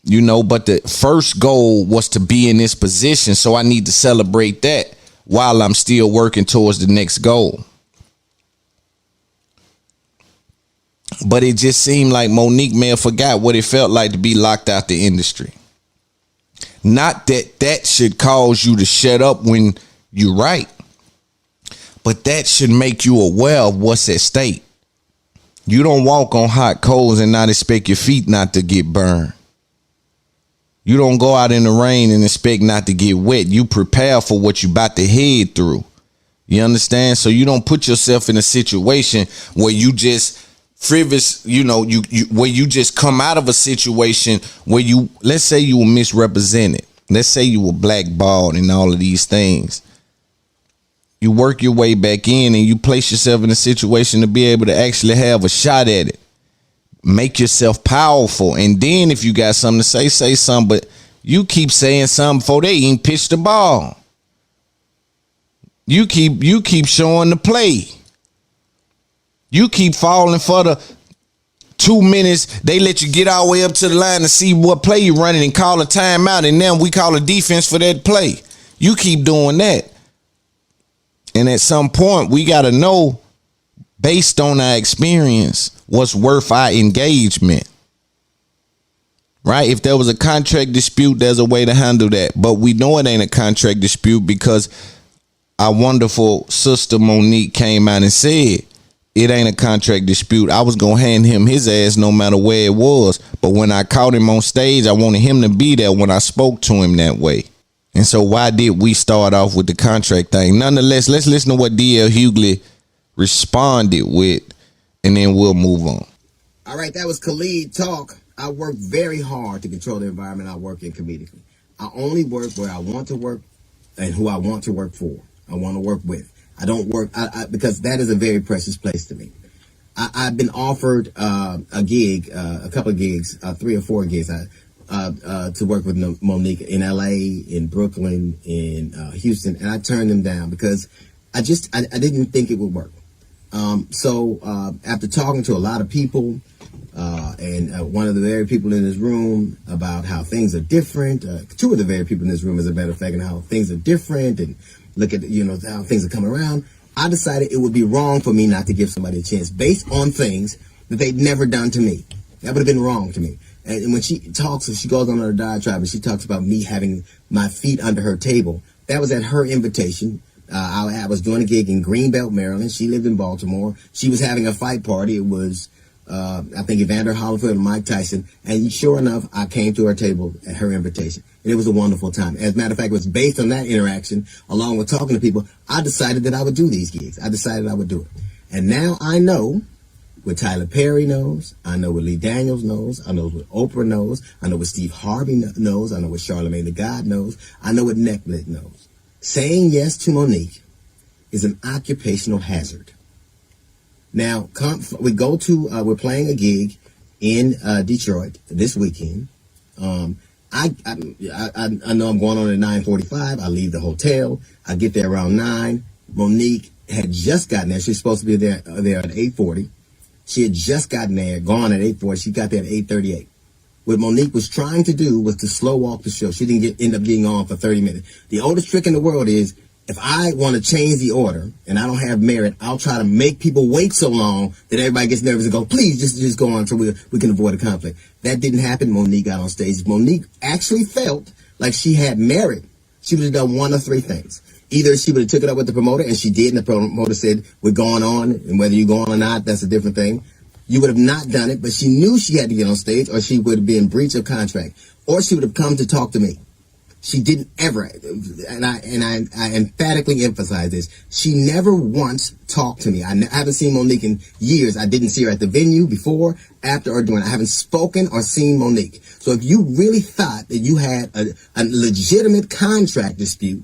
You know, but the first goal was to be in this position, so I need to celebrate that while I'm still working towards the next goal. But it just seemed like Monique may have forgot what it felt like to be locked out the industry. Not that that should cause you to shut up when you're right, but that should make you aware of what's at stake. You don't walk on hot coals and not expect your feet not to get burned. You don't go out in the rain and expect not to get wet. You prepare for what you about to head through. You understand? So you don't put yourself in a situation where you just frivolous, you know, you where you just come out of a situation where you, let's say you were misrepresented. Let's say you were blackballed and all of these things. You work your way back in and you place yourself in a situation to be able to actually have a shot at it. Make yourself powerful. And then if you got something to say something, but you keep saying something before they even pitch the ball. You keep showing the play. You keep falling for the 2 minutes. They let you get all the way up to the line to see what play you're running and call a timeout. And then we call a defense for that play. You keep doing that. And at some point, we got to know, based on our experience, what's worth our engagement. Right? If there was a contract dispute, there's a way to handle that. But we know it ain't a contract dispute because our wonderful sister Monique came out and said, it ain't a contract dispute. I was going to hand him his ass no matter where it was. But when I caught him on stage, I wanted him to be there when I spoke to him that way. And so why did we start off with the contract thing? Nonetheless, let's listen to what D.L. Hughley responded with, and then we'll move on. All right, that was Khalid talk. I work very hard to control the environment I work in comedically. I only work where I want to work and who I want to work for. I want to work with. I don't work because that is a very precious place to me. I've been offered a gig, a couple of gigs, 3 or 4 gigs to work with Monique in LA, in Brooklyn, in Houston, and I turned them down because I didn't think it would work. So after talking to a lot of people, and one of the very people in this room about how things are different, 2 of the very people in this room, as a matter of fact, and how things are different, and look at, how things are coming around, I decided it would be wrong for me not to give somebody a chance based on things that they'd never done to me. That would have been wrong to me. And when she talks, she goes on her diatribe and she talks about me having my feet under her table. That was at her invitation. I was doing a gig in Greenbelt, Maryland. She lived in Baltimore. She was having a fight party. It was, I think, Evander Holyfield and Mike Tyson. And sure enough, I came to her table at her invitation. And it was a wonderful time. As a matter of fact, it was based on that interaction, along with talking to people, I decided that I would do these gigs. I decided I would do it. And now I know what Tyler Perry knows. I know what Lee Daniels knows. I know what Oprah knows. I know what Steve Harvey knows. I know what Charlamagne the God knows. I know what Netflix knows. Saying yes to Monique is an occupational hazard. Now, we're playing a gig in Detroit this weekend. I know I'm going on at 9:45. I leave the hotel. I get there around 9. Monique had just gotten there. She's supposed to be there at 8:40. She had just gotten there, gone at 8:40. She got there at 8:38. What Monique was trying to do was to slow walk the show. She didn't end up getting on for 30 minutes. The oldest trick in the world is, if I want to change the order and I don't have merit, I'll try to make people wait so long that everybody gets nervous and go, please just go on so we can avoid a conflict. That didn't happen. Monique got on stage. Monique actually felt like she had merit. She would have done one of three things. Either she would have took it up with the promoter, and she did, and the promoter said, we're going on, and whether you go on or not, that's a different thing. You would have not done it, but she knew she had to get on stage, or she would have been in breach of contract, or she would have come to talk to me. She didn't ever, and I emphatically emphasize this, she never once talked to me. I haven't seen Monique in years. I didn't see her at the venue before, after, or during. I haven't spoken or seen Monique. So if you really thought that you had a legitimate contract dispute,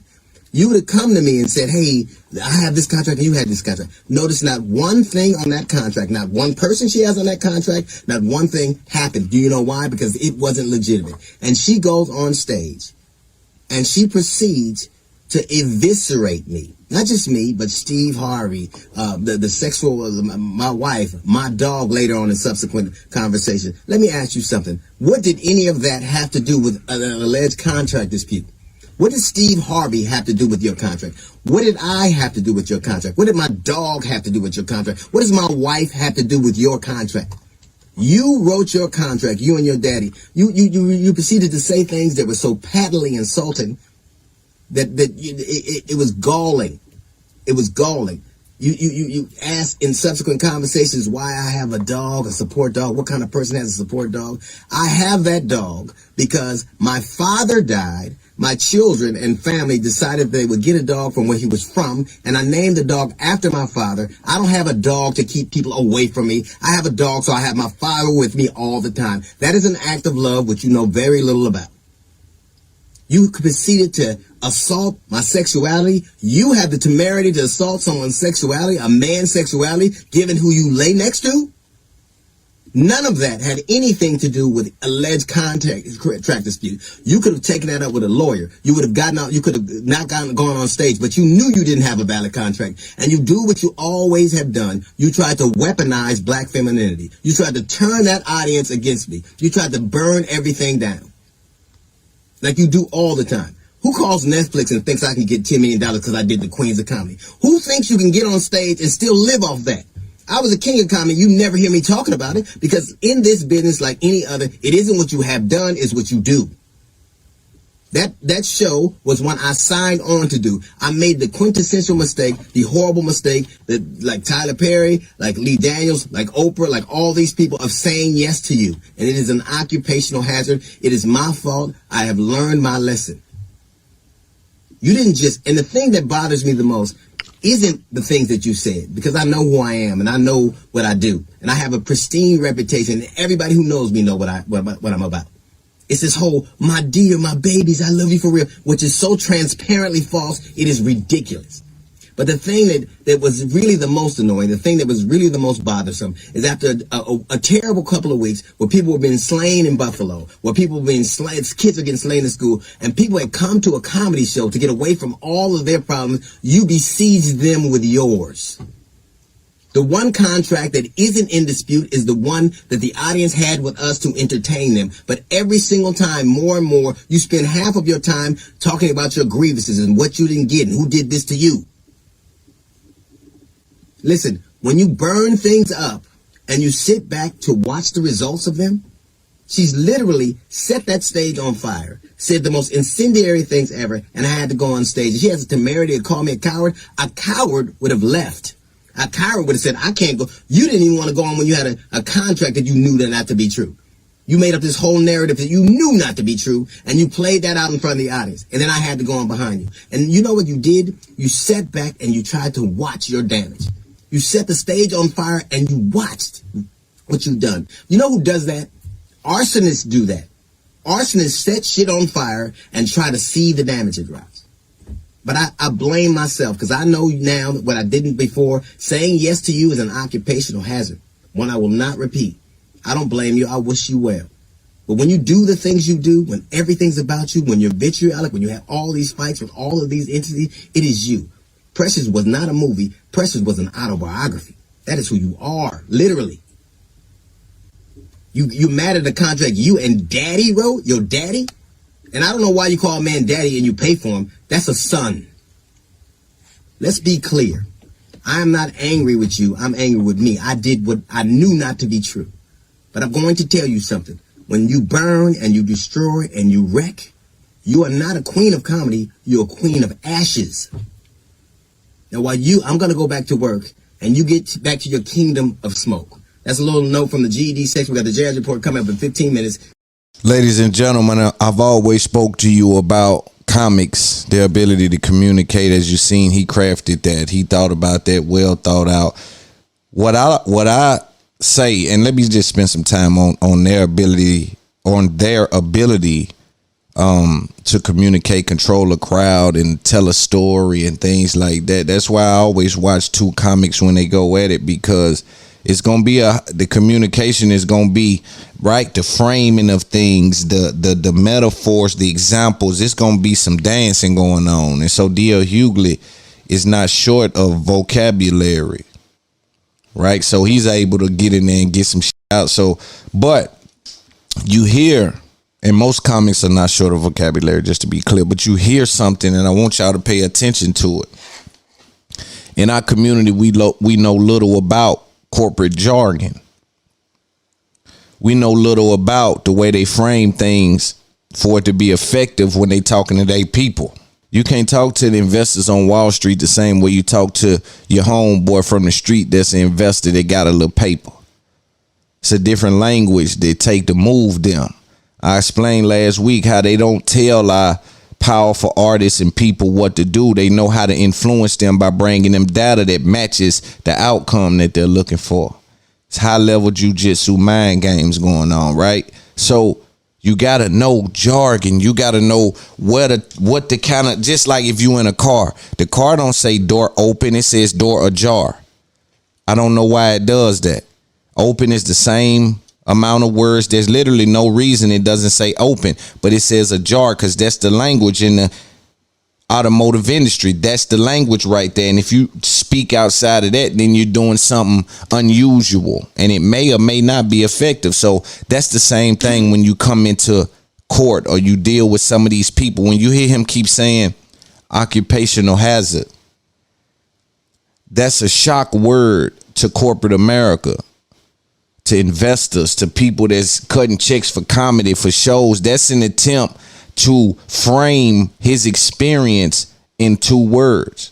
you would have come to me and said, hey, I have this contract and you had this contract. Notice not one thing on that contract, not one person she has on that contract, not one thing happened. Do you know why? Because it wasn't legitimate. And she goes on stage and she proceeds to eviscerate me. Not just me, but Steve Harvey, the sexual, my wife, my dog later on in subsequent conversation. Let me ask you something. What did any of that have to do with an alleged contract dispute? What did Steve Harvey have to do with your contract? What did I have to do with your contract? What did my dog have to do with your contract? What does my wife have to do with your contract? You wrote your contract, you and your daddy. You proceeded to say things that were so patently insulting that it was galling. It was galling. You asked in subsequent conversations why I have a dog, a support dog. What kind of person has a support dog? I have that dog because my father died. My children and family decided they would get a dog from where he was from, and I named the dog after my father. I don't have a dog to keep people away from me. I have a dog so I have my father with me all the time. That is an act of love which you know very little about. You proceeded to assault my sexuality. You have the temerity to assault someone's sexuality, a man's sexuality, given who you lay next to? None of that had anything to do with alleged contract dispute. You could have taken that up with a lawyer. You would have gotten out. You could have not gone on stage, but you knew you didn't have a valid contract. And you do what you always have done. You tried to weaponize black femininity. You tried to turn that audience against me. You tried to burn everything down. Like you do all the time. Who calls Netflix and thinks I can get $10 million because I did the Queens of Comedy? Who thinks you can get on stage and still live off that? I was a king of comedy. You never hear me talking about it because in this business, like any other, it isn't what you have done, it's what you do. That show was one I signed on to do. I made the quintessential mistake, the horrible mistake that like Tyler Perry, like Lee Daniels, like Oprah, like all these people of saying yes to you. And it is an occupational hazard. It is my fault. I have learned my lesson. You didn't just, and the thing that bothers me the most isn't the things that you said, because I know who I am and I know what I do, and I have a pristine reputation. And everybody who knows me know what I'm about. It's this whole "my dear, my babies, I love you for real," which is so transparently false. It is ridiculous. But the thing that was really the most annoying, the thing that was really the most bothersome, is after a terrible couple of weeks where people were being slain in Buffalo, where people were being slain, kids were getting slain in school, and people had come to a comedy show to get away from all of their problems, you besieged them with yours. The one contract that isn't in dispute is the one that the audience had with us to entertain them. But every single time, more and more, you spend half of your time talking about your grievances and what you didn't get and who did this to you. Listen, when you burn things up and you sit back to watch the results of them, she's literally set that stage on fire, said the most incendiary things ever, and I had to go on stage. And she has the temerity to call me a coward. A coward would have left. A coward would have said, I can't go. You didn't even want to go on when you had a contract that you knew that not to be true. You made up this whole narrative that you knew not to be true, and you played that out in front of the audience. And then I had to go on behind you. And you know what you did? You sat back and you tried to watch your damage. You set the stage on fire and you watched what you've done. You know who does that? Arsonists do that. Arsonists set shit on fire and try to see the damage it drives. But I blame myself because I know now what I didn't before. Saying yes to you is an occupational hazard, one I will not repeat. I don't blame you. I wish you well. But when you do the things you do, when everything's about you, when you're vitriolic, when you have all these fights with all of these entities, it is you. Precious was not a movie. Precious was an autobiography. That is who you are, literally. You mad at the contract you and daddy wrote? Your daddy? And I don't know why you call a man daddy and you pay for him. That's a son. Let's be clear. I am not angry with you. I'm angry with me. I did what I knew not to be true. But I'm going to tell you something. When you burn and you destroy and you wreck, you are not a queen of comedy. You're a queen of ashes. Now, I'm going to go back to work and you get back to your kingdom of smoke. That's a little note from the GED section. We got the jazz report coming up in 15 minutes. Ladies and gentlemen, I've always spoke to you about comics, their ability to communicate. As you've seen, he crafted that. He thought about that, well thought out. What I say, and let me just spend some time on their ability to communicate, control a crowd, and tell a story and things like that. That's why I always watch two comics when they go at it, because it's gonna be the communication is gonna be right, the framing of things, the metaphors, the examples. It's gonna be some dancing going on, and so D.L. Hughley is not short of vocabulary, right? So he's able to get in there and get some shit out. So, but you hear, and most comics are not short of vocabulary, just to be clear, but you hear something, and I want y'all to pay attention to it. In our community, we know little about corporate jargon. We know little about the way they frame things for it to be effective when they talking to their people. You can't talk to the investors on Wall Street the same way you talk to your homeboy from the street that's an investor that got a little paper. It's a different language they take to move them. I explained last week how they don't tell our powerful artists and people what to do. They know how to influence them by bringing them data that matches the outcome that they're looking for. It's high level jujitsu mind games going on, right? So you got to know jargon. You got to know what the kind of, just like if you in a car, the car don't say door open, it says door ajar. I don't know why it does that. Open is the same amount of words. There's literally no reason it doesn't say open, but it says ajar because that's the language in the automotive industry. That's the language right there. And if you speak outside of that, then you're doing something unusual, and it may or may not be effective. So that's the same thing when you come into court or you deal with some of these people. When you hear him keep saying occupational hazard, that's a shock word to corporate America, to investors, to people that's cutting checks for comedy, for shows. That's an attempt to frame his experience in 2 words.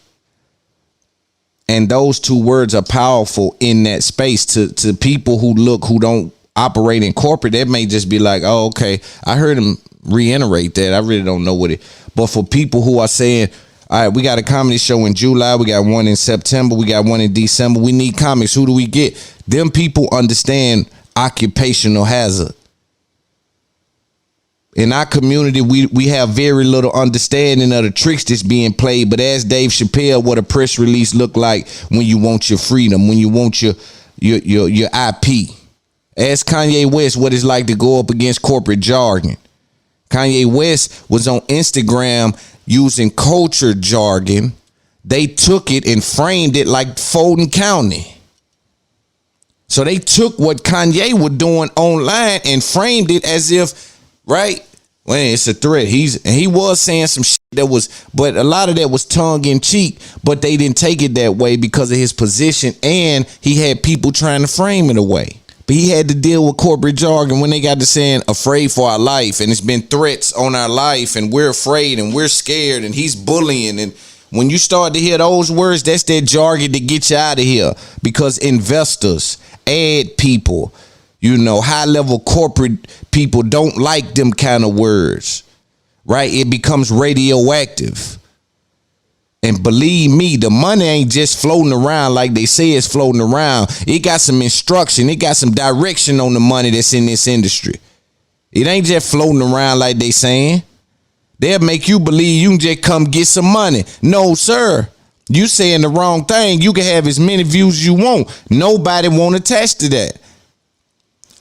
And those 2 words are powerful in that space. To people who don't operate in corporate, that may just be like, oh, okay, I heard him reiterate that. I really don't know what it. But for people who are saying, all right, we got a comedy show in July, we got one in September, we got one in December, we need comics, who do we get? Them people understand occupational hazard. In our community, we have very little understanding of the tricks that's being played. But as Dave Chappelle, what a press release look like when you want your freedom, when you want your IP. Ask Kanye West what it's like to go up against corporate jargon. Kanye West was on Instagram using culture jargon. They took it and framed it like Fulton County. So they took what Kanye was doing online and framed it as if, right, well, it's a threat. He was saying some shit that was, but a lot of that was tongue in cheek, but they didn't take it that way because of his position, and he had people trying to frame it away. But he had to deal with corporate jargon when they got to saying afraid for our life, and it's been threats on our life, and we're afraid and we're scared, and he's bullying. And when you start to hear those words, that's that jargon to get you out of here, because investors, ad people, high level corporate people don't like them kind of words, right? It becomes radioactive. And believe me, the money ain't just floating around like they say it's floating around. It got some instruction. It got some direction on the money that's in this industry. It ain't just floating around like they saying. They'll make you believe you can just come get some money. No, sir. You saying the wrong thing. You can have as many views as you want. Nobody won't attach to that.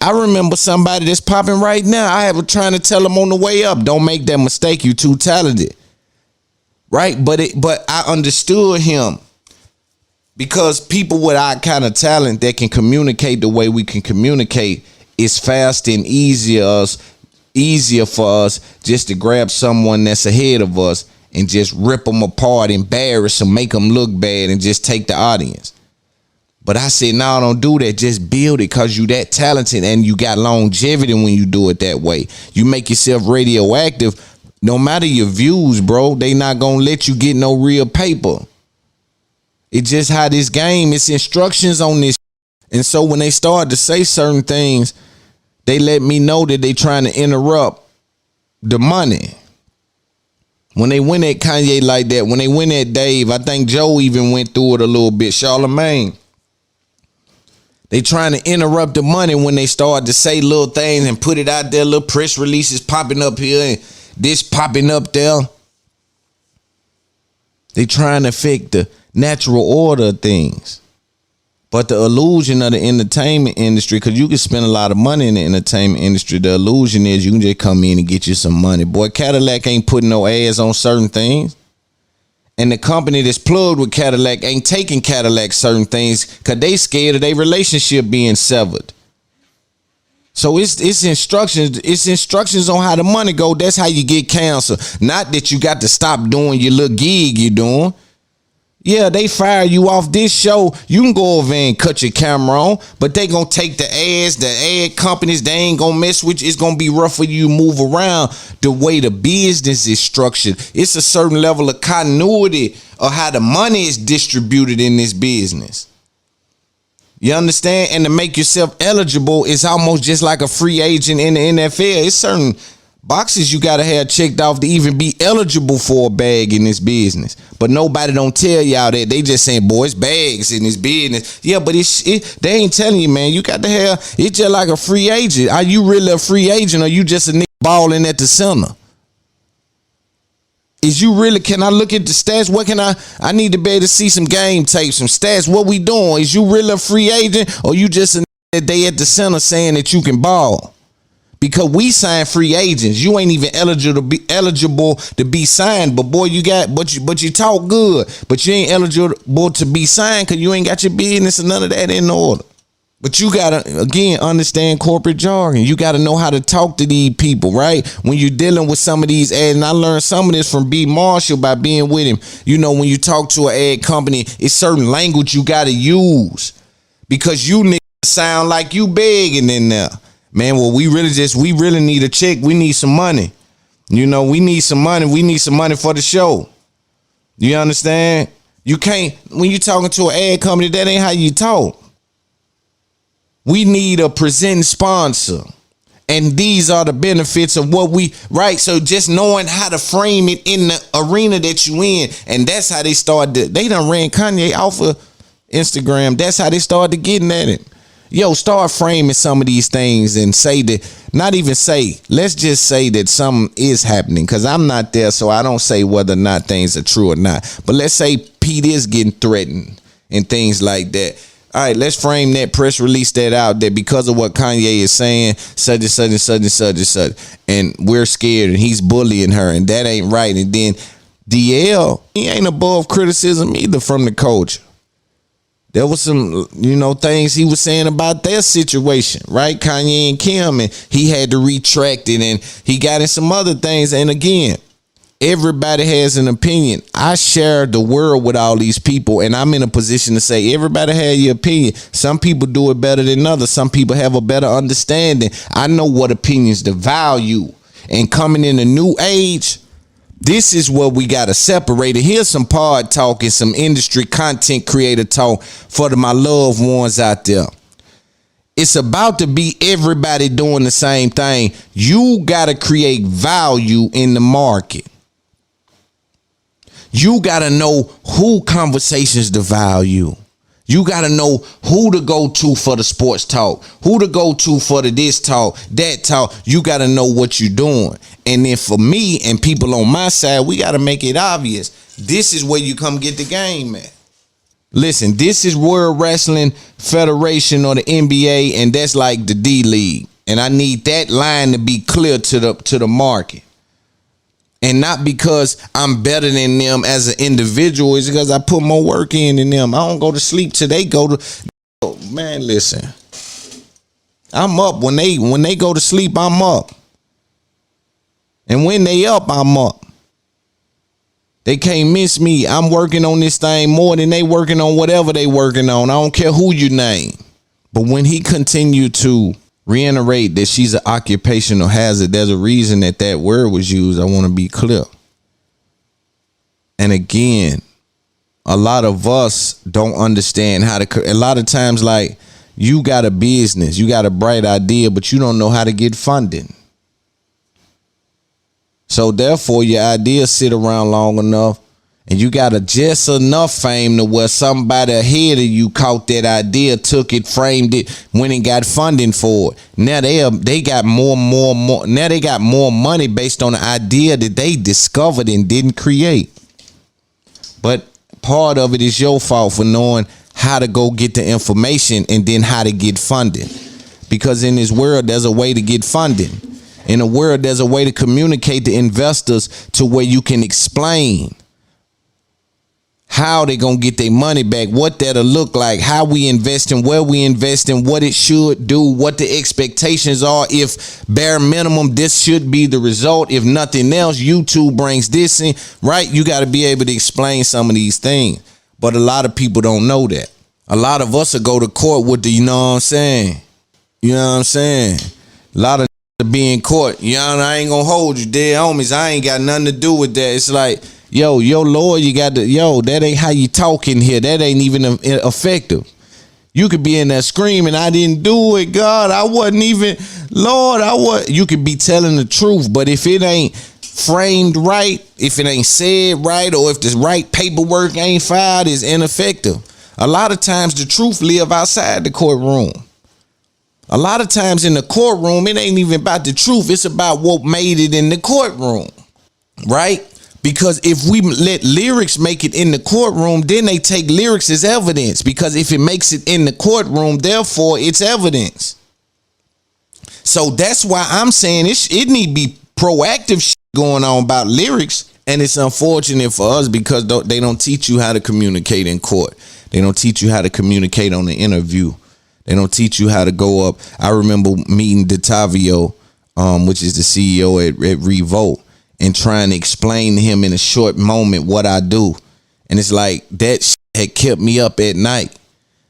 I remember somebody that's popping right now. I was trying to tell them on the way up, don't make that mistake. You too talented. Right? But I understood him because people with our kind of talent that can communicate the way we can communicate is fast and easier for us just to grab someone that's ahead of us and just rip them apart, embarrass them, make them look bad, and just take the audience. But I said, no, don't do that. Just build it because you that talented and you got longevity when you do it that way. You make yourself radioactive. No matter your views, bro, they not going to let you get no real paper. It's just how this game, it's instructions on this. And so when they start to say certain things, they let me know that they trying to interrupt the money. When they went at Kanye like that, when they went at Dave, I think Joe even went through it a little bit, Charlamagne. They trying to interrupt the money when they start to say little things and put it out there, little press releases popping up here and this popping up there. They trying to affect the natural order of things. But the illusion of the entertainment industry, because you can spend a lot of money in the entertainment industry, the illusion is you can just come in and get you some money. Boy, Cadillac ain't putting no ads on certain things. And the company that's plugged with Cadillac ain't taking Cadillac certain things because they scared of their relationship being severed. So it's instructions. It's instructions on how the money go. That's how you get canceled. Not that you got to stop doing your little gig you're doing. Yeah, they fire you off this show. You can go over there and cut your camera on, but they gonna take the ads, the ad companies, they ain't gonna mess with you. It's gonna be rough for you to move around the way the business is structured. It's a certain level of continuity of how the money is distributed in this business. You understand? And to make yourself eligible is almost just like a free agent in the NFL. It's certain boxes you gotta have checked off to even be eligible for a bag in this business. But nobody don't tell y'all that. They just saying, boy, it's bags in this business. Yeah, but they ain't telling you, man. You got to have, it's just like a free agent. Are you really a free agent or you just a nigga balling at the center? Is you really, can I look at the stats? What can I need to be able to see some game tape, some stats. What we doing? Is you really a free agent or you just a nigga that they at the center saying that you can ball? Because we sign free agents. You ain't even eligible to be signed. But boy, but you talk good. But you ain't eligible to be signed because you ain't got your business and none of that in order. But you gotta, again, understand corporate jargon. You gotta know how to talk to these people, right? When you're dealing with some of these ads, and I learned some of this from B. Marshall by being with him. You know, when you talk to an ad company, it's certain language you gotta use. Because you niggas sound like you begging in there. Man, well, we really need a check. We need some money. You know, we need some money. We need some money for the show. You understand? You can't, when you talking to an ad company, that ain't how you talk. We need a presenting sponsor. And these are the benefits of what we, right? So just knowing how to frame it in the arena that you in. And that's how they started. They done ran Kanye off of Instagram. That's how they started getting at it. Yo, start framing some of these things and say that, not even say, let's just say that something is happening, because I'm not there, so I don't say whether or not things are true or not. But let's say Pete is getting threatened and things like that. All right, let's frame that, press release that out there because of what Kanye is saying, such and such and such and such and such. And we're scared and he's bullying her and that ain't right. And then DL, he ain't above criticism either from the coach. There was some, things he was saying about their situation, right? Kanye and Kim, and he had to retract it, and he got in some other things. And again, everybody has an opinion. I share the world with all these people, and I'm in a position to say everybody has your opinion. Some people do it better than others. Some people have a better understanding. I know what opinions to value. And coming in a new age, this is what we got to separate it. Here's some pod talk and some industry content creator talk for my loved ones out there. It's about to be everybody doing the same thing. You got to create value in the market. You got to know who conversations devour you. You got to know who to go to for the sports talk, who to go to for the this talk, that talk. You got to know what you're doing. And then for me and people on my side, we got to make it obvious. This is where you come get the game at. Listen, this is World Wrestling Federation or the NBA, and that's like the D League. And I need that line to be clear to the market. And not because I'm better than them as an individual. It's because I put more work in than them. I don't go to sleep till they go to. Oh, man, listen. I'm up when they go to sleep. I'm up. And when they up, I'm up. They can't miss me. I'm working on this thing more than they working on whatever they working on. I don't care who you name. But when he continued to reiterate that she's an occupational hazard, there's a reason that word was used. I want to be clear. And again, a lot of us don't understand how to, a lot of times, like, you got a business, you got a bright idea, but you don't know how to get funding. So therefore your idea sit around long enough, and you got just enough fame to where somebody ahead of you caught that idea, took it, framed it, went and got funding for it. Now they got more. Now they got more money based on the idea that they discovered and didn't create. But part of it is your fault for knowing how to go get the information and then how to get funding. Because in this world, there's a way to get funding. In the world, there's a way to communicate to investors to where you can explain how they gonna get their money back, what that'll look like, how we invest in, where we invest in, what it should do, what the expectations are. If bare minimum, this should be the result. If nothing else, YouTube brings this in, right? You got to be able to explain some of these things. But a lot of people don't know that. A lot of us will go to court with the, you know what I'm saying? You know what I'm saying? A lot of be in court. You know, I ain't gonna hold you, dead homies. I ain't got nothing to do with that. It's like, yo, your lawyer, you got to, that ain't how you talk in here. That ain't even effective. You could be in there screaming, I didn't do it, God, I wasn't even, Lord, I was. You could be telling the truth, but if it ain't framed right, if it ain't said right, or if the right paperwork ain't filed, it's ineffective. A lot of times the truth live outside the courtroom. A lot of times in the courtroom, it ain't even about the truth. It's about what made it in the courtroom, right? Because if we let lyrics make it in the courtroom, then they take lyrics as evidence. Because if it makes it in the courtroom, therefore it's evidence. So that's why I'm saying it need to be proactive shit going on about lyrics. And it's unfortunate for us because they don't teach you how to communicate in court. They don't teach you how to communicate on the interview. They don't teach you how to go up. I remember meeting DeTavio, which is the CEO at Revolt, and trying to explain to him in a short moment what I do. And it's like that shit had kept me up at night.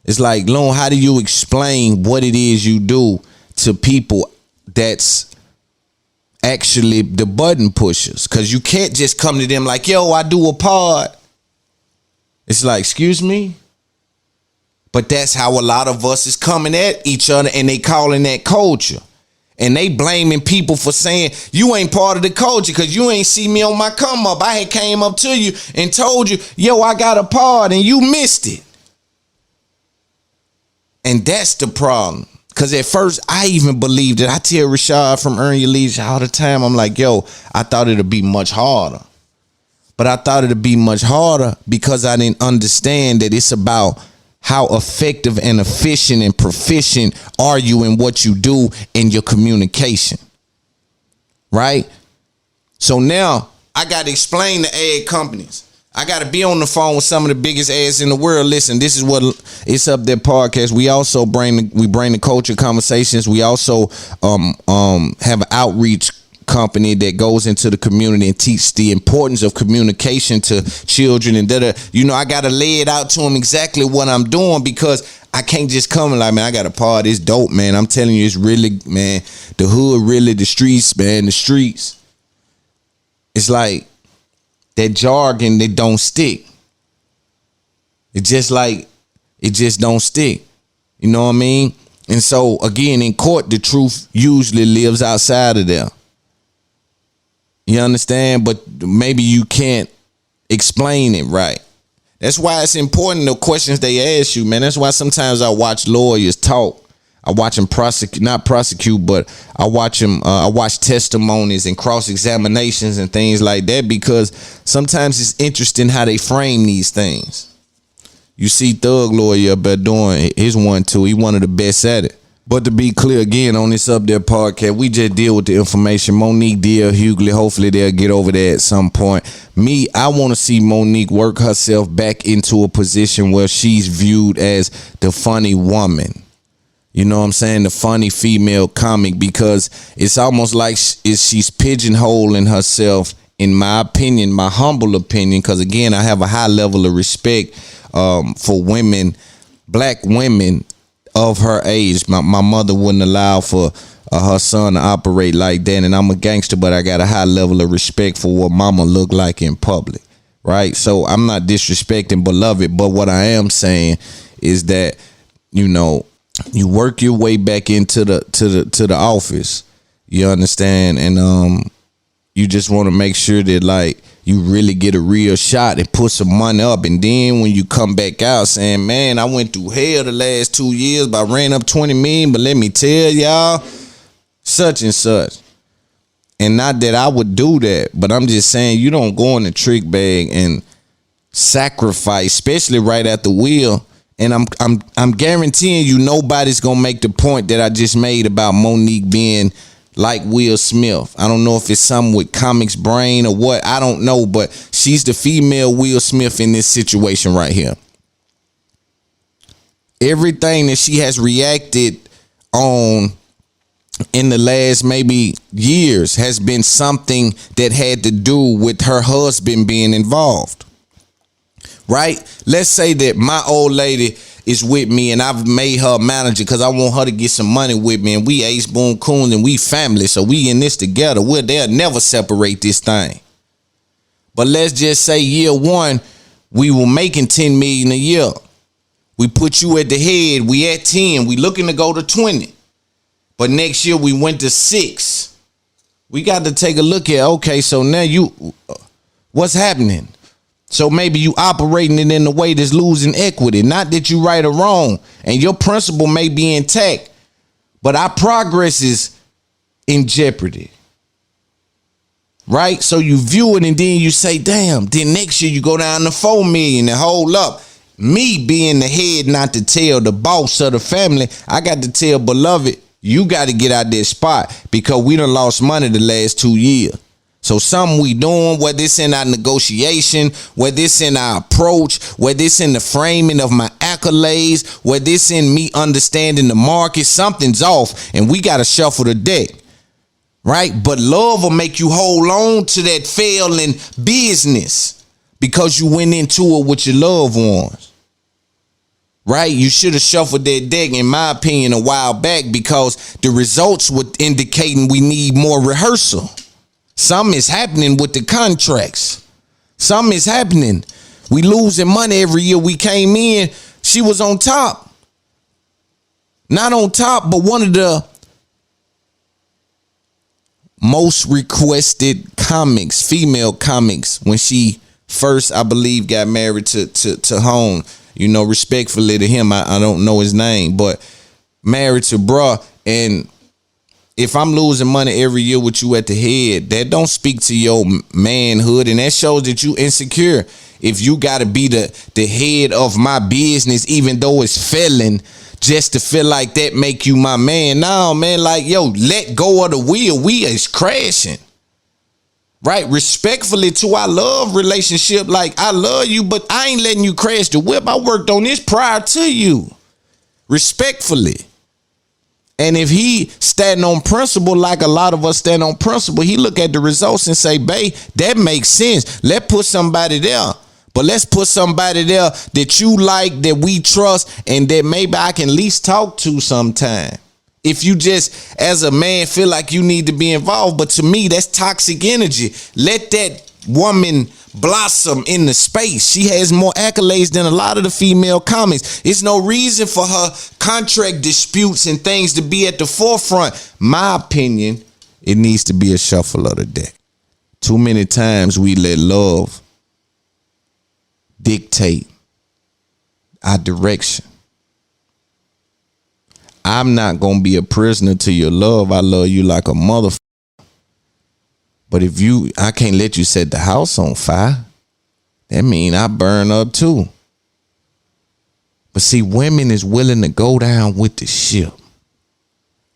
It's like, Lone, how do you explain what it is you do to people that's actually the button pushers? Because you can't just come to them like, yo, I do a pod. It's like, excuse me? But that's how a lot of us is coming at each other, and they calling that culture. And they blaming people for saying you ain't part of the culture because you ain't see me on my come up. I had came up to you and told you, yo, I got a pod, and you missed it. And that's the problem. Because at first I even believed it. I tell Rashad from Earn Your Leisure all the time, I'm like, yo, I thought it'd be much harder. But I thought it'd be much harder because I didn't understand that it's about how effective and efficient and proficient are you in what you do in your communication, right? So now I got to explain to ad companies. I got to be on the phone with some of the biggest ads in the world. Listen, this is what It's Up There podcast. We also bring the culture conversations. We also have an outreach company that goes into the community and teach the importance of communication to children, and I gotta lay it out to them exactly what I'm doing, because I can't just come and like, man, I got a part, it's dope, man. I'm telling you, it's really, man, the hood, really the streets, man, the streets. It's like that jargon that don't stick. It just don't stick. You know what I mean? And so again, in court, the truth usually lives outside of there. You understand? But maybe you can't explain it right. That's why it's important, the questions they ask you, man. That's why sometimes I watch lawyers talk. I watch them not prosecute, but I watch them. I watch testimonies and cross examinations and things like that, because sometimes it's interesting how they frame these things. You see Thug lawyer up there doing his one too. He one of the best at it. But to be clear again on this Up There podcast, we just deal with the information. Monique did, Hughley, hopefully they'll get over there at some point. Me, I want to see Monique work herself back into a position where she's viewed as the funny woman. You know what I'm saying? The funny female comic, because it's almost like she's pigeonholing herself, in my opinion, my humble opinion, because again, I have a high level of respect for women, black women of her age. My mother wouldn't allow for her son to operate like that, and I'm a gangster, but I got a high level of respect for what mama look like in public, right? So I'm not disrespecting beloved, but what I am saying is that, you know, you work your way back into the office, you understand, and you just want to make sure that like you really get a real shot and put some money up. And then when you come back out saying, man, I went through hell the last 2 years, but I ran up 20 million, but let me tell y'all, such and such. And not that I would do that, but I'm just saying, you don't go in the trick bag and sacrifice, especially right at the wheel. And I'm guaranteeing you nobody's gonna make the point that I just made about Monique being like Will Smith. I don't know if it's something with comics brain or what. I don't know, but she's the female Will Smith in this situation right here. Everything that she has reacted on in the last maybe years has been something that had to do with her husband being involved. Right? Let's say that my old lady is with me and I've made her a manager because I want her to get some money with me, and we ace boon coons and we family, so we in this together. They'll never separate this thing. But let's just say year one, we were making 10 million a year. We put you at the head, we at 10, we looking to go to 20. But next year we went to 6. We got to take a look at, okay, so now what's happening? So maybe you operating it in a way that's losing equity. Not that you right or wrong, and your principle may be intact, but our progress is in jeopardy. Right? So you view it and then you say, damn, then next year you go down to 4 million and hold up. Me being the head, not to tell the boss of the family, I got to tell beloved, you got to get out that spot because we done lost money the last 2 years. So something we doing, whether it's in our negotiation, whether it's in our approach, whether it's in the framing of my accolades, whether it's in me understanding the market, something's off and we got to shuffle the deck, right? But love will make you hold on to that failing business because you went into it with your loved ones, right? You should have shuffled that deck, in my opinion, a while back, because the results were indicating we need more rehearsal. Something is happening with the contracts. Something is happening. We losing money every year. We came in, she was on top. Not on top, but one of the most requested comics, female comics, when she first, I believe, got married to Hone. You know, respectfully to him, I don't know his name, but married to bruh. And if I'm losing money every year with you at the head, that don't speak to your manhood, and that shows that you insecure. If you got to be the head of my business, even though it's failing, just to feel like that make you my man. No, man, like, yo, let go of the wheel. We is crashing. Right? Respectfully to our love relationship, like, I love you, but I ain't letting you crash the whip. I worked on this prior to you. Respectfully. And if he stand on principle, like a lot of us stand on principle, he look at the results and say, babe, that makes sense. Let's put somebody there. But let's put somebody there that you like, that we trust, and that maybe I can at least talk to sometime. If you just, as a man, feel like you need to be involved. But to me, that's toxic energy. Let that woman blossom in the space. She has more accolades than a lot of the female comics. It's no reason for her contract disputes and things to be at the forefront. My opinion, it needs to be a shuffle of the deck. Too many times we let love dictate our direction. I'm not going to be a prisoner to your love. I love you like a motherfucker. But I can't let you set the house on fire. That mean I burn up too. But see, women is willing to go down with the ship.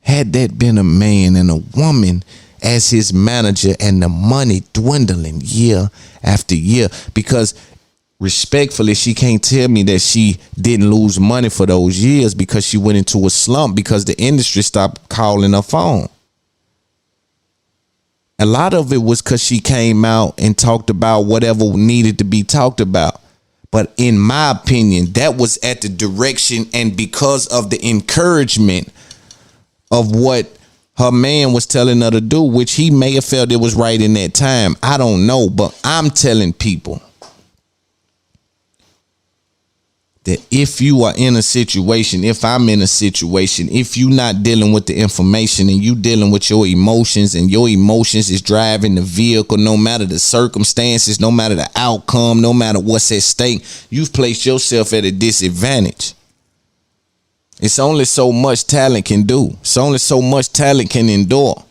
Had that been a man and a woman as his manager and the money dwindling year after year, because respectfully, she can't tell me that she didn't lose money for those years because she went into a slump because the industry stopped calling her phone. A lot of it was because she came out and talked about whatever needed to be talked about. But in my opinion, that was at the direction and because of the encouragement of what her man was telling her to do, which he may have felt it was right in that time. I don't know, but I'm telling people that if you are in a situation, if I'm in a situation, if you're not dealing with the information and you dealing with your emotions, and your emotions is driving the vehicle, no matter the circumstances, no matter the outcome, no matter what's at stake, you've placed yourself at a disadvantage. It's only so much talent can do. It's only so much talent can endure.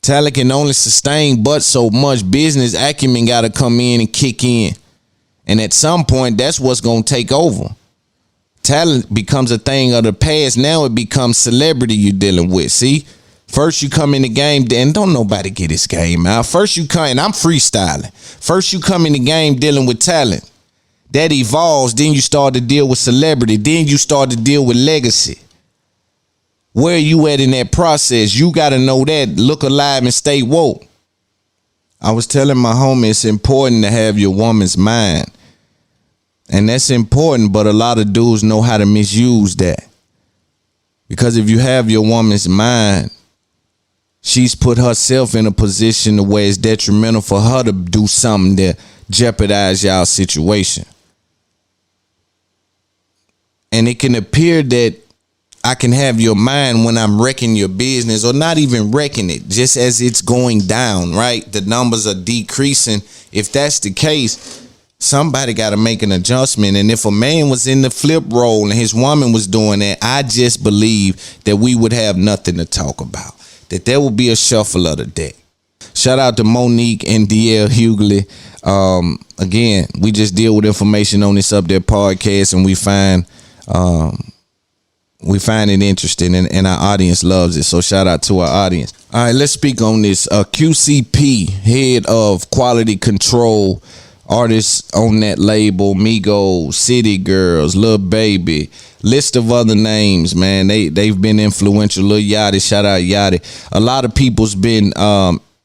Talent can only sustain but so much. Business acumen got to come in and kick in. And at some point, that's what's going to take over. Talent becomes a thing of the past. Now it becomes celebrity you're dealing with. See, first you come in the game, then don't nobody get this game out. First you come, and I'm freestyling. First you come in the game dealing with talent. That evolves. Then you start to deal with celebrity. Then you start to deal with legacy. Where are you at in that process? You got to know that. Look alive and stay woke. I was telling my homie it's important to have your woman's mind. And that's important, but a lot of dudes know how to misuse that. Because if you have your woman's mind, she's put herself in a position where it's detrimental for her to do something that jeopardize y'all situation. And it can appear that I can have your mind when I'm wrecking your business, or not even wrecking it, just as it's going down, right? The numbers are decreasing. If that's the case, somebody got to make an adjustment. And if a man was in the flip role and his woman was doing that, I just believe that we would have nothing to talk about, that there would be a shuffle of the deck. Shout out to Monique and DL Hughley. Again, we just deal with information on this Up There podcast, and we find it interesting, and our audience loves it. So shout out to our audience. All right, let's speak on this. QCP, head of quality control, artists on that label, Migos, City Girls, Lil Baby, list of other names, man. They've been influential. Lil Yachty, shout out Yachty. A lot of people's been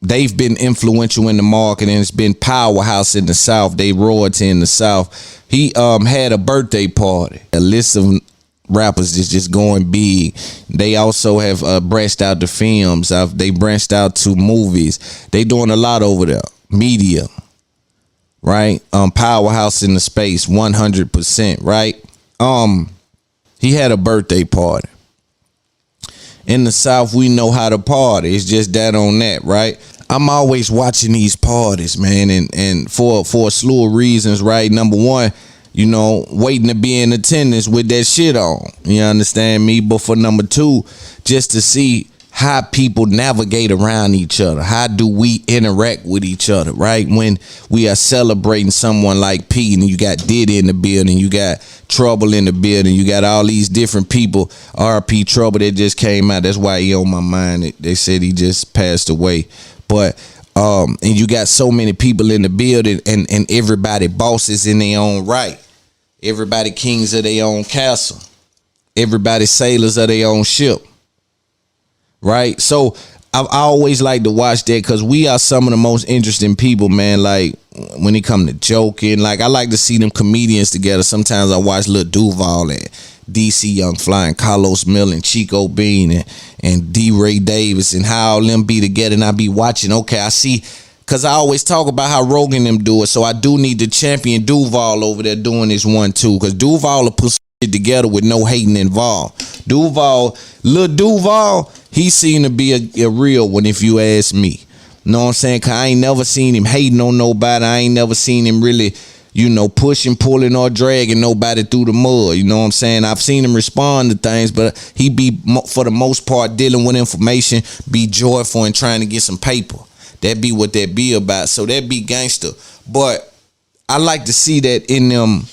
they've been influential in the market, and it's been powerhouse in the South. They royalty in the South. He had a birthday party. A list of rappers is just going big. They also have branched out to films. They branched out to movies. They doing a lot over there. Media, right? Powerhouse in the space, 100%, right? He had a birthday party. In the South, we know how to party. It's just that on that, right? I'm always watching these parties, man, and for a slew of reasons, right? Number one, you know, waiting to be in attendance with that shit on. You understand me? But for number two, just to see how people navigate around each other. How do we interact with each other, right? When we are celebrating someone like P, and you got Diddy in the building, you got Trouble in the building, you got all these different people. RP Trouble that just came out. That's why he on my mind. They said he just passed away. But and you got so many people in the building, and everybody bosses in their own right. Everybody kings of their own castle. Everybody sailors of their own ship. Right? So I always like to watch that, because we are some of the most interesting people, man. Like when it come to joking, like I like to see them comedians together. Sometimes I watch Lil Duval and DC Young Fly and Carlos Miller and Chico Bean and D. Ray Davis, and how all them be together, and I be watching. Okay, I see, because I always talk about how Rogan them do it. So I do need to champion Duval over there doing this one too, because Duval will put shit together with no hating involved. Lil Duval, he seemed to be a real one, if you ask me. Know what I'm saying? Cause I ain't never seen him hating on nobody. I ain't never seen him really, pushing, pulling, or dragging nobody through the mud. You know what I'm saying? I've seen him respond to things, but he be, for the most part, dealing with information, be joyful and trying to get some paper. That be what that be about. So that be gangster. But I like to see that in them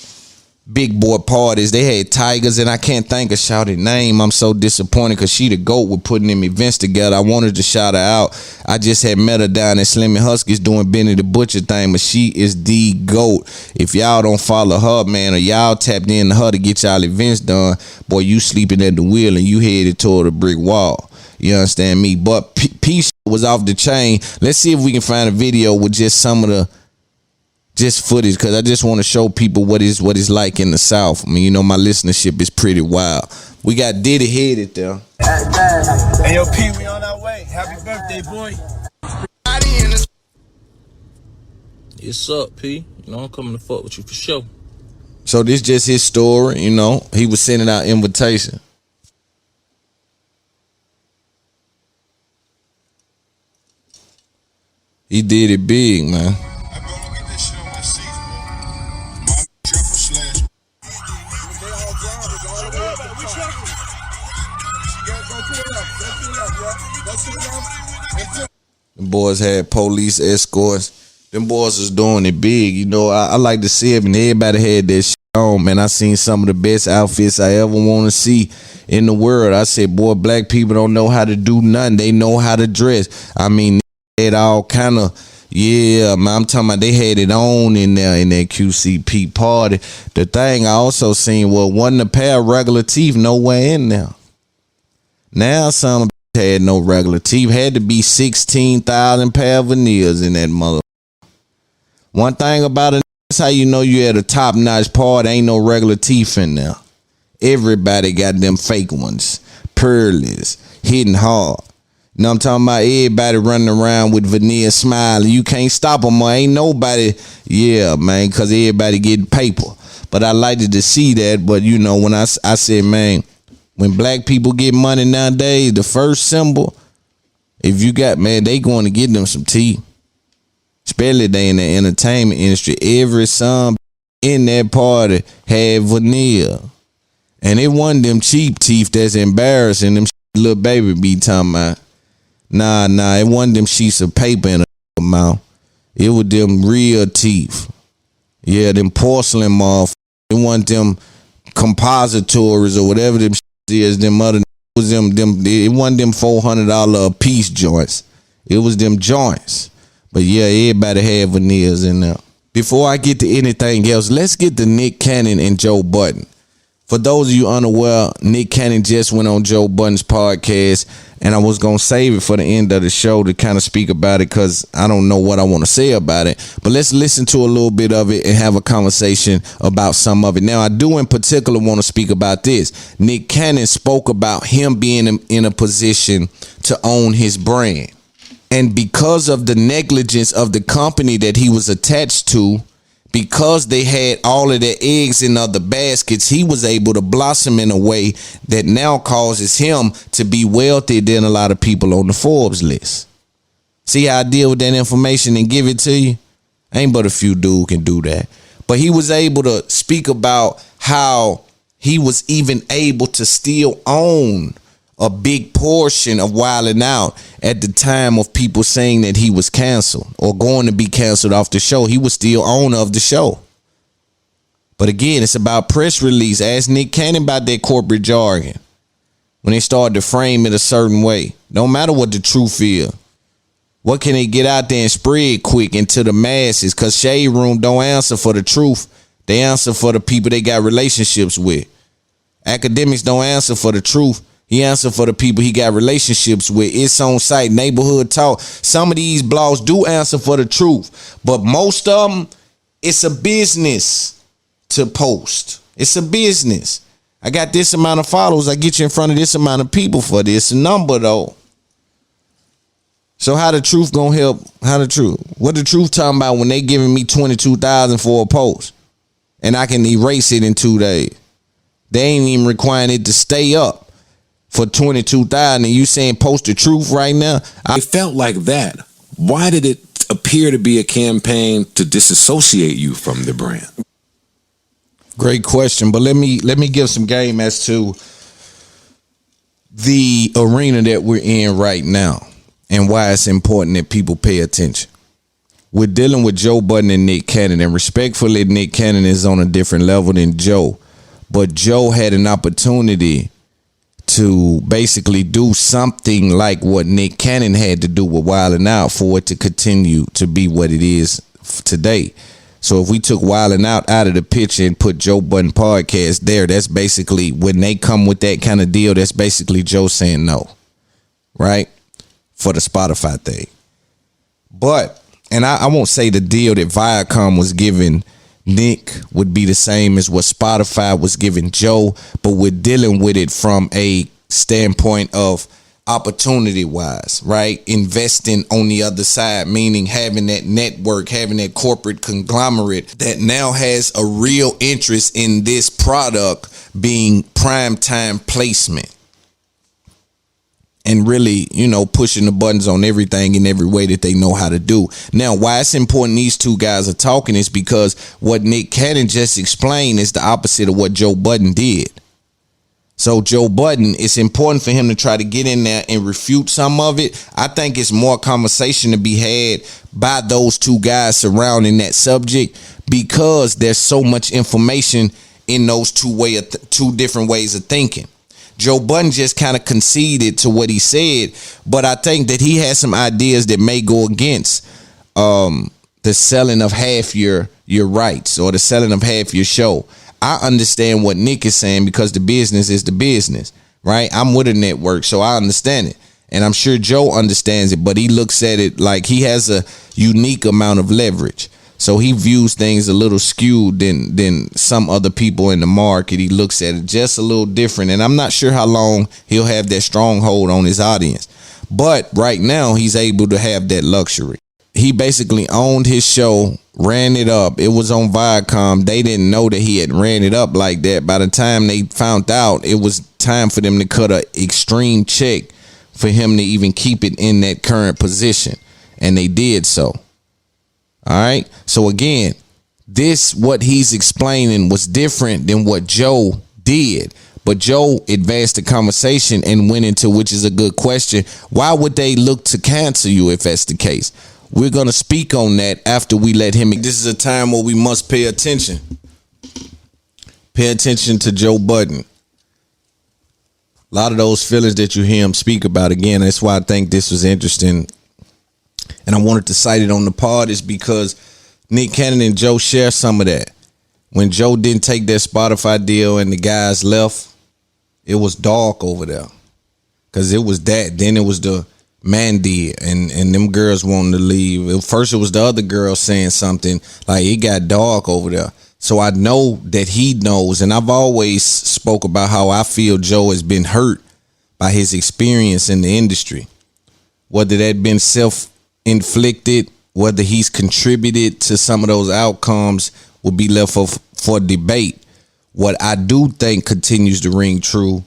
big boy parties. They had Tigers, and I can't think of shouted name. I'm so disappointed because she the GOAT with putting them events together. I wanted to shout her out. I just had met her down at Slim and Husky's doing Benny the Butcher thing, but she is the GOAT. If y'all don't follow her, man, or y'all tapped into her to get y'all events done, boy, you sleeping at the wheel and you headed toward a brick wall. You understand me? But P was off the chain. Let's see if we can find a video with just some of the footage, because I just want to show people what it's like in the South. I mean, my listenership is pretty wild. We got Diddy headed there. Hey, yo, P, we on our way. Happy birthday, boy. It's up, P. I'm coming to fuck with you for sure. So this just his story, He was sending out invitation. He did it big, man. Them boys had police escorts. Them boys was doing it big. I like to see it, and everybody had that shit on, man. I seen some of the best outfits I ever want to see in the world. I said, boy, black people don't know how to do nothing. They know how to dress. I mean, they had all kind of, yeah, man, I'm talking about they had it on in there in that QCP party. The thing I also seen wasn't a pair of regular teeth nowhere in there. Now some had no regular teeth. Had to be 16,000 pair of veneers in that mother. One thing about it, that's how you know you at a top-notch party. Ain't no regular teeth in there. Everybody got them fake ones. Pearlies. Hitting hard. You know what I'm talking about? Everybody running around with veneer smiling. You can't stop them, man. Ain't nobody, yeah, man, because everybody getting paper. But I liked to see that. But, when I said, man, when black people get money nowadays, the first symbol, if you got, man, they going to get them some teeth. Especially they in the entertainment industry. Every son in that party had veneer. And it wasn't them cheap teeth that's embarrassing. Them little baby be talking about. Nah, it wasn't them sheets of paper in her mouth. It was them real teeth. Yeah, them porcelain mouth. It wasn't them compositories or whatever them is. Them other was them. It wasn't them $400 a piece joints. It was them joints. But yeah, everybody had veneers in there. Before I get to anything else, let's get to Nick Cannon and Joe Budden. For those of you unaware, Nick Cannon just went on Joe Budden's podcast, and I was going to save it for the end of the show to kind of speak about it because I don't know what I want to say about it. But let's listen to a little bit of it and have a conversation about some of it. Now, I do in particular want to speak about this. Nick Cannon spoke about him being in a position to own his brand. And because of the negligence of the company that he was attached to, because they had all of their eggs in other baskets, he was able to blossom in a way that now causes him to be wealthier than a lot of people on the Forbes list. See how I deal with that information and give it to you? Ain't but a few dudes can do that. But he was able to speak about how he was even able to still own a big portion of Wildin' Out at the time of people saying that he was canceled or going to be canceled off the show. He was still owner of the show. But again, it's about press release. Ask Nick Cannon about that corporate jargon. When they start to frame it a certain way. Don't matter what the truth is. What can they get out there and spread quick into the masses? Because Shade Room don't answer for the truth. They answer for the people they got relationships with. Academics don't answer for the truth. He answered for the people he got relationships with. It's on site, neighborhood talk. Some of these blogs do answer for the truth, but most of them, it's a business to post. It's a business. I got this amount of followers. I get you in front of this amount of people for this number, though. So how the truth gonna help? How the truth? What the truth talking about when they giving me 22,000 for a post, and I can erase it in 2 days? They ain't even requiring it to stay up for 22,000, and you saying post the truth right now? I felt like that. Why did it appear to be a campaign to disassociate you from the brand? Great question, but let me give some game as to the arena that we're in right now and why it's important that people pay attention. We're dealing with Joe Budden and Nick Cannon, and respectfully, Nick Cannon is on a different level than Joe, but Joe had an opportunity to basically do something like what Nick Cannon had to do with Wildin' Out for it to continue to be what it is today. So if we took Wildin' Out of the picture and put Joe Budden podcast there, that's basically, when they come with that kind of deal, that's basically Joe saying no, right? For the Spotify thing. But, and I won't say the deal that Viacom was giving Nick would be the same as what Spotify was giving Joe, but we're dealing with it from a standpoint of opportunity wise, right? Investing on the other side, meaning having that network, having that corporate conglomerate that now has a real interest in this product being primetime placement. And really, pushing the buttons on everything in every way that they know how to do. Now, why it's important these two guys are talking is because what Nick Cannon just explained is the opposite of what Joe Budden did. So Joe Budden, it's important for him to try to get in there and refute some of it. I think it's more conversation to be had by those two guys surrounding that subject, because there's so much information in those two different ways of thinking. Joe Budden just kind of conceded to what he said, but I think that he has some ideas that may go against the selling of half your rights or the selling of half your show. I understand what Nick is saying because the business is the business, right? I'm with a network, so I understand it. And I'm sure Joe understands it, but he looks at it like he has a unique amount of leverage. So he views things a little skewed than some other people in the market. He looks at it just a little different. And I'm not sure how long he'll have that stronghold on his audience. But right now, he's able to have that luxury. He basically owned his show, ran it up. It was on Viacom. They didn't know that he had ran it up like that. By the time they found out, it was time for them to cut an extreme check for him to even keep it in that current position. And they did so. All right. So again, what he's explaining was different than what Joe did. But Joe advanced the conversation and went into, which is a good question, why would they look to cancel you if that's the case? We're going to speak on that after we let him. This is a time where we must pay attention. Pay attention to Joe Budden. A lot of those feelings that you hear him speak about, again, that's why I think this was interesting. And I wanted to cite it on the pod is because Nick Cannon and Joe share some of that. When Joe didn't take that Spotify deal and the guys left, it was dark over there. Because it was that. Then it was the Mandy and them girls wanting to leave. First it was the other girl saying something. Like, it got dark over there. So I know that he knows. And I've always spoke about how I feel Joe has been hurt by his experience in the industry. Whether that been self-inflicted, whether he's contributed to some of those outcomes will be left for debate. What I do think continues to ring true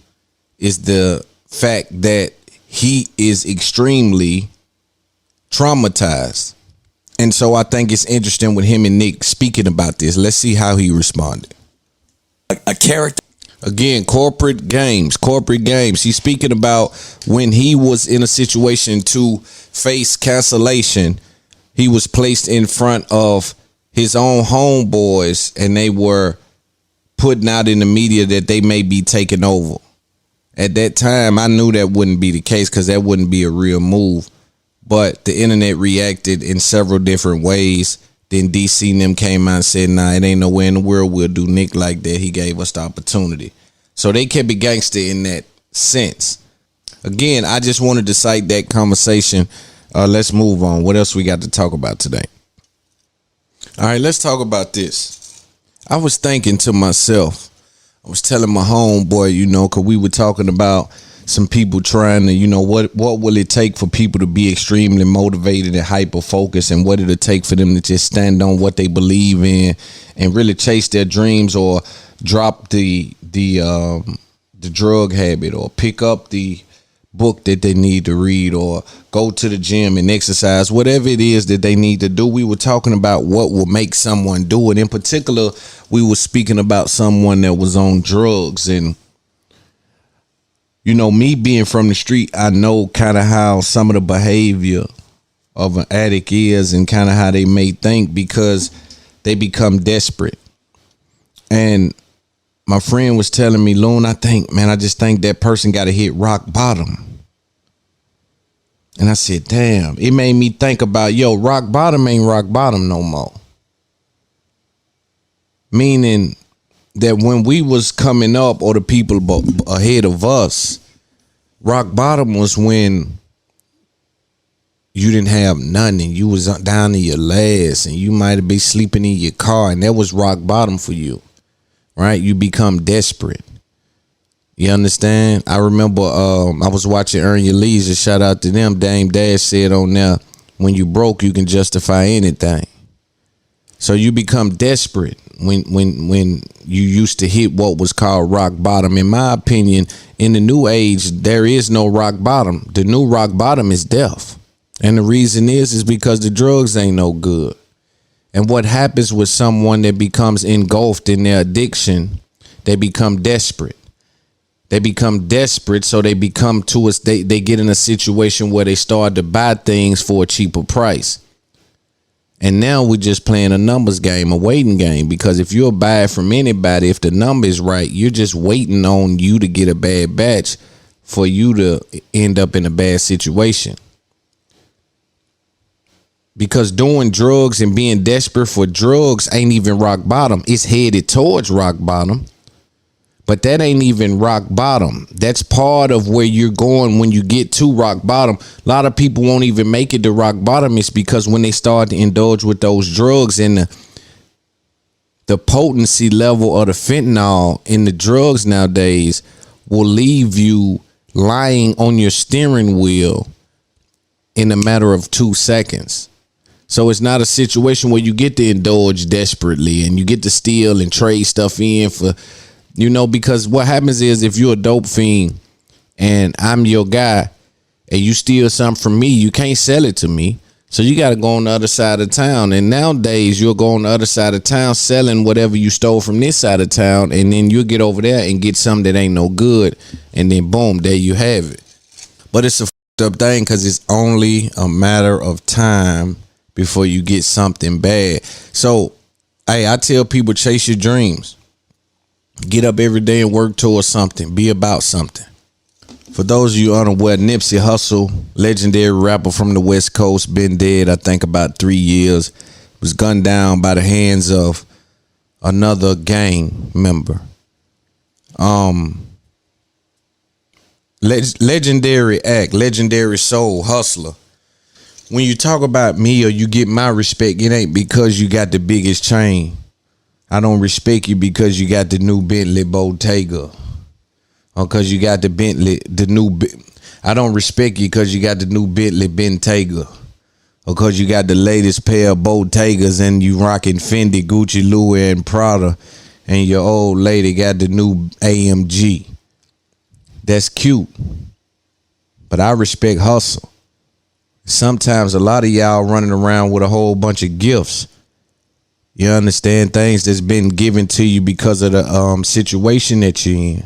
is the fact that he is extremely traumatized. And so I think it's interesting with him and Nick speaking about this. Let's see how he responded. A character. Again, corporate games. He's speaking about when he was in a situation to face cancellation, he was placed in front of his own homeboys and they were putting out in the media that they may be taking over. At that time, I knew that wouldn't be the case because that wouldn't be a real move. But the internet reacted in several different ways. Then DC and them came out and said, nah, it ain't nowhere in the world we'll do Nick like that. He gave us the opportunity. So they kept it gangster in that sense. Again, I just wanted to cite that conversation. Let's move on. What else we got to talk about today? All right, let's talk about this. I was thinking to myself, I was telling my homeboy, because we were talking about some people trying to, what will it take for people to be extremely motivated and hyper focused, and what it'll take for them to just stand on what they believe in and really chase their dreams, or drop the drug habit, or pick up the book that they need to read or go to the gym and exercise, whatever it is that they need to do. We were talking about what will make someone do it. In particular, we were speaking about someone that was on drugs. And, you know, me being from the street, I know kind of how some of the behavior of an addict is and kind of how they may think, because they become desperate. And my friend was telling me, Loon, I just think that person got to hit rock bottom. And I said, damn, it made me think about, rock bottom ain't rock bottom no more. Meaning that when we was coming up, or the people ahead of us, rock bottom was when you didn't have nothing and you was down to your last and you might be sleeping in your car, and that was rock bottom for you. Right? You become desperate. You understand? I remember I was watching Earn Your Leisure. Shout out to them. Dame Dash said on there, when you broke, you can justify anything. So you become desperate when you used to hit what was called rock bottom. In my opinion, in the new age, there is no rock bottom. The new rock bottom is death. And the reason is because the drugs ain't no good. And what happens with someone that becomes engulfed in their addiction, they become desperate. They become desperate, so they become to us. They get in a situation where they start to buy things for a cheaper price. And now we're just playing a numbers game, a waiting game, because if you'll buy it from anybody, if the number is right, you're just waiting on you to get a bad batch for you to end up in a bad situation. Because doing drugs and being desperate for drugs ain't even rock bottom. It's headed towards rock bottom. But that ain't even rock bottom. That's part of where you're going when you get to rock bottom. A lot of people won't even make it to rock bottom. It's because when they start to indulge with those drugs and the potency level of the fentanyl in the drugs nowadays will leave you lying on your steering wheel in a matter of 2 seconds. So it's not a situation where you get to indulge desperately and you get to steal and trade stuff in for, because what happens is if you're a dope fiend and I'm your guy and you steal something from me, you can't sell it to me. So you got to go on the other side of town. And nowadays you'll go on the other side of town selling whatever you stole from this side of town. And then you'll get over there and get something that ain't no good. And then boom, there you have it. But it's a fucked up thing because it's only a matter of time before you get something bad. So, hey, I tell people, chase your dreams. Get up every day and work towards something. Be about something. For those of you unaware, Nipsey Hussle, legendary rapper from the West Coast, been dead, I think, about 3 years. Was gunned down by the hands of another gang member. Legendary act, legendary soul, hustler. When you talk about me or you get my respect, it ain't because you got the biggest chain. I don't respect you because you got the new Bentley Bottega. Or because you got the Bentley, I don't respect you because you got the new Bentley Bentayga. Or because you got the latest pair of Bottegas and you rocking Fendi, Gucci, Louis, and Prada. And your old lady got the new AMG. That's cute. But I respect hustle. Sometimes a lot of y'all running around with a whole bunch of gifts. You understand, things that's been given to you because of the situation that you're in.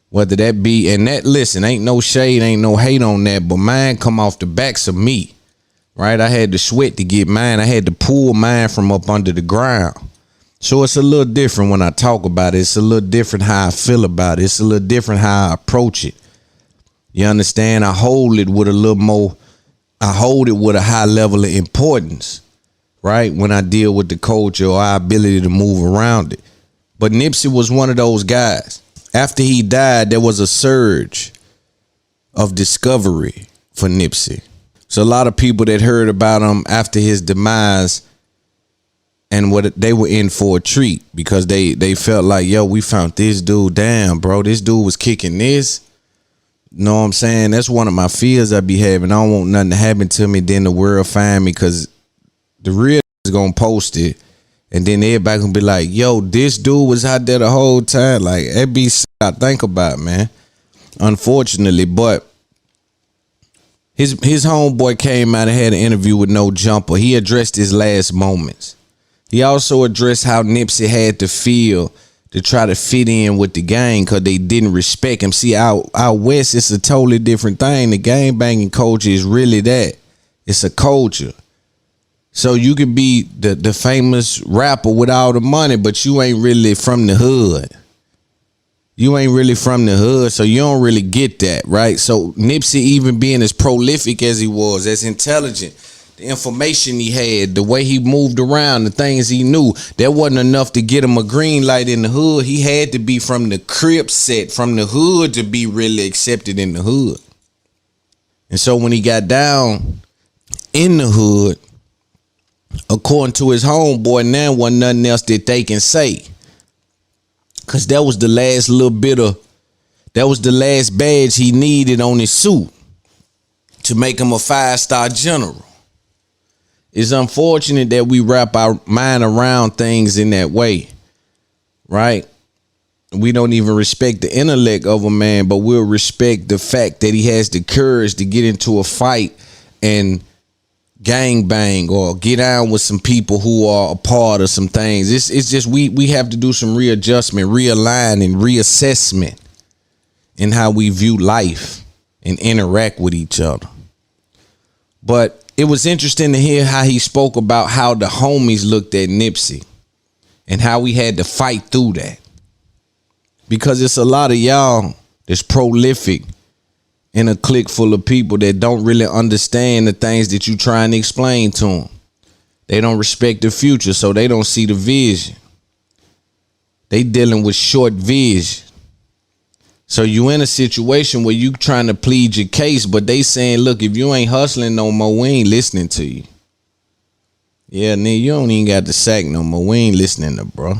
Whether that be, and that, listen, ain't no shade, ain't no hate on that, but mine come off the backs of me, right? I had to sweat to get mine. I had to pull mine from up under the ground. So it's a little different when I talk about it. It's a little different how I feel about it. It's a little different how I approach it. You understand? I hold it with a little more, I hold it with a high level of importance, right? When I deal with the culture or our ability to move around it. But Nipsey was one of those guys. After he died, there was a surge of discovery for Nipsey. So a lot of people that heard about him after his demise and what they were in for a treat because they felt like, yo, we found this dude. Damn, bro, this dude was kicking this. Know what I'm saying? That's one of my fears I be having. I don't want nothing to happen to me, then the world find me, because the real is gonna post it and then everybody gonna be like, yo, this dude was out there the whole time. Like, it be I think about, man. Unfortunately, but His homeboy came out and had an interview with No Jumper. He addressed his last moments. He also addressed how Nipsey had to feel to try to fit in with the gang because they didn't respect him. See, out west, it's a totally different thing. The gang banging culture is really that. It's a culture. So you can be the famous rapper with all the money, but you ain't really from the hood. You ain't really from the hood, so you don't really get that, right? So Nipsey, even being as prolific as he was, as intelligent, the information he had, the way he moved around, the things he knew, that wasn't enough to get him a green light in the hood. He had to be from the crib set, from the hood, to be really accepted in the hood. And so when he got down in the hood, according to his homeboy, now wasn't nothing else that they can say. Cause that was the last little bit of, that was the last badge he needed on his suit to make him a 5-star general. It's unfortunate that we wrap our mind around things in that way, right? We don't even respect the intellect of a man, but we'll respect the fact that he has the courage to get into a fight and gang bang or get down with some people who are a part of some things. It's just we have to do some readjustment, realign, and reassessment in how we view life and interact with each other. But it was interesting to hear how he spoke about how the homies looked at Nipsey and how we had to fight through that. Because it's a lot of y'all that's prolific in a clique full of people that don't really understand the things that you trying to explain to them. They don't respect the future, so they don't see the vision. They dealing with short vision. So you in a situation where you trying to plead your case, but they saying, look, if you ain't hustling no more, we ain't listening to you. Yeah, nigga, you don't even got the sack no more. We ain't listening to bro.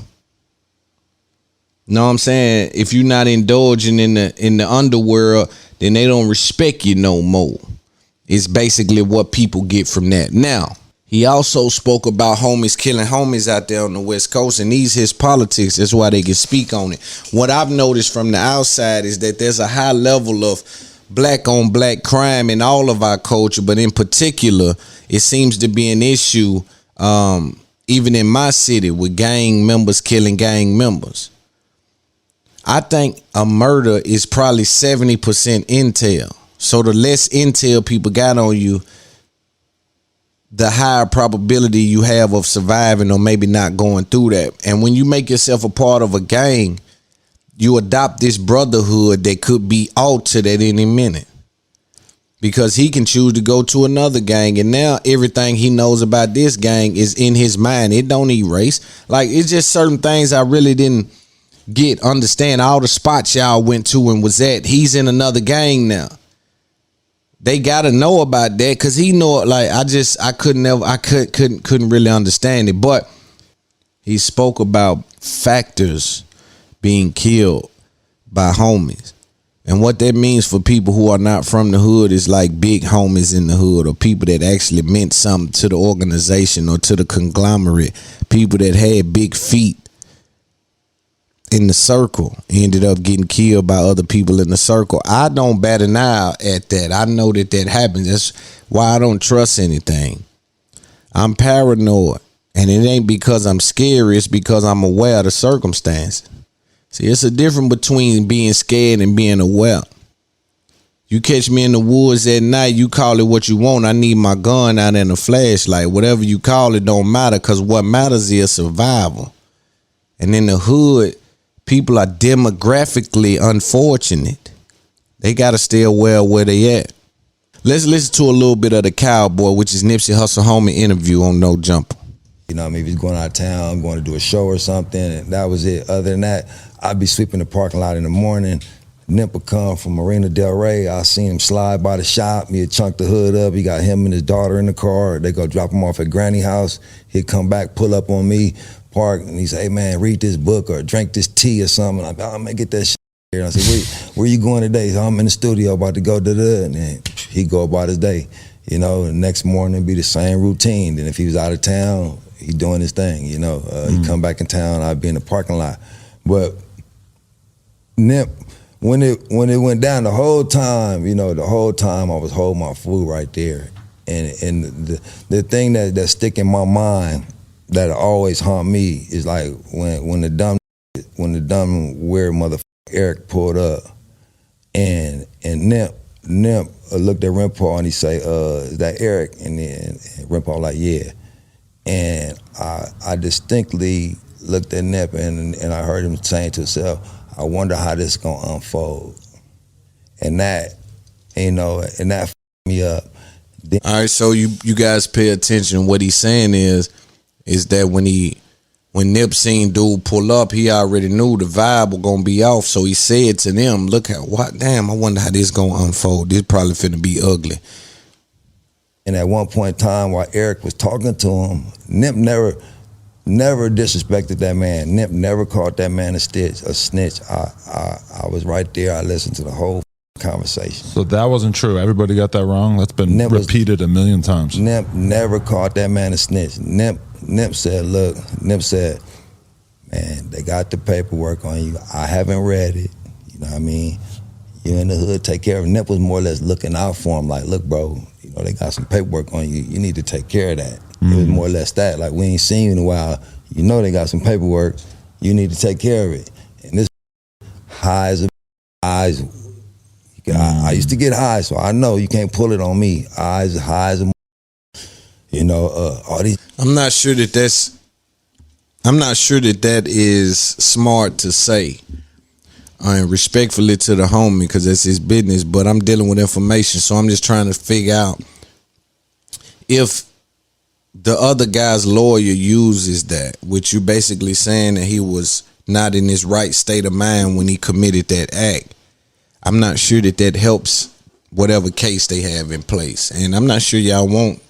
Know what I'm saying? If you're not indulging in the underworld, then they don't respect you no more. It's basically what people get from that. Now, he also spoke about homies killing homies out there on the West Coast, and these his politics. That's why they can speak on it. What I've noticed from the outside is that there's a high level of black on black crime in all of our culture, but in particular, it seems to be an issue even in my city with gang members killing gang members. I think a murder is probably 70% intel. So the less intel people got on you, the higher probability you have of surviving or maybe not going through that. And when you make yourself a part of a gang, you adopt this brotherhood that could be altered at any minute. Because he can choose to go to another gang, and now everything he knows about this gang is in his mind. It don't erase. Like, it's just certain things I really didn't understand. All the spots y'all went to and was at, he's in another gang now. They gotta know about that, because he know it. Like, I couldn't really understand it. But he spoke about factors being killed by homies. And what that means for people who are not from the hood is like big homies in the hood, or people that actually meant something to the organization or to the conglomerate. People that had big feet in the circle ended up getting killed by other people in the circle. I don't bat an eye at that. I know that happens. That's why I don't trust anything. I'm paranoid, and it ain't because I'm scared. It's because I'm aware of the circumstances. See, it's a difference between being scared and being aware. You catch me in the woods at night, you call it what you want. I need my gun out and a flashlight. Whatever you call it don't matter, because what matters is survival. And in the hood, people are demographically unfortunate. They got to stay aware of where they at. Let's listen to a little bit of the Cowboy, which is Nipsey Hussle homie interview on No Jumper. You know, maybe he's going out of town, going to do a show or something, and that was it. Other than that, I'd be sweeping the parking lot in the morning. Nip would come from Marina Del Rey. I seen him slide by the shop. He'd chunk the hood up. He got him and his daughter in the car. They go drop him off at Granny house. He'd come back, pull up on me, park, and he'd say, hey, man, read this book or drink this tea or something. I'm like, oh, man, get that shit here. And I said, where you going today? So I'm in the studio about to go to the, and then he'd go about his day. You know, the next morning it'd be the same routine. Then if he was out of town, he doing his thing, you know. He'd come back in town, I'd be in the parking lot. But Nip when it went down, the whole time I was holding my food right there, and the thing that stick in my mind that always haunt me is like when the dumb weird motherfucker Eric pulled up, and Nip looked at Renpaul and he say, "Is that Eric?" And then Renpaul like, "Yeah." And I distinctly looked at Nip and I heard him saying to himself, "I wonder how this is gonna unfold." And that, f***ed me up. All right, so you guys pay attention. What he's saying is that when Nip seen dude pull up, he already knew the vibe was gonna be off. So he said to them, damn, I wonder how this gonna unfold. This probably finna be ugly. And at one point in time while Eric was talking to him, Nip never disrespected that man. Nip never called that man a snitch. I was right there. I listened to the whole conversation. So that wasn't true. Everybody got that wrong. That's been repeated a million times. Nip never called that man a snitch. Nip said, man, they got the paperwork on you. I haven't read it. You know what I mean? You in the hood, take care of it. Nip was more or less looking out for him like, look, bro, they got some paperwork on you. You need to take care of that. It was more or less that. Like, we ain't seen you in a while. They got some paperwork. You need to take care of it. And this high as a eyes. I used to get high, so I know you can't pull it on me. Eyes high as a all these. I'm not sure that is smart to say. Respectfully to the homie, because that's his business, but I'm dealing with information, so I'm just trying to figure out if the other guy's lawyer uses that, which you're basically saying that he was not in his right state of mind when he committed that act. I'm not sure that helps whatever case they have in place. And I'm not sure y'all want,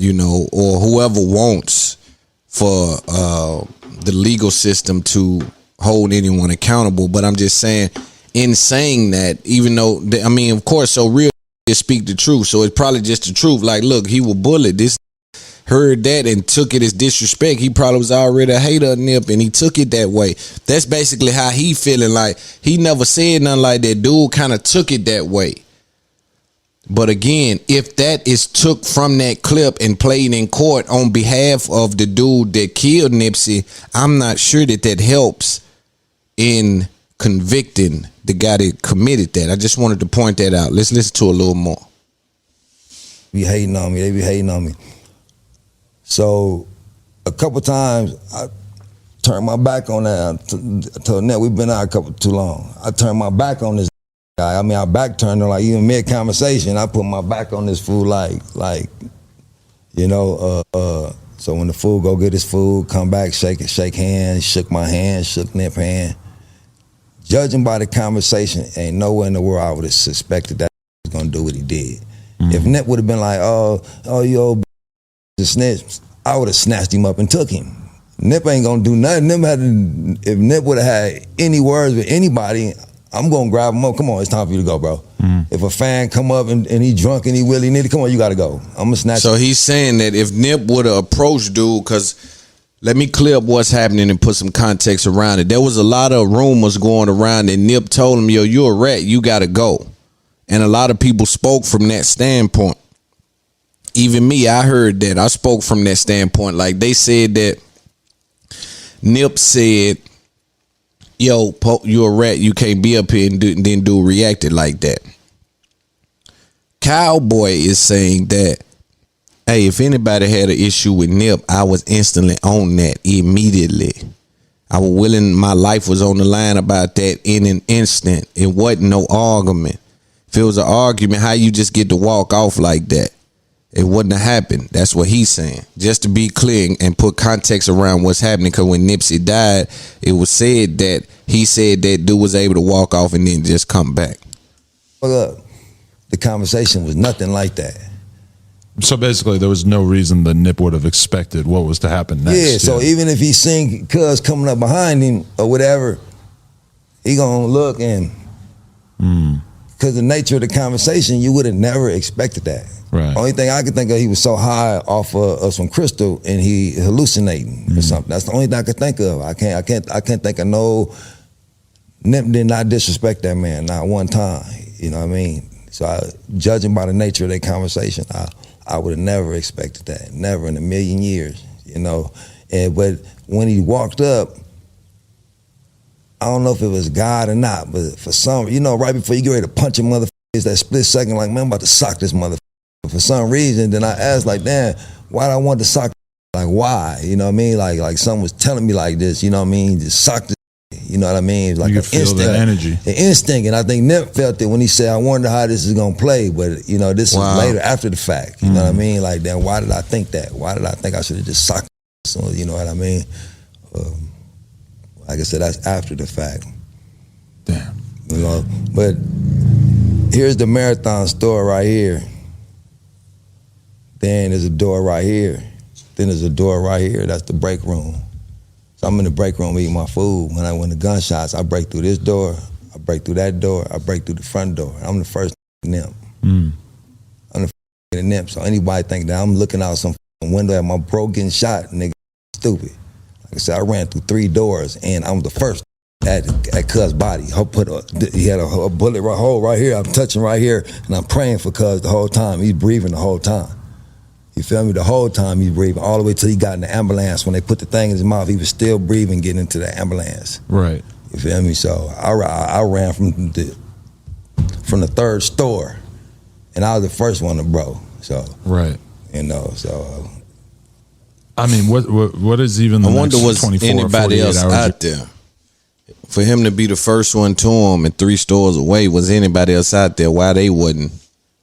or whoever wants for the legal system to hold anyone accountable. But I'm just saying, in saying that, even though, of course, so real speak the truth. So it's probably just the truth. Like, look, he was bullied. This heard that and took it as disrespect. He probably was already a hater of Nip and he took it that way. That's basically how he feeling. Like, he never said nothing like that. Dude kind of took it that way. But again, if that is took from that clip and played in court on behalf of the dude that killed Nipsey, I'm not sure that helps in convicting the guy that committed that. I just wanted to point that out. Let's listen to a little more. They be hating on me. So a couple times I turned my back on that. I told Nip, we've been out too long. I turned my back on this guy. I back turned him, like, even mid-conversation, I put my back on this fool so when the fool go get his food, come back, shake hands, shook my hand, shook Nip's hand. Judging by the conversation, ain't nowhere in the world I would have suspected that he was gonna do what he did. If Nip would have been like, oh, you old the snitch, I would have snatched him up and took him. Nip ain't gonna do nothing. If Nip would have had any words with anybody, I'm gonna grab him up. Come on, it's time for you to go, bro. If a fan come up and he drunk and he really need it, come on, you gotta go. I'm gonna snatch him. So he's saying that if Nip would have approached dude, because let me clear up what's happening and put some context around it. There was a lot of rumors going around and Nip told him, yo, you're a rat, you gotta go. And a lot of people spoke from that standpoint. Even me, I heard that. I spoke from that standpoint. Like, they said that Nip said, yo, you're a rat, you can't be up here, and then dude reacted like that. Cowboy is saying that, hey, if anybody had an issue with Nip, I was instantly on that immediately. I was willing, my life was on the line about that in an instant. It wasn't no argument. If it was an argument, how you just get to walk off like that? It wouldn't have happened. That's what he's saying. Just to be clear and put context around what's happening, because when Nipsey died, it was said that he said that dude was able to walk off and then just come back. Look, the conversation was nothing like that. So basically, there was no reason that Nip would have expected what was to happen next. Yeah, so even if he seen cuz coming up behind him or whatever, he gonna look and because the nature of the conversation, you would have never expected that. Right. Only thing I could think of, he was so high off of some crystal and he hallucinating or something. That's the only thing I could think of. I can't think of no Nip did not disrespect that man, not one time. You know what I mean? So judging by the nature of that conversation, I would have never expected that. Never in a million years, you know. But when he walked up, I don't know if it was God or not, but for some, you know, right before you get ready to punch a motherfucker, it's that split second like, man, I'm about to sock this motherfucker. For some reason, then I asked like, damn, why do I want to sock? Like, why? You know what I mean? Like someone was telling me like this, you know what I mean? Just sock this. You know what I mean? Like you an feel instinct, the energy. an instinct, and I think Nip felt it when he said, "I wonder how this is gonna play." But you know, this is later after the fact. You know what I mean? Like, then why did I think that? Why did I think I should have just socked? So, you know what I mean? Like I said, that's after the fact. Damn. You know, but here's the Marathon store right here. Then there's a door right here. Then there's a door right here. That's the break room. So I'm in the break room eating my food. When I win the gunshots, I break through this door, I break through that door, I break through the front door. I'm the first Nip. I'm the first Nip. So anybody think that I'm looking out some window at my bro getting shot, nigga, stupid. Like I said, I ran through 3 doors and I'm the first at Cuz body. He had a bullet hole right here. I'm touching right here and I'm praying for Cuz the whole time. He's breathing the whole time. You feel me? The whole time he's breathing, all the way till he got in the ambulance. When they put the thing in his mouth, he was still breathing, getting into the ambulance. Right. You feel me? So I ran from the 3rd store, and I was the first one to bro. So right. You know, so. I mean, what is even the I wonder next was 24, anybody else out there for him to be the first one to him and 3 stores away? Was anybody else out there? Why they wasn't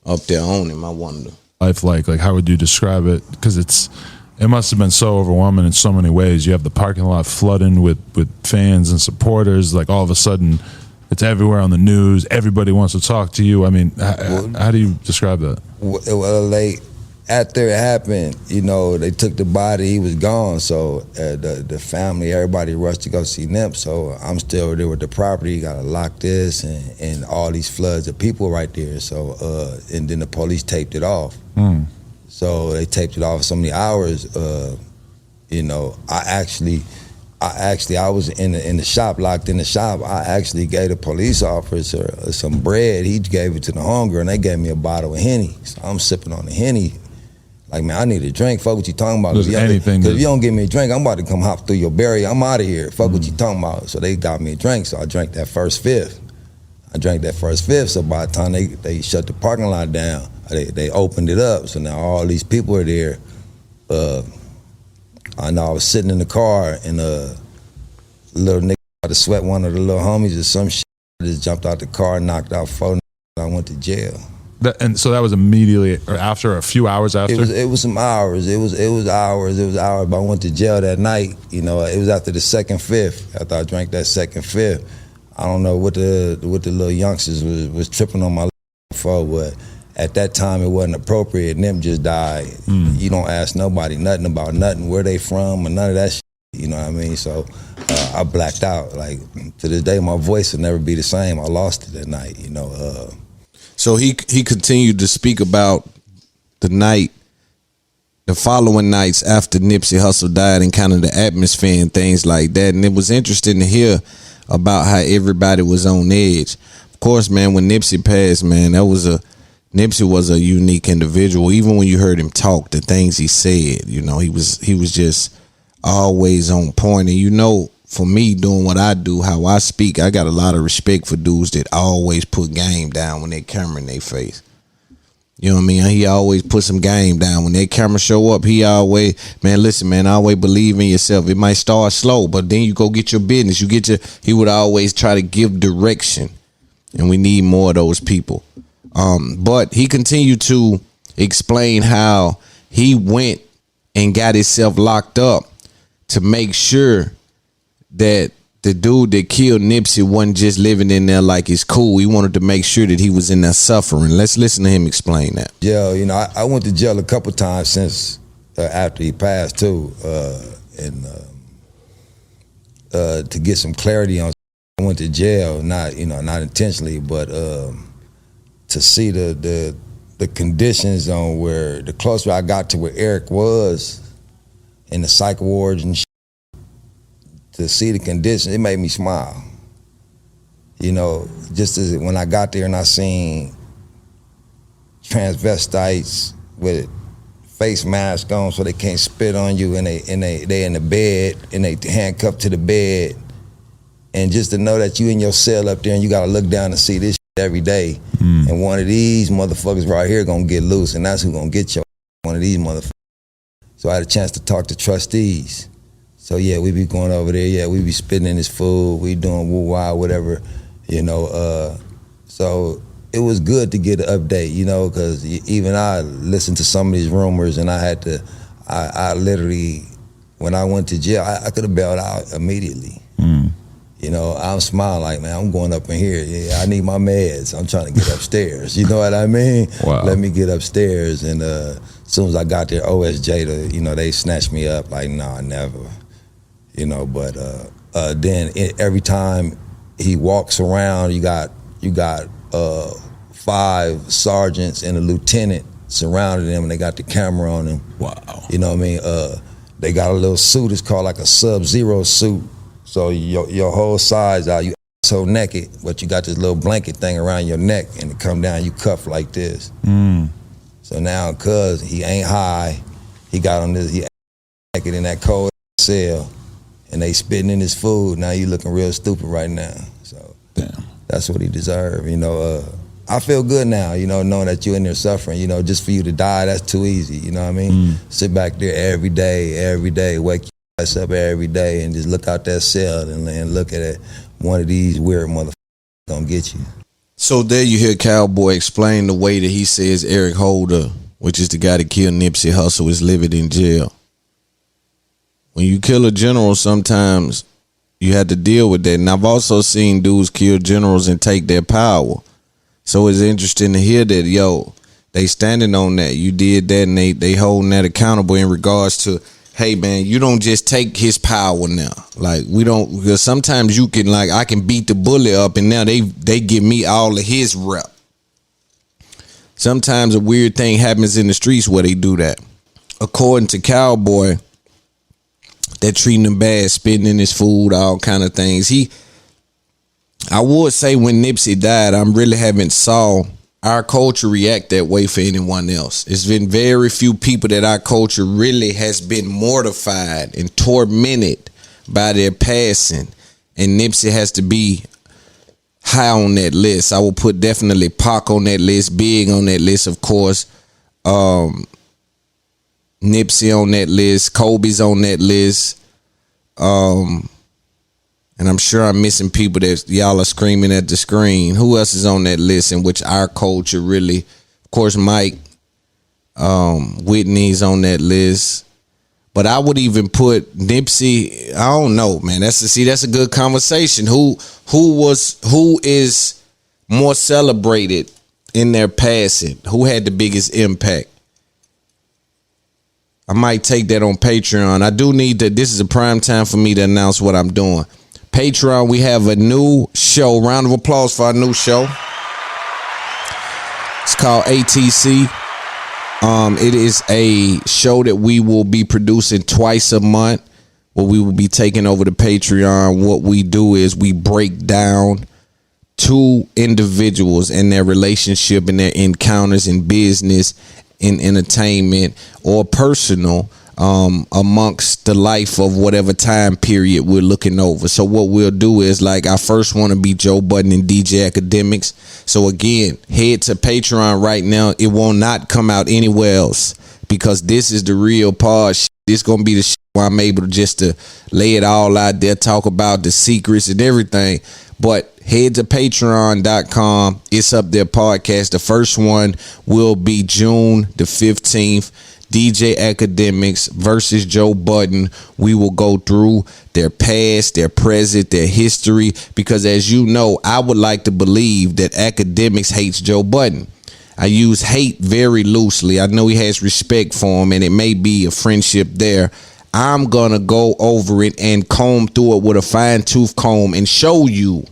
up there on him? I wonder. Life like how would you describe it? Because it must have been so overwhelming in so many ways. You have the parking lot flooding with fans and supporters. Like all of a sudden, it's everywhere on the news. Everybody wants to talk to you. I mean, how do you describe that? Well, after it happened, you know, they took the body. He was gone. So the family, everybody rushed to go see Nip. So I'm still there with the property. Got to lock this and all these floods of people right there. So and then the police taped it off. So they taped it off so many hours. You know, I was in the shop, locked in the shop. I actually gave the police officer some bread. He gave it to the hunger, and they gave me a bottle of Henny. So I'm sipping on the Henny. Like, man, I need a drink. Fuck what you talking about. Because if you don't give me a drink, I'm about to come hop through your barrier. I'm out of here. Fuck what you talking about. So they got me a drink. So I drank that first fifth. So by the time they shut the parking lot down, they opened it up. So now all these people are there. I know I was sitting in the car and a little nigga tried to sweat one of the little homies or some shit. I just jumped out the car, knocked out 4 I went to jail. And so that was immediately or after, a few hours after? It was some hours. It was hours. But I went to jail that night. You know, it was after the 2nd fifth. After I drank that 2nd fifth. I don't know what the little youngsters was tripping on my for, but at that time it wasn't appropriate. Nip just died. You don't ask nobody nothing about nothing, where they from or none of that shit. You know what I mean? So I blacked out. Like, to this day, my voice will never be the same. I lost it that night, you know. So he continued to speak about the following nights after Nipsey Hussle died and kind of the atmosphere and things like that. And it was interesting to hear about how everybody was on edge. Of course, man, when Nipsey passed, man, Nipsey was a unique individual. Even when you heard him talk, the things he said, you know, he was just always on point. And you know, for me, doing what I do, how I speak, I got a lot of respect for dudes that always put game down when they camera in their face. You know what I mean? He always put some game down. When that camera show up, he always, man, listen, man, always believe in yourself. It might start slow, but then you go get your business. He would always try to give direction. And we need more of those people. But he continued to explain how he went and got himself locked up to make sure that the dude that killed Nipsey wasn't just living in there like it's cool. He wanted to make sure that he was in there suffering. Let's listen to him explain that. Yeah, you know, I went to jail a couple times since after he passed too, and to get some clarity on. I went to jail, not intentionally, but to see the conditions on where the closer I got to where Eric was in the psych wards and shit, to see the conditions, it made me smile. you know, just as when I got there and I seen transvestites with face mask on so they can't spit on you, and they in the bed and they handcuffed to the bed, and just to know that you in your cell up there and you gotta look down and see this shit every day, and one of these motherfuckers right here gonna get loose, and that's who gonna get your one of these motherfuckers. So I had a chance to talk to trustees. So yeah, we be going over there. Yeah, we be spitting in his food. We doing woo-wah, whatever, you know. So it was good to get an update, you know, because even I listened to some of these rumors, and I had to. I literally, when I went to jail, I could have bailed out immediately. You know, I'm smiling like, man, I'm going up in here. Yeah, I need my meds. I'm trying to get upstairs. You know what I mean? Wow. Let me get upstairs. And as soon as I got there, OSJ, you know, they snatched me up. Like, nah, never. You know, but then every time he walks around, you got 5 sergeants and a lieutenant surrounding him, and they got the camera on him. Wow. You know what I mean? They got a little suit. It's called like a Sub-Zero suit. So your whole side's out. You so naked, but you got this little blanket thing around your neck, and to come down, you cuffed like this. So now, cause he ain't high, he got on this. He naked in that cold cell, and they spitting in his food. Now you looking real stupid right now. So that's what he deserved. You know, I feel good now. You know, knowing that you're in there suffering. You know, just for you to die, that's too easy. You know what I mean? Sit back there every day, wake your ass up every day, and just look out that cell and look at it. One of these weird motherfuckers gonna get you. So there you hear Cowboy explain the way that he says Eric Holder, which is the guy that killed Nipsey Hussle, is living in jail. When you kill a general, sometimes you have to deal with that. And I've also seen dudes kill generals and take their power. So it's interesting to hear that, yo, they standing on that. You did that, and they holding that accountable in regards to, hey man, you don't just take his power now. Like, we don't, because sometimes you can, like, I can beat the bully up, and now they give me all of his rep. Sometimes a weird thing happens in the streets where they do that. According to Cowboy, they're treating him bad, spitting in his food, all kind of things. I would say when Nipsey died, I really haven't saw our culture react that way for anyone else. It's been very few people that our culture really has been mortified and tormented by their passing. And Nipsey has to be high on that list. I will put definitely Pac on that list, Big on that list, of course. Nipsey on that list, Kobe's on that list. And I'm sure I'm missing people that y'all are screaming at the screen. Who else is on that list in which our culture really, of course, Mike, Whitney's on that list. But I would even put Nipsey, I don't know, man. That's a good conversation. Who is more celebrated in their passing? Who had the biggest impact? I might take that on Patreon. I do need to, this is a prime time for me to announce what I'm doing. Pateron, we have a new show. Round of applause for our new show. It's called ATC. It is a show that we will be producing twice a month, where we will be taking over the Patreon. What we do is we break down 2 individuals and their relationship and their encounters in business, in entertainment, or personal, amongst the life of whatever time period we're looking over. So what we'll do is, like, I first want to be Joe Budden and DJ Academics. So again, head to Patreon right now. It will not come out anywhere else, because this is the real pod. This gonna be the shit where I'm able to just to lay it all out there, talk about the secrets and everything. But head to patreon.com. It's Up There Podcast. The first one will be June the 15th. DJ Academics versus Joe Budden. We will go through their past, their present, their history, because as you know, I would like to believe that Academics hates Joe Budden. I use hate very loosely. I know he has respect for him, and it may be a friendship there. I'm gonna go over it and comb through it with a fine-tooth comb and show you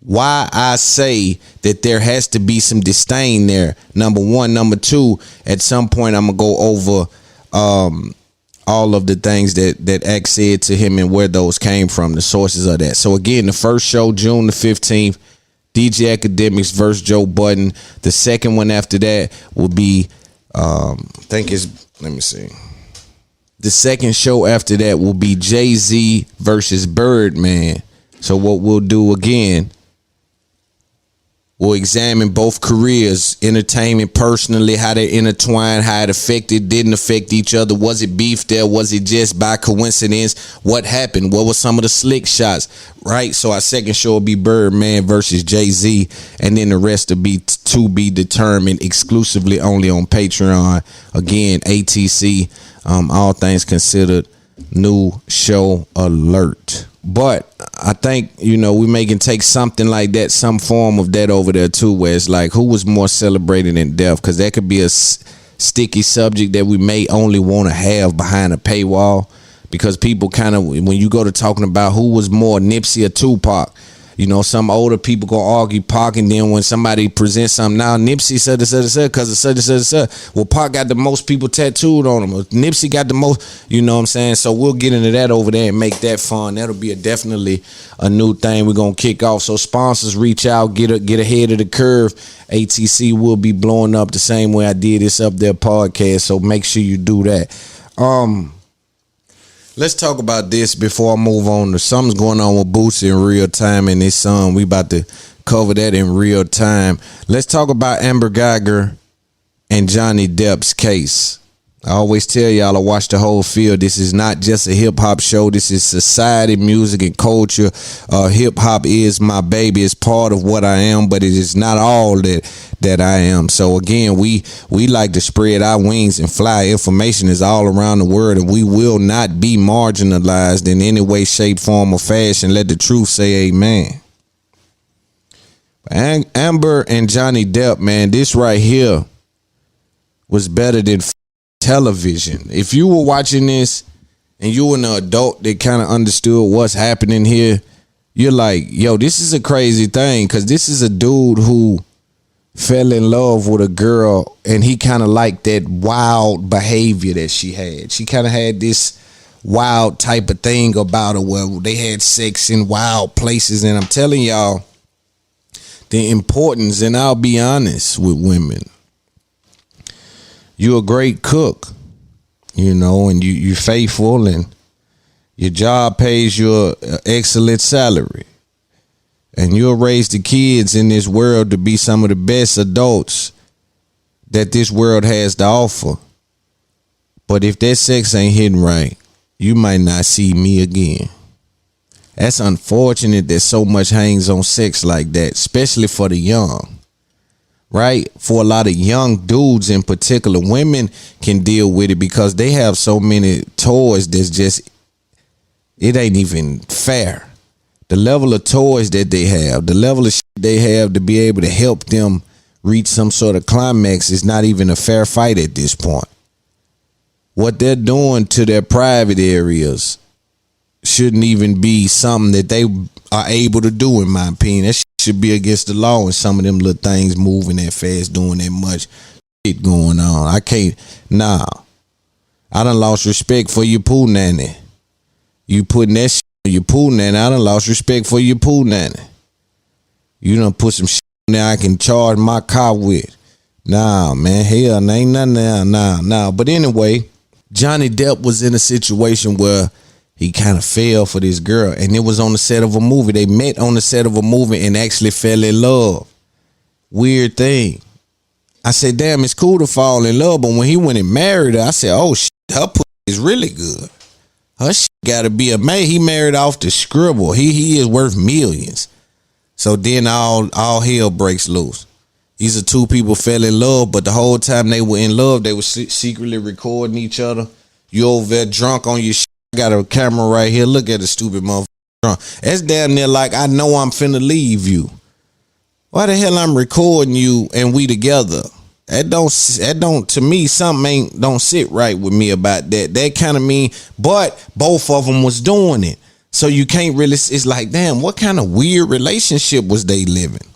why I say that there has to be some disdain there. Number one. Number two, at some point I'm gonna go over all of the things that X said to him and where those came from, the sources of that. So again, the first show, June the 15th, DJ Academics versus Joe Budden. The second one after that will be, let me see. The second show after that will be Jay-Z versus Birdman. So what we'll do again, we'll examine both careers, entertainment personally, how they intertwined, how it affected, didn't affect each other. Was it beef there? Was it just by coincidence? What happened? What were some of the slick shots? Right? So our second show will be Birdman versus Jay-Z, and then the rest will be to be determined exclusively only on Pateron. Again, ATC, all things considered, new show alert. But I think, we can take something like that, some form of that over there too, where it's like, who was more celebrated in death? Because that could be a sticky subject that we may only want to have behind a paywall, because people kind of, when you go to talking about who was more, Nipsey or Tupac, some older people gonna argue Pac, and then when somebody presents something, now Nipsey said because of such. Well, Pac got the most people tattooed on him. Nipsey got the most, you know what I'm saying? So we'll get into that over there and make that fun. That'll be definitely a new thing we're gonna kick off. So sponsors, reach out, get ahead of the curve. ATC will be blowing up the same way I did this Up There podcast. So make sure you do that. Let's talk about this before I move on to something's going on with Bootsy in real time in this song. We about to cover that in real time. Let's talk about Amber Geiger and Johnny Depp's case. I always tell y'all, I watch the whole field. This is not just a hip hop show. This is society, music, and culture. Hip hop is my baby. It's part of what I am, but it is not all that I am. So again, we like to spread our wings and fly. Information is all around the world, and we will not be marginalized in any way, shape, form, or fashion. Let the truth say amen. Amber and Johnny Depp, man, this right here was better than television. If you were watching this and you were an adult that kind of understood what's happening here, you're like, yo, this is a crazy thing, because this is a dude who fell in love with a girl, and he kind of liked that wild behavior that she had. She kind of had this wild type of thing about her where they had sex in wild places. And I'm telling y'all the importance, and I'll be honest with women, you're a great cook, and you're faithful, and your job pays you an excellent salary, and you'll raise the kids in this world to be some of the best adults that this world has to offer. But if that sex ain't hitting right, you might not see me again. That's unfortunate that so much hangs on sex like that, especially for the young. Right? For a lot of young dudes in particular, women can deal with it because they have so many toys that's just, it ain't even fair. The level of toys that they have, the level of shit they have to be able to help them reach some sort of climax is not even a fair fight at this point. What they're doing to their private areas shouldn't even be something that they are able to do, in my opinion. That should be against the law, and some of them little things moving that fast, doing that much shit going on. I can't, I done lost respect for your poo nanny. You putting that shit on your poo nanny, I done lost respect for your poo nanny. You done put some shit on there I can charge my car with. Nah, man, hell, ain't nothing there. Nah. But anyway, Johnny Depp was in a situation where he kind of fell for this girl, and it was on the set of a movie. They met on the set of a movie and actually fell in love. Weird thing. I said, damn, it's cool to fall in love, but when he went and married her, I said, oh shit, her pussy is really good. Her shit gotta be a man. He married off the scribble. He is worth millions. So then all hell breaks loose. These are two people fell in love, but the whole time they were in love, they were secretly recording each other. You over there drunk on your shit. I got a camera right here. Look at the stupid motherfucker drunk. That's damn near like, I know I'm finna leave you. Why the hell I'm recording you and we together? That don't to me, something don't sit right with me about that. That kind of mean, but both of them was doing it. So you can't really, it's like, damn, what kind of weird relationship was they living?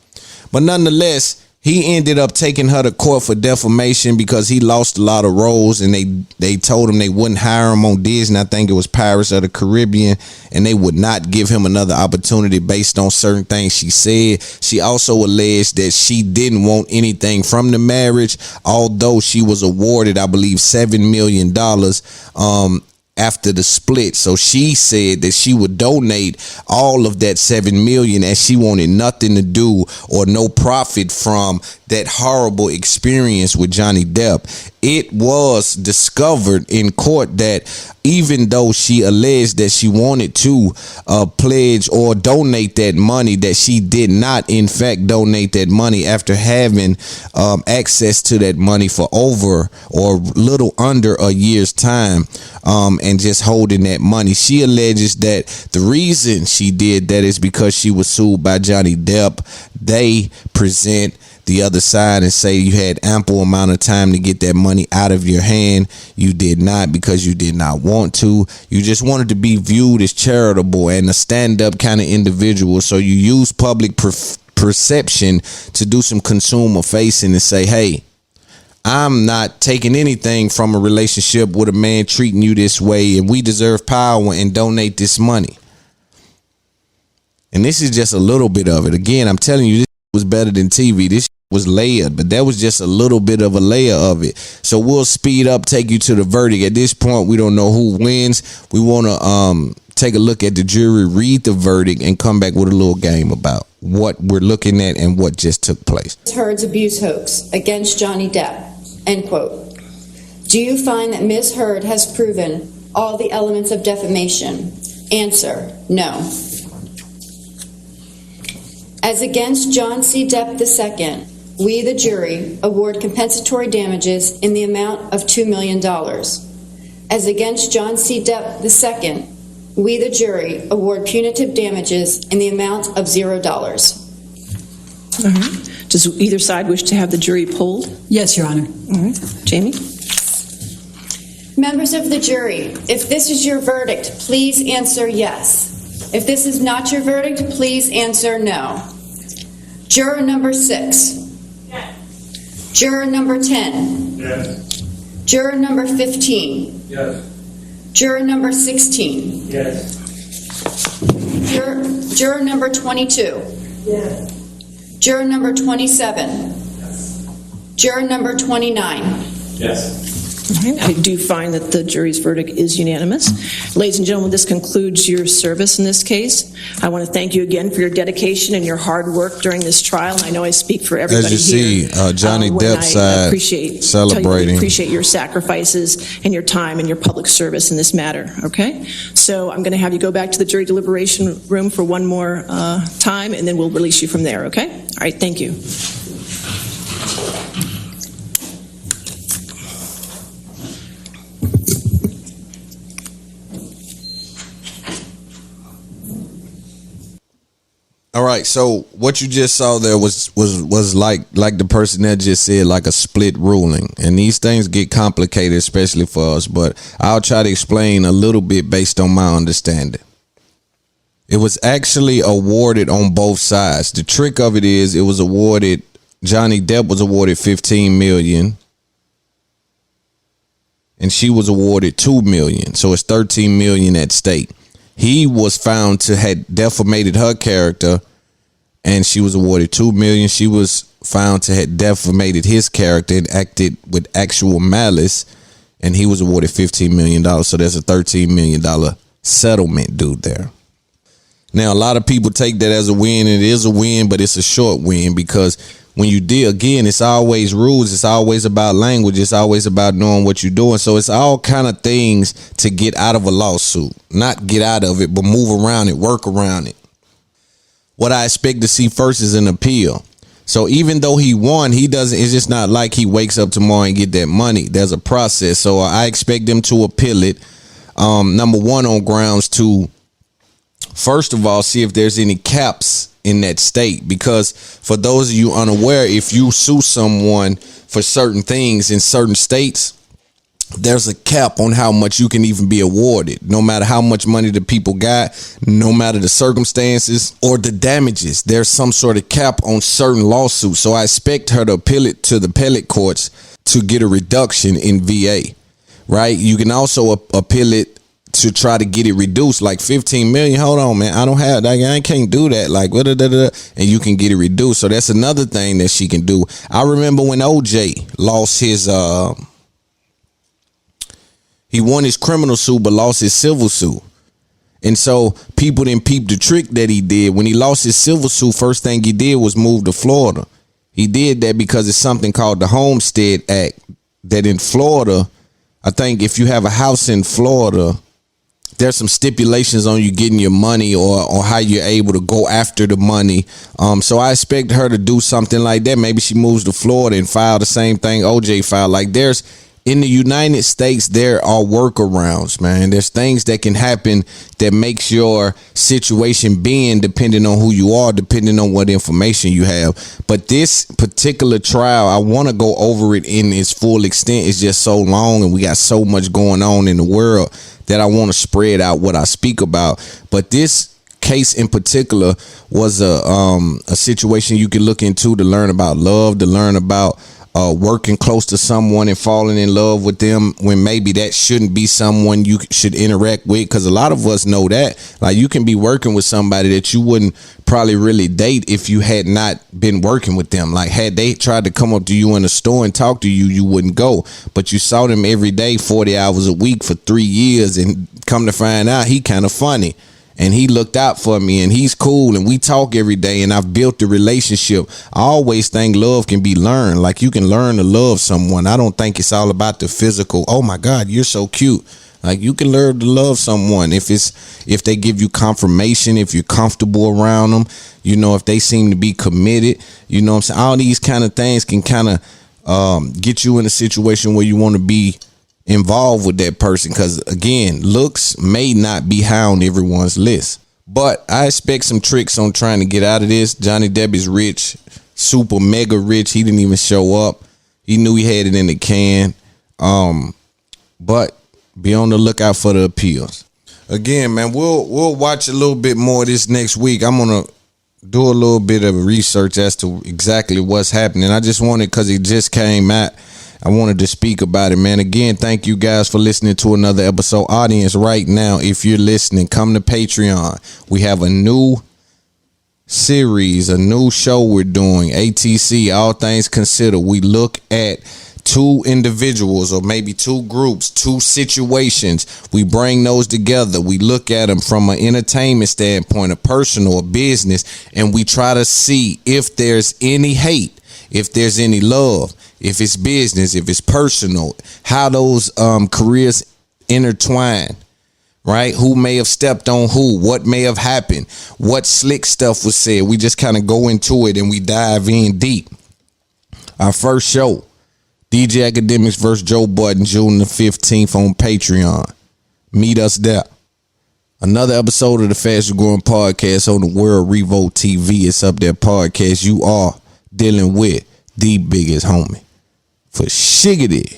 But nonetheless, He ended up taking her to court for defamation because he lost a lot of roles, and they told him they wouldn't hire him on Disney. I think it was Pirates of the Caribbean, and they would not give him another opportunity based on certain things she said. She also alleged that she didn't want anything from the marriage, although she was awarded, I believe, $7 million after the split. So she said that she would donate all of that $7 million, as she wanted nothing to do or no profit from that horrible experience with Johnny Depp. It was discovered in court that even though she alleged that she wanted to pledge or donate that money, that she did not in fact donate that money after having access to that money for over or little under a year's time, and just holding that money. She alleges that the reason she did that is because she was sued by Johnny Depp. They present the other side and say you had ample amount of time to get that money out of your hand. You did not, because you did not want to. You just wanted to be viewed as charitable and a stand-up kind of individual. So you use public perception to do some consumer facing and say, hey, I'm not taking anything from a relationship with a man treating you this way, and we deserve power and donate this money. And this is just a little bit of it. Again, I'm telling you, this was better than TV. This was layered, but that was just a little bit of a layer of it. So we'll speed up, take you to the verdict. At this point, we don't know who wins. We want to take a look at the jury, read the verdict, and come back with a little game about what we're looking at and what just took place. Heard's abuse hoax against Johnny Depp, end quote. Do you find that Ms. Heard has proven all the elements of defamation? Answer, no. As against John C. Depp II, we, the jury, award compensatory damages in the amount of $2 million. As against John C. Depp II, we, the jury, award punitive damages in the amount of $0. All right. Does either side wish to have the jury polled? Yes, Your Honor. All right. Jamie? Members of the jury, if this is your verdict, please answer yes. If this is not your verdict, please answer no. Juror number 6. Yes. Juror number 10. Yes. Juror number 15. Yes. Juror number 16. Yes. Juror number 22. Yes. Juror number 27. Yes. Juror number 29. Yes. I do find that the jury's verdict is unanimous. Ladies and gentlemen, this concludes your service in this case. I want to thank you again for your dedication and your hard work during this trial. And I know I speak for everybody here. As you see, Johnny Depp's side celebrating. Appreciate your sacrifices and your time and your public service in this matter. Okay? So I'm going to have you go back to the jury deliberation room for one more time, and then we'll release you from there. Okay? All right. Thank you. All right, so what you just saw there was like the person that just said, like a split ruling, and these things get complicated, especially for us. But I'll try to explain a little bit based on my understanding. It was actually awarded on both sides. The trick of it is, it was awarded. Johnny Depp was awarded $15 million, and she was awarded $2 million. So it's $13 million at stake. He was found to have defamated her character, and she was awarded $2 million. She was found to have defamated his character and acted with actual malice, and he was awarded $15 million. So there's a $13 million settlement due there. Now, a lot of people take that as a win. It is a win, but it's a short win, because when you deal, again, it's always rules. It's always about language. It's always about knowing what you're doing. So it's all kind of things to get out of a lawsuit. Not get out of it, but move around it, work around it. What I expect to see first is an appeal. So even though he won, he doesn't, it's just not like he wakes up tomorrow and get that money. There's a process. So I expect them to appeal it. Number one, on grounds to, first of all, see if there's any caps in that state, because for those of you unaware, if you sue someone for certain things in certain states, there's a cap on how much you can even be awarded, no matter how much money the people got, no matter the circumstances or the damages. There's some sort of cap on certain lawsuits. So I expect her to appeal it to the appellate courts to get a reduction in VA, right? You can also appeal it to try to get it reduced, like 15 million. Hold on, man. I can't do that. Like, and you can get it reduced. So that's another thing that she can do. I remember when OJ lost his, he won his criminal suit, but lost his civil suit. And so people didn't peep the trick that he did. When he lost his civil suit, first thing he did was move to Florida. He did that because it's something called the Homestead Act, that in Florida, I think if you have a house in Florida, there's some stipulations on you getting your money or how you're able to go after the money. So I expect her to do something like that. Maybe she moves to Florida and file the same thing OJ filed. Like, in the United States, there are workarounds, man. There's things that can happen that makes your situation bend depending on who you are, depending on what information you have. But this particular trial, I want to go over it in its full extent. It's just so long and we got so much going on in the world that I want to spread out what I speak about. But this case in particular was a situation you can look into to learn about love, to learn about working close to someone and falling in love with them when maybe that shouldn't be someone you should interact with. Because a lot of us know that, like, you can be working with somebody that you wouldn't probably really date if you had not been working with them. Like, had they tried to come up to you in a store and talk to you, you wouldn't go. But you saw them every day, 40 hours a week for 3 years, and come to find out he kind of funny. And he looked out for me, and he's cool, and we talk every day, and I've built a relationship. I always think love can be learned. Like, you can learn to love someone. I don't think it's all about the physical. Oh my God, you're so cute. Like, you can learn to love someone if they give you confirmation, if you're comfortable around them, if they seem to be committed, you know what I'm saying? All these kind of things can kind of get you in a situation where you want to be involved with that person, because again, looks may not be high on everyone's list. But I expect some tricks on trying to get out of this. Johnny Depp is rich, super mega rich. He didn't even show up. He knew he had it in the can. But be on the lookout for the appeals. Again, man, we'll watch a little bit more this next week. I'm gonna do a little bit of research as to exactly what's happening. I just wanted, because it just came out, I wanted to speak about it, man. Again, thank you guys for listening to another episode. Audience, right now, if you're listening, come to Patreon. We have a new series, a new show we're doing, ATC, All Things Considered. We look at two individuals or maybe two groups, two situations. We bring those together. We look at them from an entertainment standpoint, a personal, a business, and we try to see if there's any hate, if there's any love, if it's business, if it's personal, how those careers intertwine, right? Who may have stepped on who, what may have happened, what slick stuff was said. We just kind of go into it and we dive in deep. Our first show, DJ Academics vs. Joe Budden, June the 15th on Patreon. Meet us there. Another episode of the fastest growing podcast on the world, Revolt TV. It's Up There Podcast. You are dealing with the biggest homie. For shiggity.